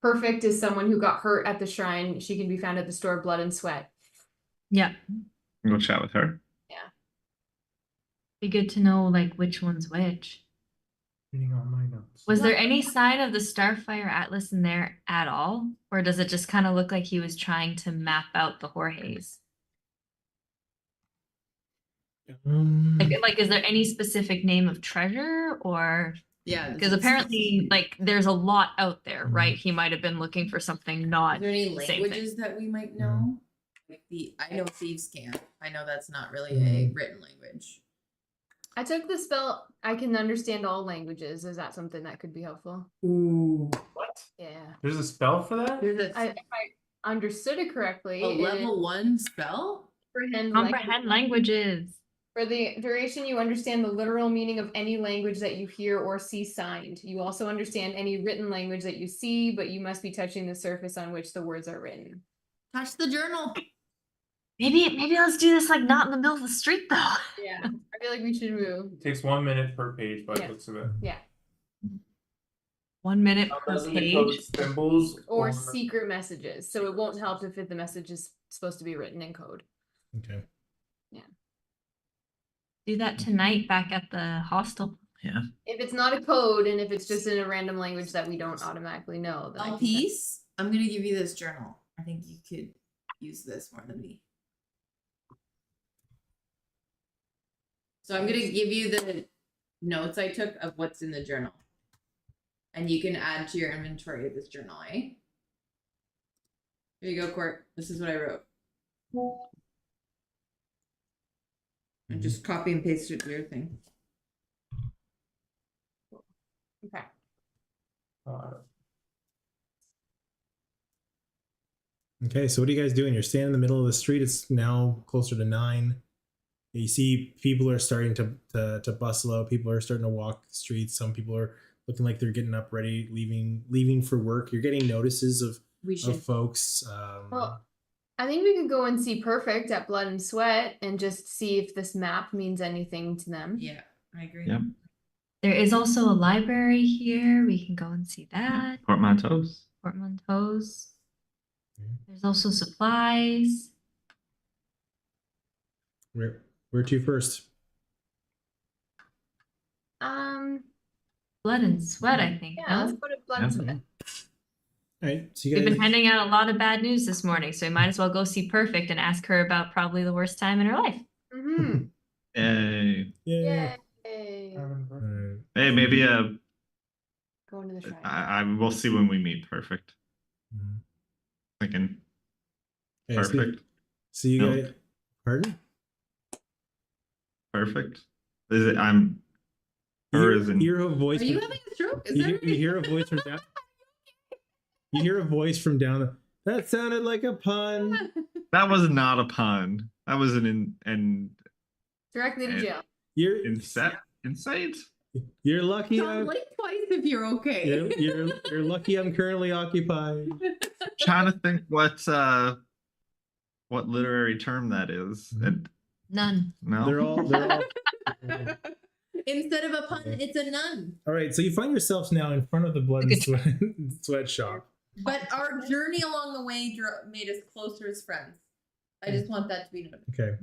Perfect is someone who got hurt at the shrine. She can be found at the store Blood and Sweat. Yeah. Go chat with her. Be good to know like which one's which. Reading all my notes. Was there any sign of the Starfire Atlas in there at all? Or does it just kind of look like he was trying to map out the Hoar Haze? Like, is there any specific name of treasure or? Yeah. Because apparently, like, there's a lot out there, right? He might have been looking for something not Is there any the same thing. languages that we might know? Like I know thieves can't. I know that's not really a written language. I took the spell. I can understand all languages. Is that something that could be helpful? Ooh, what? Yeah. There's a spell for that? There's If I understood it correctly, a level 1 spell? Comprehend languages. For the duration, you understand the literal meaning of any language that you hear or see signed. You also understand any written language that you see, but you must be touching the surface on which the words are written. Touch the journal. Maybe let's do this like not in the middle of the street though. Yeah, I feel like we should move. Takes 1 minute per page, by the Yeah. looks of it. Yeah. 1 minute per Doesn't it code page. symbols Or secret messages. So it won't help if the message is supposed to be written in code. Okay. Do that tonight back at the hostel. Yeah. If it's not a code and if it's just in a random language that we don't automatically know, then I think Elpis, I'm gonna give you this journal. I think you could use this more than me. So I'm gonna give you the notes I took of what's in the journal. And you can add to your inventory of this journal, eh? Here you go, Court. This is what I wrote. And just copy and paste it to your thing. okay. Okay, so what are you guys doing? You're standing in the middle of the street. It's now closer to 9. You see people are starting to bustle out. People are starting to walk the streets. Some people are looking like they're getting up ready, leaving for work. You're getting notices of folks. Well, I think we could go and see Perfect at Blood and Sweat and just see if this map means anything to them. Yeah, I agree. Yep. There is also a library here. We can go and see that. Portmanteaus. Portmanteaus. There's also supplies. Where to first? Blood and Sweat, I think. Yeah, no? let's go to Blood and Sweat. All right, so you We've guys. been handing out a lot of bad news this morning, so we might as well go see Perfect and ask her about probably the worst time in her life. Mm-hmm. Yay. Yeah. Yay. Alright. Hey, maybe Going to the shrine. I will see when we meet. Perfect. Mhm. Thinking Okay, perfect. So you No. guys. Pardon? Perfect. Is it? I'm. Her is in. You hear a voice. Are you from- having a stroke? Is you, that you hear a voice from down. You hear a voice from down. That sounded like a pun. That was not a pun. That was an Directly to jail. You're insight. You're lucky. Tom, blink twice if you're okay. You're lucky. I'm currently occupied. Trying to think what literary term that is. And None. no. They're all. Instead of a pun, it's a nun. All right, so you find yourselves now in front of the Blood and Sweat shop. But our journey along the way made us closer as friends. I just want that to be noted. Okay.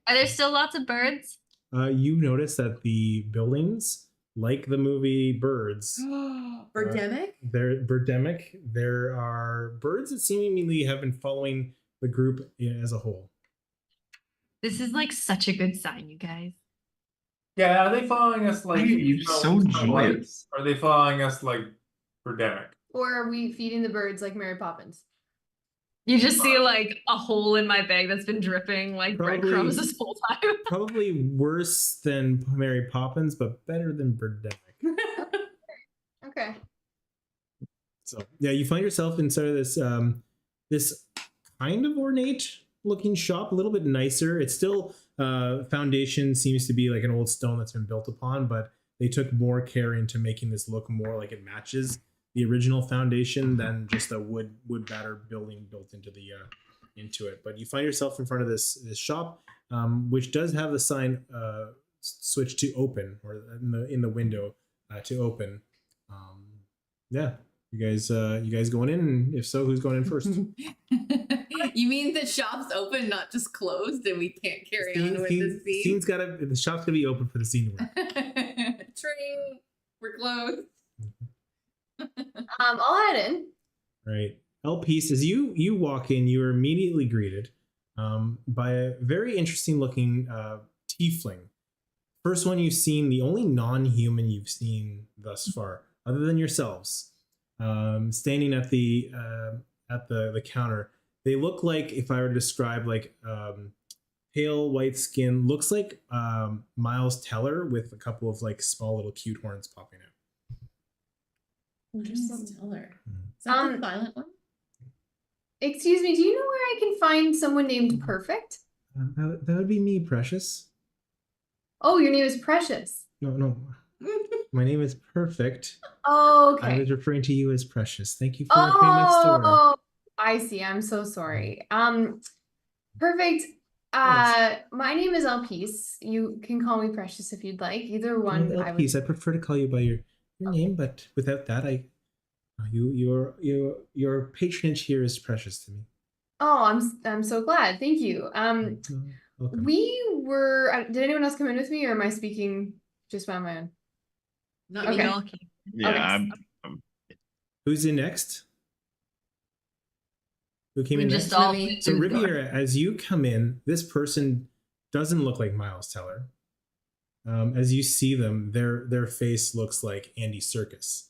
Are there still lots of birds? You notice that the buildings, like the movie Birds, Birdemic? they're birdemic. There are birds that seemingly have been following the group as a whole. This is like such a good sign, you guys. Yeah, are they following us like? Why are you so joyous? Are they following us like Birdemic? Or are we feeding the birds like Mary Poppins? You just see like a hole in my bag that's been dripping like breadcrumbs this whole time. Probably worse than Mary Poppins, but better than Birdemic. Okay. So yeah, you find yourself inside of this this kind of ornate looking shop, a little bit nicer. It's still foundation seems to be like an old stone that's been built upon, but they took more care into making this look more like it matches the original foundation than just a wood batter building built into it. But you find yourself in front of this shop, which does have the sign switch to open, or in the window to open. Yeah, you guys going in, and if so, who's going in first? You mean the shop's open, not just closed, and we can't carry on with the scene? The shop's gotta be open for the scene to work. Tring, we're closed. I'll head in. Right. Elpis, as you walk in, you are immediately greeted by a very interesting looking tiefling. First one you've seen, the only non-human you've seen thus far, other than yourselves, standing at the counter. They look like, if I were to describe, like pale white skin, looks like Miles Teller with a couple of like small little cute horns popping out. Just tell her. Is that the violent one? Excuse me, do you know where I can find someone named Perfect? That would be me, Precious. Oh, your name is Precious. No. My name is Perfect. Oh, I okay. was referring to you as Precious. Thank you for opening my store. Oh, I see. I'm so sorry. Perfect. Yes. My name is Elpis. You can call me Precious if you'd like. Either one. Elpis, I prefer to call you by your name, but without that, your patronage here is precious to me. Oh, I'm so glad. Thank you. Welcome. We were. Did anyone else come in with me, or am I speaking just by my own? Not Okay. me. Yeah, Okay. Who's in next? Who came in We next? just all So Riviera, as you come in, this person doesn't look like Miles Teller. As you see them, their face looks like Andy Circus.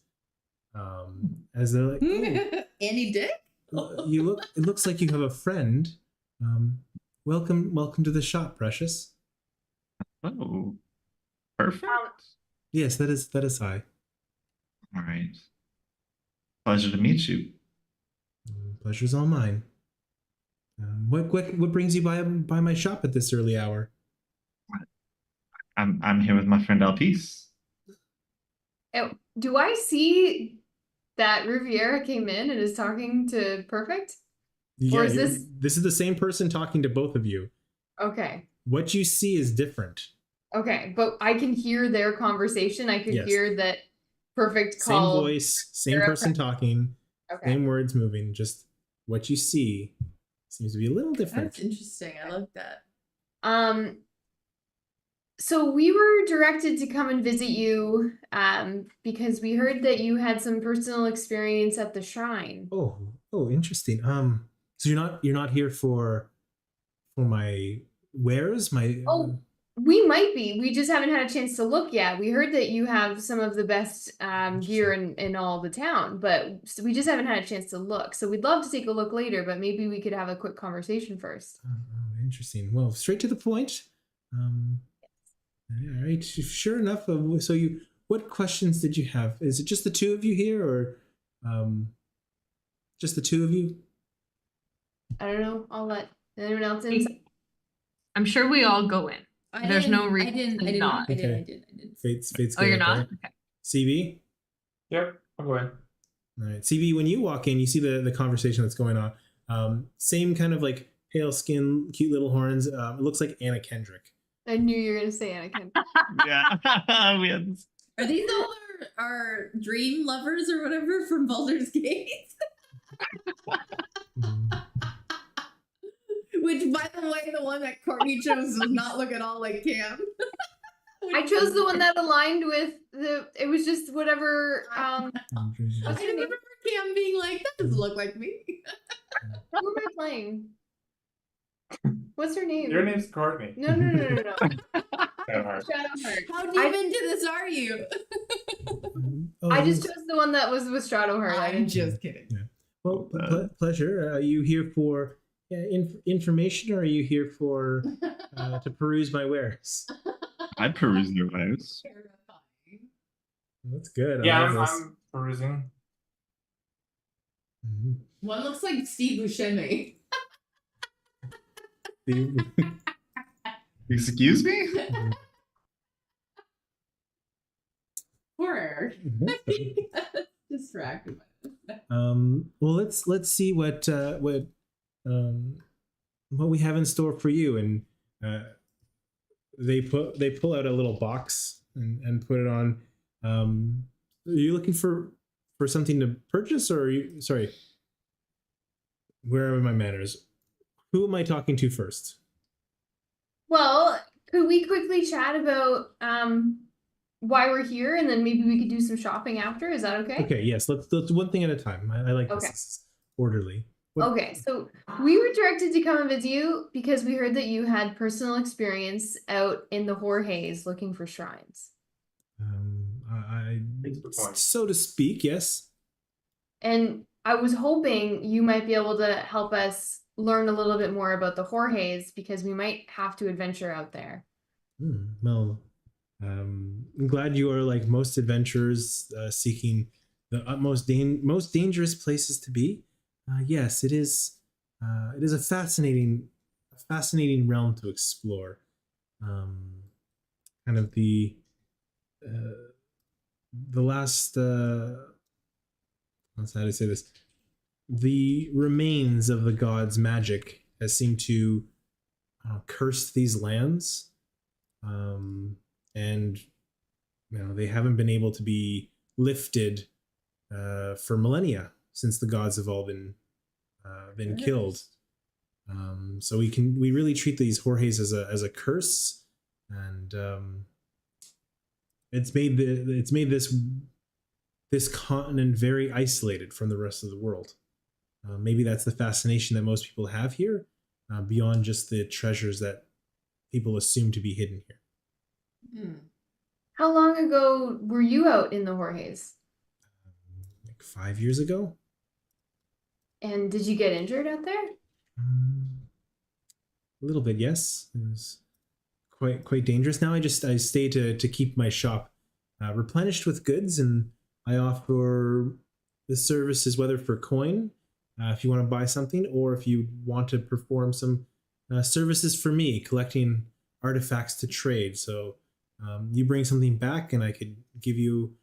As they're like, oh, Andy Dick? it looks like you have a friend. Welcome to the shop, Precious. Oh, perfect. Yes, that is I. All right. Pleasure to meet you. Pleasure's all mine. What brings you by my shop at this early hour? I'm here with my friend Elpis. Do I see that Riviera came in and is talking to Perfect? Yeah, is this- this is the same person talking to both of you. Okay. What you see is different. Okay, but I can hear their conversation. I could Yes. hear that Perfect Same called. voice, same They're person talking, Okay. same words moving. Just what you see seems to be a little different. That's interesting. I like that. So we were directed to come and visit you, because we heard that you had some personal experience at the shrine. Oh, interesting. So you're not here for my wares, my. Oh, we might be. We just haven't had a chance to look yet. We heard that you have some of the best gear in all the town, but we just haven't had a chance to look. So we'd love to take a look later, but maybe we could have a quick conversation first. Oh, interesting. Well, straight to the point. All right. Sure enough. So what questions did you have? Is it just the two of you here, or just the two of you? I don't know. I'll let anyone else in. I'm sure we all go in. There's no I reason didn't. to I did. not. I did. I Okay. did. I did. Fate's Oh, you're good, not? right? Okay. CB. Yep, I'll go ahead. All right, CB. When you walk in, you see the conversation that's going on. Same kind of like pale skin, cute little horns. It looks like Anna Kendrick. I knew you were gonna say Anakin. Yeah, we had this. Are these all our dream lovers or whatever from Baldur's Gate? Mm. Which, by the way, the one that Courtney chose does not look at all like Cam. I chose the one that aligned with it was just whatever, I remember Cam being like, that doesn't look like me. who am I playing? What's her name? Your name's Courtney. No. Shadowheart. Shadowheart. How deep into this are you? I just chose the one that was with Shadowheart. I I'm didn't just kidding. Well, pleasure. Are you here for information, or are you here for to peruse my wares? I peruse your wares. Terrifying. That's good. I Yeah, love this. I'm perusing. Mhm. One looks like Steve Buscemi. Excuse me? Poor Eric. Mhm. Distracted by this. Well, let's see what we have in store for you. And they pull out a little box and put it on. Are you looking for something to purchase, or are you sorry? Where are my manners? Who am I talking to first? Well, could we quickly chat about why we're here, and then maybe we could do some shopping after? Is that okay? Okay, yes. Let's one thing at a time. I like this. Okay. This is orderly. What- Okay, so we were directed to come and visit you because we heard that you had personal experience out in the Hoar Haze looking for shrines. Makes the point. So to speak, yes. And I was hoping you might be able to help us learn a little bit more about the Hoar Haze because we might have to adventure out there. Well, I'm glad you are like most adventurers seeking the utmost most dangerous places to be. Yes, it is. It is a fascinating realm to explore. Kind of the last. How to say this? The remains of the gods' magic has seemed to curse these lands. And they haven't been able to be lifted for millennia since the gods have all been killed. So we really treat these Hoar Haze as a curse, and it's made this continent very isolated from the rest of the world. Maybe that's the fascination that most people have here, beyond just the treasures that people assume to be hidden here. How long ago were you out in the Hoar Haze? Like 5 years ago. And did you get injured out there? A little bit, yes. It was quite dangerous. Now I stay to keep my shop replenished with goods, and I offer the services whether for coin, if you want to buy something, or if you want to perform some services for me, collecting artifacts to trade. So you bring something back, and I could give you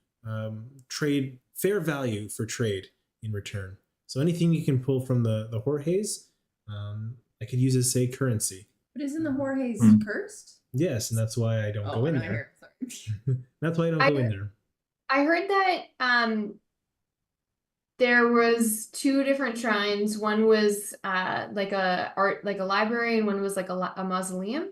trade fair value for trade in return. So anything you can pull from the Hoar Haze, I could use as, say, currency. But isn't the Hoar Haze cursed? Yes, and that's why I don't go in there. Sorry. That's why I don't go in there. I heard that there was 2 different shrines. One was like a library, and one was like a mausoleum.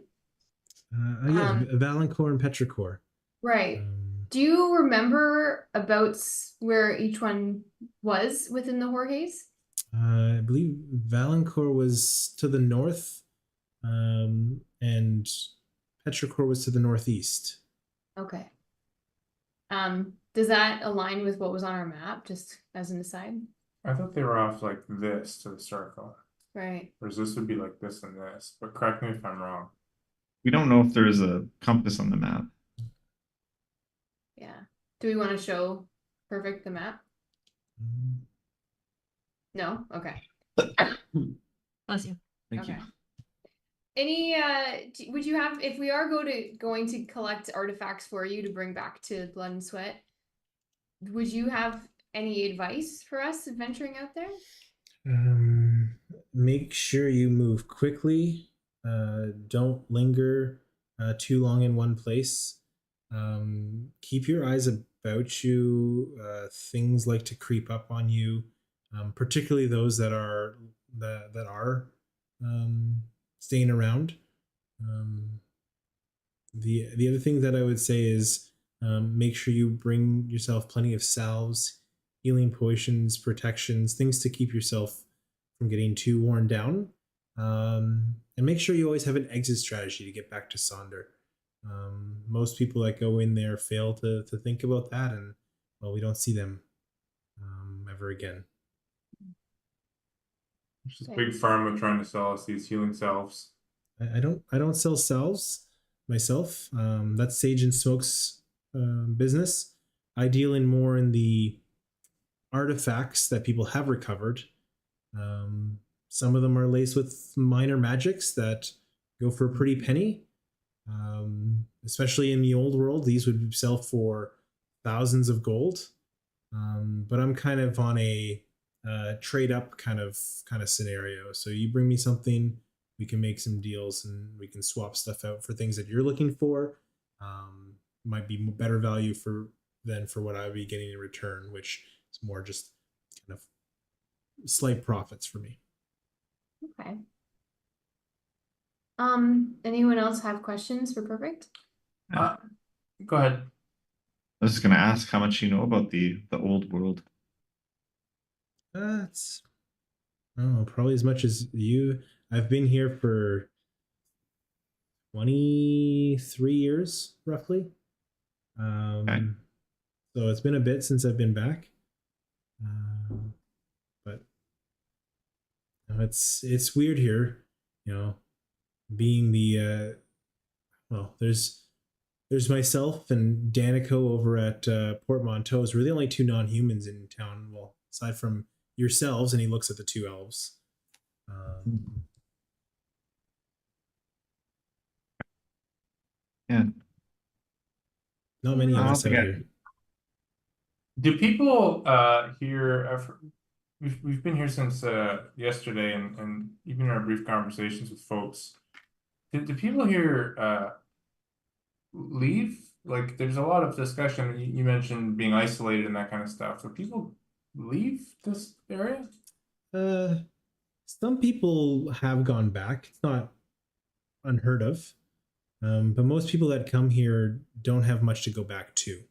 Valancourt and Petrichor. Right. Do you remember about where each one was within the Hoar Haze? I believe Valancourt was to the north, and Petrichor was to the northeast. Okay. Does that align with what was on our map, just as an aside? I thought they were off like this to the circle. Right. Whereas this would be like this and this. But correct me if I'm wrong. We don't know if there is a compass on the map. Yeah. Do we want to show Perfect the map? No? Okay. Bless you. Thank you. Any would you have, if we are going to collect artifacts for you to bring back to Blood and Sweat, would you have any advice for us adventuring out there? Make sure you move quickly. Don't linger too long in one place. Keep your eyes about you. Things like to creep up on you, particularly those that are staying around. The other thing that I would say is make sure you bring yourself plenty of salves, healing potions, protections, things to keep yourself from getting too worn down. And make sure you always have an exit strategy to get back to Sonder. Most people that go in there fail to think about that, and well, we don't see them ever again. It's just big pharma trying to sell us these healing salves. I don't sell salves myself. That's Sage and Smoke's business. I deal in more in the artifacts that people have recovered. Some of them are laced with minor magics that go for a pretty penny. Especially in the old world, these would sell for thousands of gold. But I'm kind of on a trade up kind of scenario. So you bring me something, we can make some deals, and we can swap stuff out for things that you're looking for. Might be better value than for what I would be getting in return, which is more just kind of slight profits for me. Okay. Anyone else have questions for Perfect? Go ahead. I was just gonna ask how much you know about the old world. It's Oh, probably as much as you. I've been here for 23 years, roughly. So it's been a bit since I've been back. But it's weird here, being the well, there's myself and Danico over at Portmanteaus. We're the only two non-humans in town. Well, aside from yourselves, and he looks at the two elves. Yeah. Not many of I us don't out think here. Do people here? We've been here since yesterday, and even in our brief conversations with folks, do people here leave? Like, there's a lot of discussion. You mentioned being isolated and that kind of stuff. Do people leave this area? Some people have gone back. It's not unheard of. But most people that come here don't have much to go back to.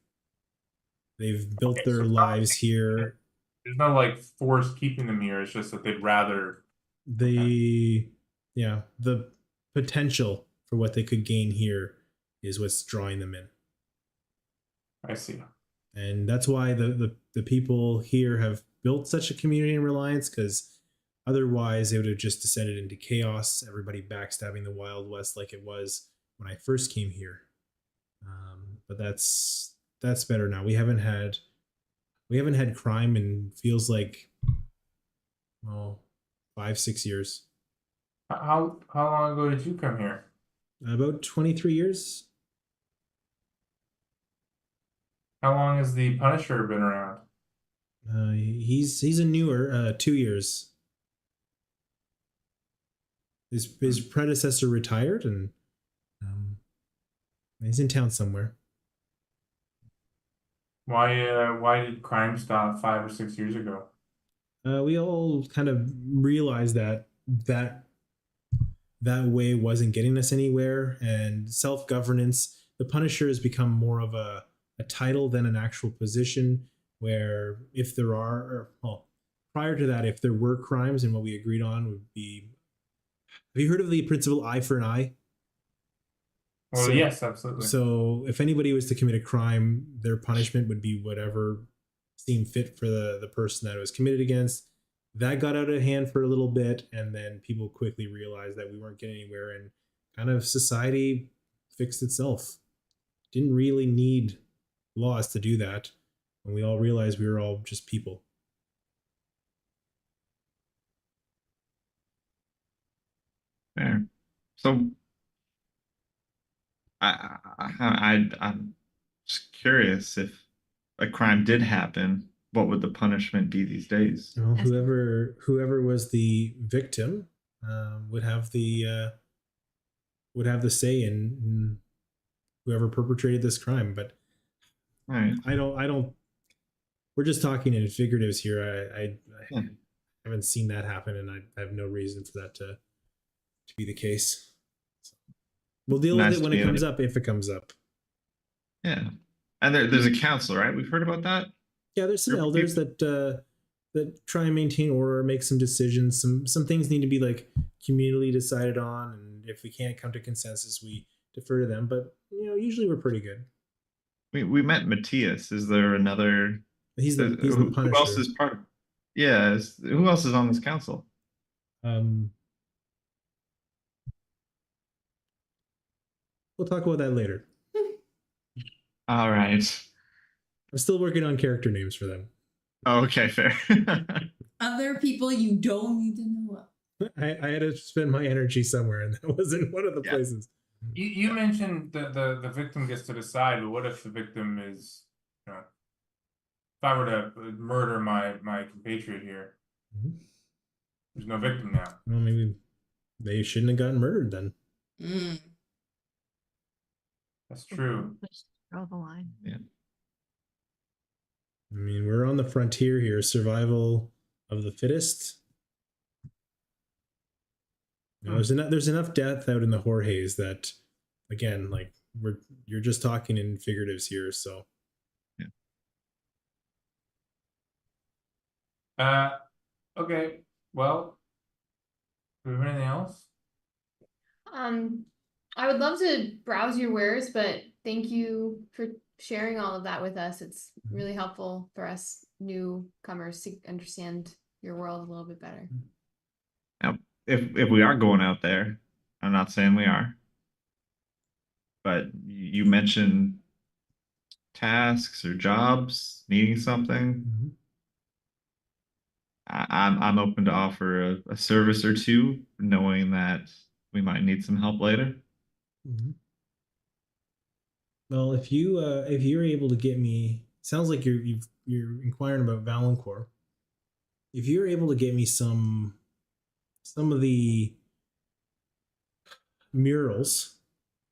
They've built Okay, their so lives here. There's no like force keeping them here. It's just that they'd rather. The potential for what they could gain here is what's drawing them in. I see. And that's why the people here have built such a community in Reliance, because otherwise they would have just descended into chaos, everybody backstabbing the Wild West like it was when I first came here. But that's better now. We haven't had crime in feels like 5-6 years. How long ago did you come here? About 23 years. How long has the Punisher been around? He's a newer 2 years. His predecessor retired, and he's in town somewhere. Why did crime stop 5 or 6 years ago? We all kind of realized that way wasn't getting us anywhere, and self-governance. The Punisher has become more of a title than an actual position, where if there are, prior to that, if there were crimes, and what we agreed on would be, have you heard of the principle eye for an eye? Well, yes, absolutely. So if anybody was to commit a crime, their punishment would be whatever seemed fit for the person that it was committed against. That got out of hand for a little bit, and then people quickly realized that we weren't getting anywhere, and kind of society fixed itself. Didn't really need laws to do that, and we all realized we were all just people. Fair. So I'm just curious, if a crime did happen, what would the punishment be these days? Well, whoever was the victim would have the say in whoever perpetrated this crime. But Right. I don't. We're just talking in figuratives here. I haven't seen that happen, and I have no reason for that to be the case. So we'll deal with it when it comes up, if it comes up. Yeah, and there's a council, right? We've heard about that. Yeah, there's some elders that try and maintain order, make some decisions. Some things need to be like communally decided on, and if we can't come to consensus, we defer to them. But usually we're pretty good. We met Matthias. Is there another? He's the Punisher. Who else is part of? Yeah, who else is on this council? We'll talk about that later. All right. I'm still working on character names for them. Oh, okay, fair. Other people you don't need to know. I had to spend my energy somewhere, and that wasn't one of the places. You mentioned the victim gets to decide, but what if the victim is, if I were to murder my compatriot here, there's no victim now. Well, maybe they shouldn't have gotten murdered then. That's true. Just draw the line. Yeah. I mean, we're on the frontier here. Survival of the fittest. There's enough death out in the Hoar Haze that, again, like you're just talking in figuratives here. So, yeah. Okay. Well, do we have anything else? I would love to browse your wares, but thank you for sharing all of that with us. It's really helpful for us newcomers to understand your world a little bit better. Now, if we are going out there, I'm not saying we are, but you mentioned tasks or jobs, needing something. Mhm. I'm open to offer a service or two, knowing that we might need some help later. Mhm. Well, if you're able to get me, sounds like you're inquiring about Valancourt. If you're able to get me some of the murals,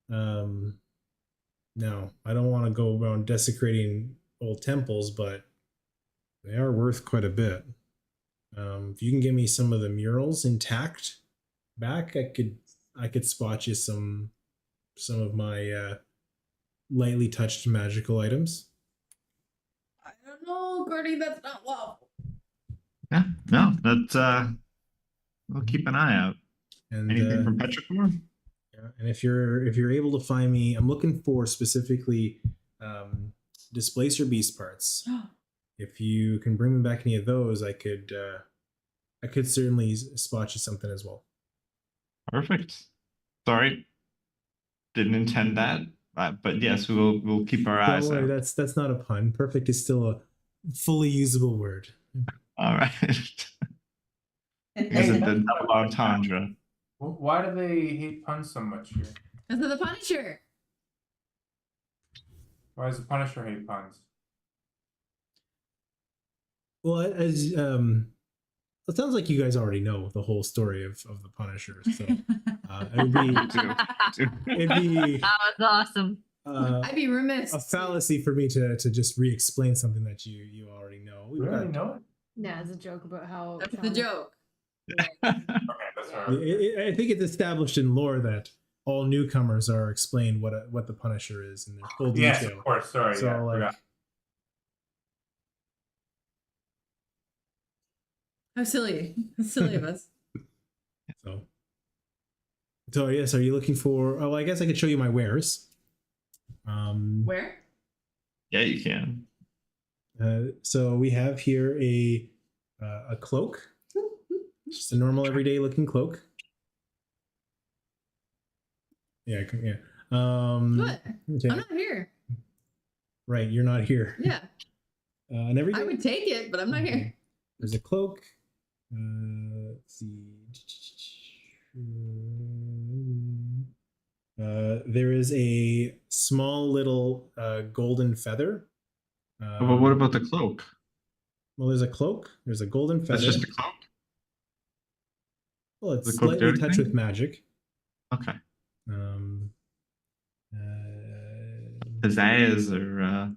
no, I don't want to go around desecrating old temples, but they are worth quite a bit. If you can give me some of the murals intact back, I could spot you some of my lightly touched magical items. I don't know, Gordy, that's not waffle. Yeah, no, that's we'll keep an eye out. And Anything from Petrichor? yeah, and if you're able to find me, I'm looking for specifically displacer beast parts. If you can bring me back any of those, I could certainly spot you something as well. Perfect. Sorry, didn't intend that, but yes, we'll keep our eyes Don't worry, out. that's not a pun. Perfect is still a fully usable word. All right. Is Hey, it the that's- double entendre? Why do they hate puns so much here? This is the Punisher. Why does the Punisher hate puns? Well, as it sounds like you guys already know the whole story of the Punisher. So it would be it'd be That was awesome. I'd be remiss. a fallacy for me to just re-explain something that you already know. We already know it. Yeah, it's a joke about how That's the joke. Okay, that's all right. I think it's established in lore that all newcomers are explained what the Punisher is in their full detail. Yes, of course. Sorry. So Yeah, like, forgot. How silly. How silly of us. so yes, are you looking for? Oh, I guess I could show you my wares. Where? Yeah, you can. So we have here a cloak, just a normal everyday looking cloak. Yeah, yeah. What? Okay. I'm not here. Right, you're not here. Yeah. And everyday. I would take it, but I'm not here. There's a cloak. Let's see. There is a small little golden feather. But what about the cloak? Well, there's a cloak. There's a golden feather. That's just a cloak? Well, it's the cloak slightly do touched everything? with magic. Okay. Um, Pizzazz or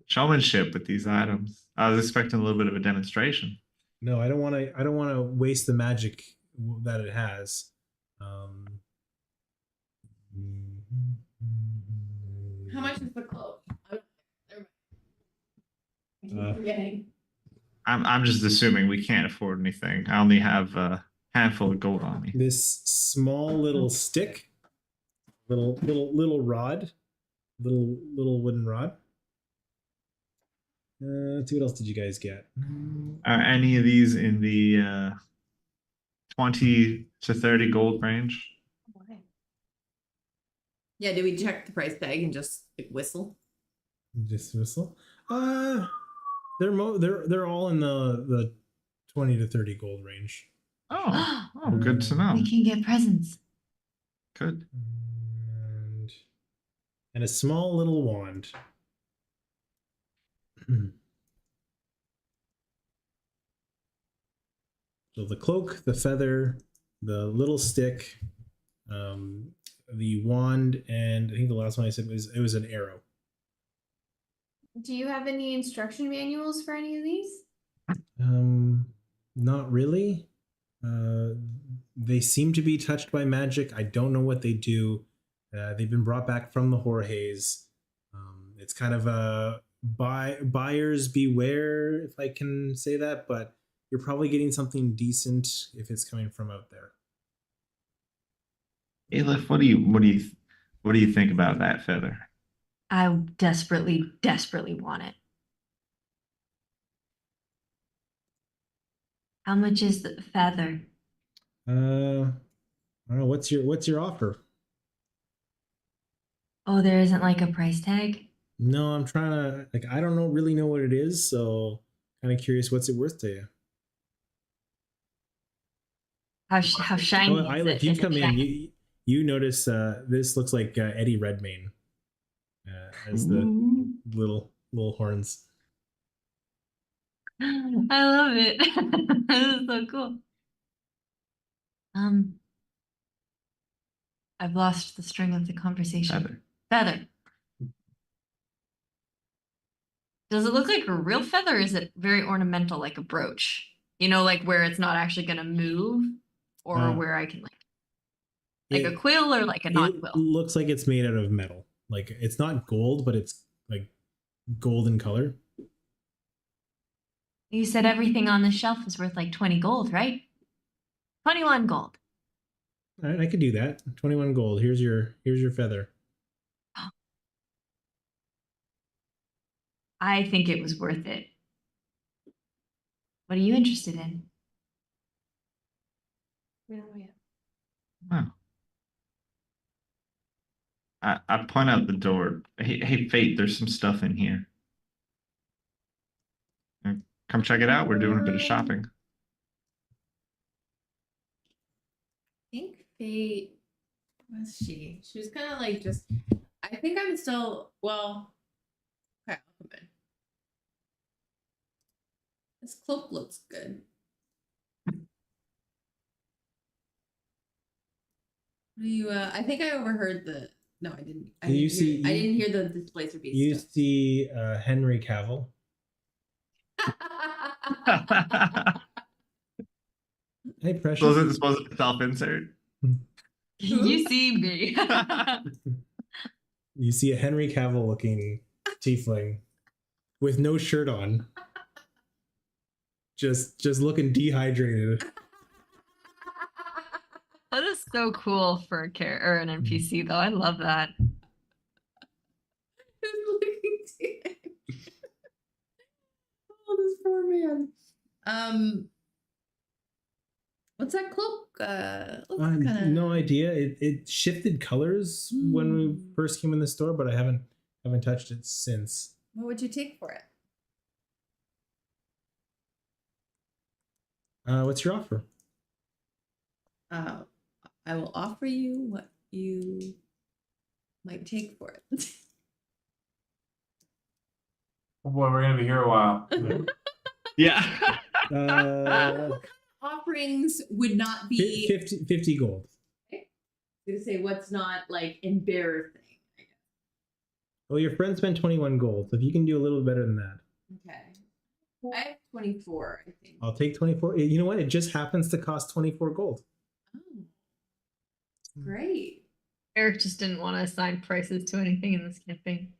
showmanship with these items. I was expecting a little bit of a demonstration. no, I don't want to. I don't want to waste the magic that it has. How much is the cloak? Uh, Forgetting. I'm just assuming we can't afford anything. I only have a handful of gold on me. This small little stick, little rod, little wooden rod. Let's see, what else did you guys get? Are any of these in the 20 to 30 gold range? Yeah, did we check the price tag and just like, whistle? Just whistle. They're all in the 20 to 30 gold range. Oh, good to know. We can get presents. Good. And a small little wand. So the cloak, the feather, the little stick, the wand, and I think the last one I said was an arrow. Do you have any instruction manuals for any of these? Not really. They seem to be touched by magic. I don't know what they do. They've been brought back from the Hoar Haze. It's kind of a buyers beware, if I can say that, but you're probably getting something decent if it's coming from out there. Eilif, what do you think about that feather? I desperately, desperately want it. How much is the feather? I don't know. What's your offer? Oh, there isn't like a price tag? No, I'm trying to like I don't really know what it is, so kind of curious what's it worth to you. How shiny Oh, is Eilif, it? you Is it come in. shiny? You notice this looks like Eddie Redmayne as the Ooh. little horns. I love it. This is so cool. I've lost the string of the conversation. Feather. Feather. Does it look like a real feather or is it very ornamental like a brooch? You know, like where it's not actually gonna move or where I can like a quill or like a not It quill? looks like it's made out of metal. Like it's not gold, but it's like golden color. You said everything on the shelf is worth like 20 gold, right? 21 gold. All right, I could do that. 21 gold. Here's your feather. I think it was worth it. What are you interested in? We don't know yet. Wow. I point out the door. Hey, Fate, there's some stuff in here. Come check it out. We're doing a bit of shopping. I think Fate was she? She was kind of like just. I think I'm still well. Okay, I'll come in. This cloak looks good. What do you? I think I overheard the. No, I didn't. I didn't hear the displacer beast. You stuff. see Henry Cavill. Hey, Precious. Wasn't supposed to self-insert. You see me. You see a Henry Cavill looking tiefling with no shirt on. Just looking dehydrated. That is so cool for a character or an NPC though. I love that. Oh, this poor man. What's that cloak? No idea. It shifted colors when we first came in the store, but I haven't touched it since. What would you take for it? What's your offer? I will offer you what you might take for it. Oh boy, we're gonna be here a while. Yeah. Offerings would not be 50 gold. I'm gonna say what's not like embarrassing. Well, your friend spent 21 gold, so if you can do a little better than that. Okay. I have 24, I think. I'll take 24. You know what? It just happens to cost 24 gold. Oh. Great. Eric just didn't want to assign prices to anything in this campaign.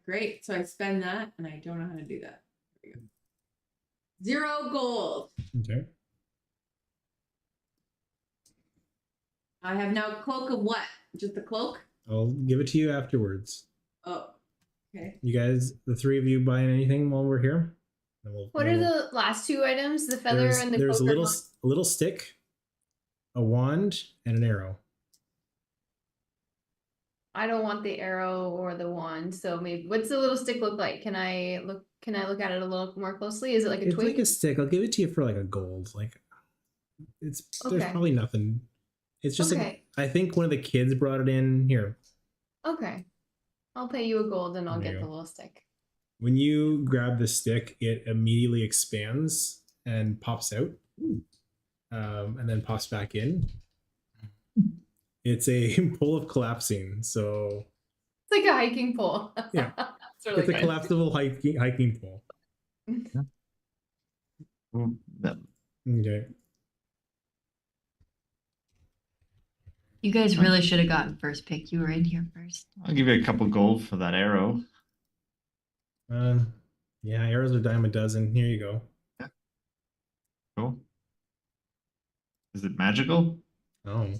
Great. So I spend that and I don't know how to do that. There we go. 0 gold. Okay. I have now a cloak of what? Just a cloak? I'll give it to you afterwards. Oh. Okay. You guys, the three of you buying anything while we're here? What are the last two items? The feather and the There's cloak a little stick, a wand, and an arrow. I don't want the arrow or the wand. So maybe what's the little stick look like? Can I look at it a little more closely? Is it like a It's twig? like a stick. I'll give it to you for like a gold. Like there's Okay. probably nothing. It's just Okay. I think one of the kids brought it in here. Okay. I'll pay you a gold and I'll There get you the go. little stick. When you grab the stick, it immediately expands and pops out, and then pops back in. It's a pole of collapsing, so It's like a hiking pole. Yeah. It's really it's a good. collapsible hiking pole. Okay. You guys really should have gotten first pick. You were in here first. I'll give you a couple gold for that arrow. Yeah, arrows are dime a dozen. Here you go. Cool. Is it magical? Oh.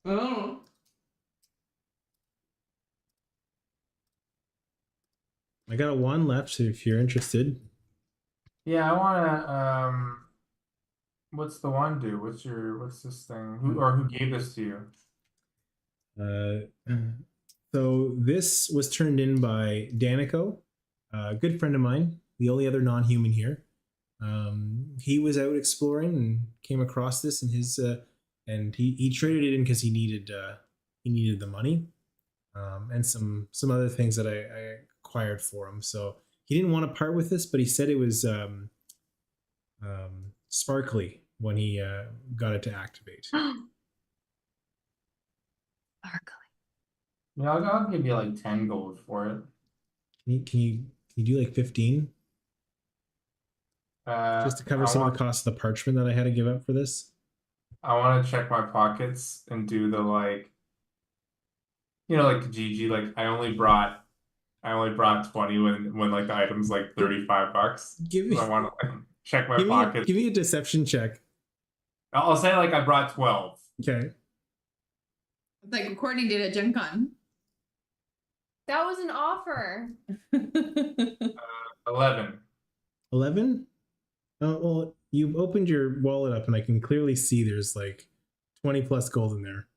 Oh. I got a one left, so if you're interested. Yeah, I wanna what's the one do? What's this thing? Who gave this to you? So this was turned in by Danico, a good friend of mine, the only other non-human here. He was out exploring and came across this, and and he traded it in because he needed the money, and some other things that I acquired for him. So he didn't want to part with this, but he said it was sparkly when he got it to activate. Sparkly. Yeah, I'll give you like 10 gold for it. Can you do like 15? Just to cover some of the cost of the parchment that I had to give up for this. I want to check my pockets and do the like the GG. Like I only brought 20 when like the item's like $35. Give me, So I want to like check my pockets. Give me a deception check. I'll say like I brought 12. Okay. It's like Courtney did at Gen Con. That was an offer. 11. 11? Oh, well, you've opened your wallet up and I can clearly see there's like 20 plus gold in there.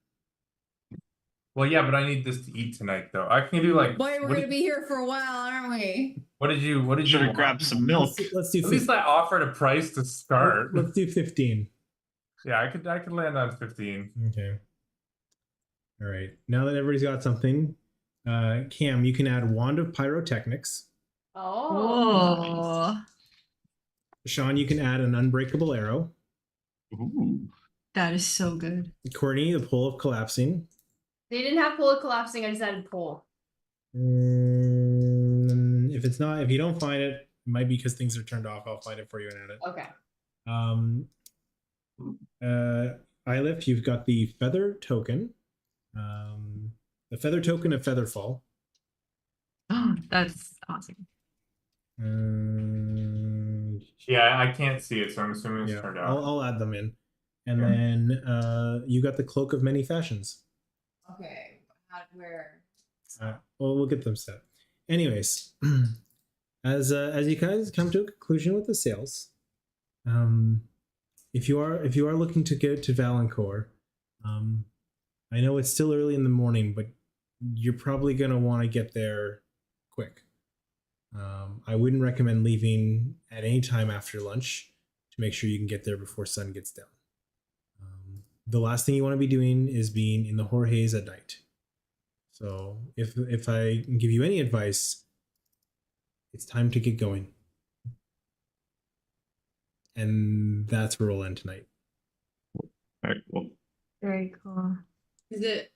Well, yeah, but I need this to eat tonight, though. I can do like. Boy, we're gonna be here for a while, aren't we? What did you Should have want? grabbed some milk. Let's do At least 15. I offered a price to start. Let's do 15. Yeah, I could land on 15. Okay. All right. Now that everybody's got something, Cam, you can add Wand of Pyrotechnics. Oh. Oh, Sean, you can add an Unbreakable Arrow. Ooh. that is so good. Courtney, the Pole of Collapsing. They didn't have pole collapsing, I just added pole. If you don't find it, it might be because things are turned off. I'll find it for you and add it. Okay. Eilif, you've got the Feather Token. The Feather Token of Featherfall. That's awesome. Yeah, I can't see it, so I'm assuming it's Yeah, turned off. I'll add them in. And Yeah. then you got the Cloak of Many Fashions. Okay, where? Well, we'll get them set. Anyways, as you guys come to a conclusion with the sales, if you are looking to go to Valancourt, I know it's still early in the morning, but you're probably gonna want to get there quick. I wouldn't recommend leaving at any time after lunch to make sure you can get there before sun gets down. The last thing you want to be doing is being in the Hoar Haze at night. So if I can give you any advice, it's time to get going. And that's where we'll end tonight. All right, well, Very cool. Is it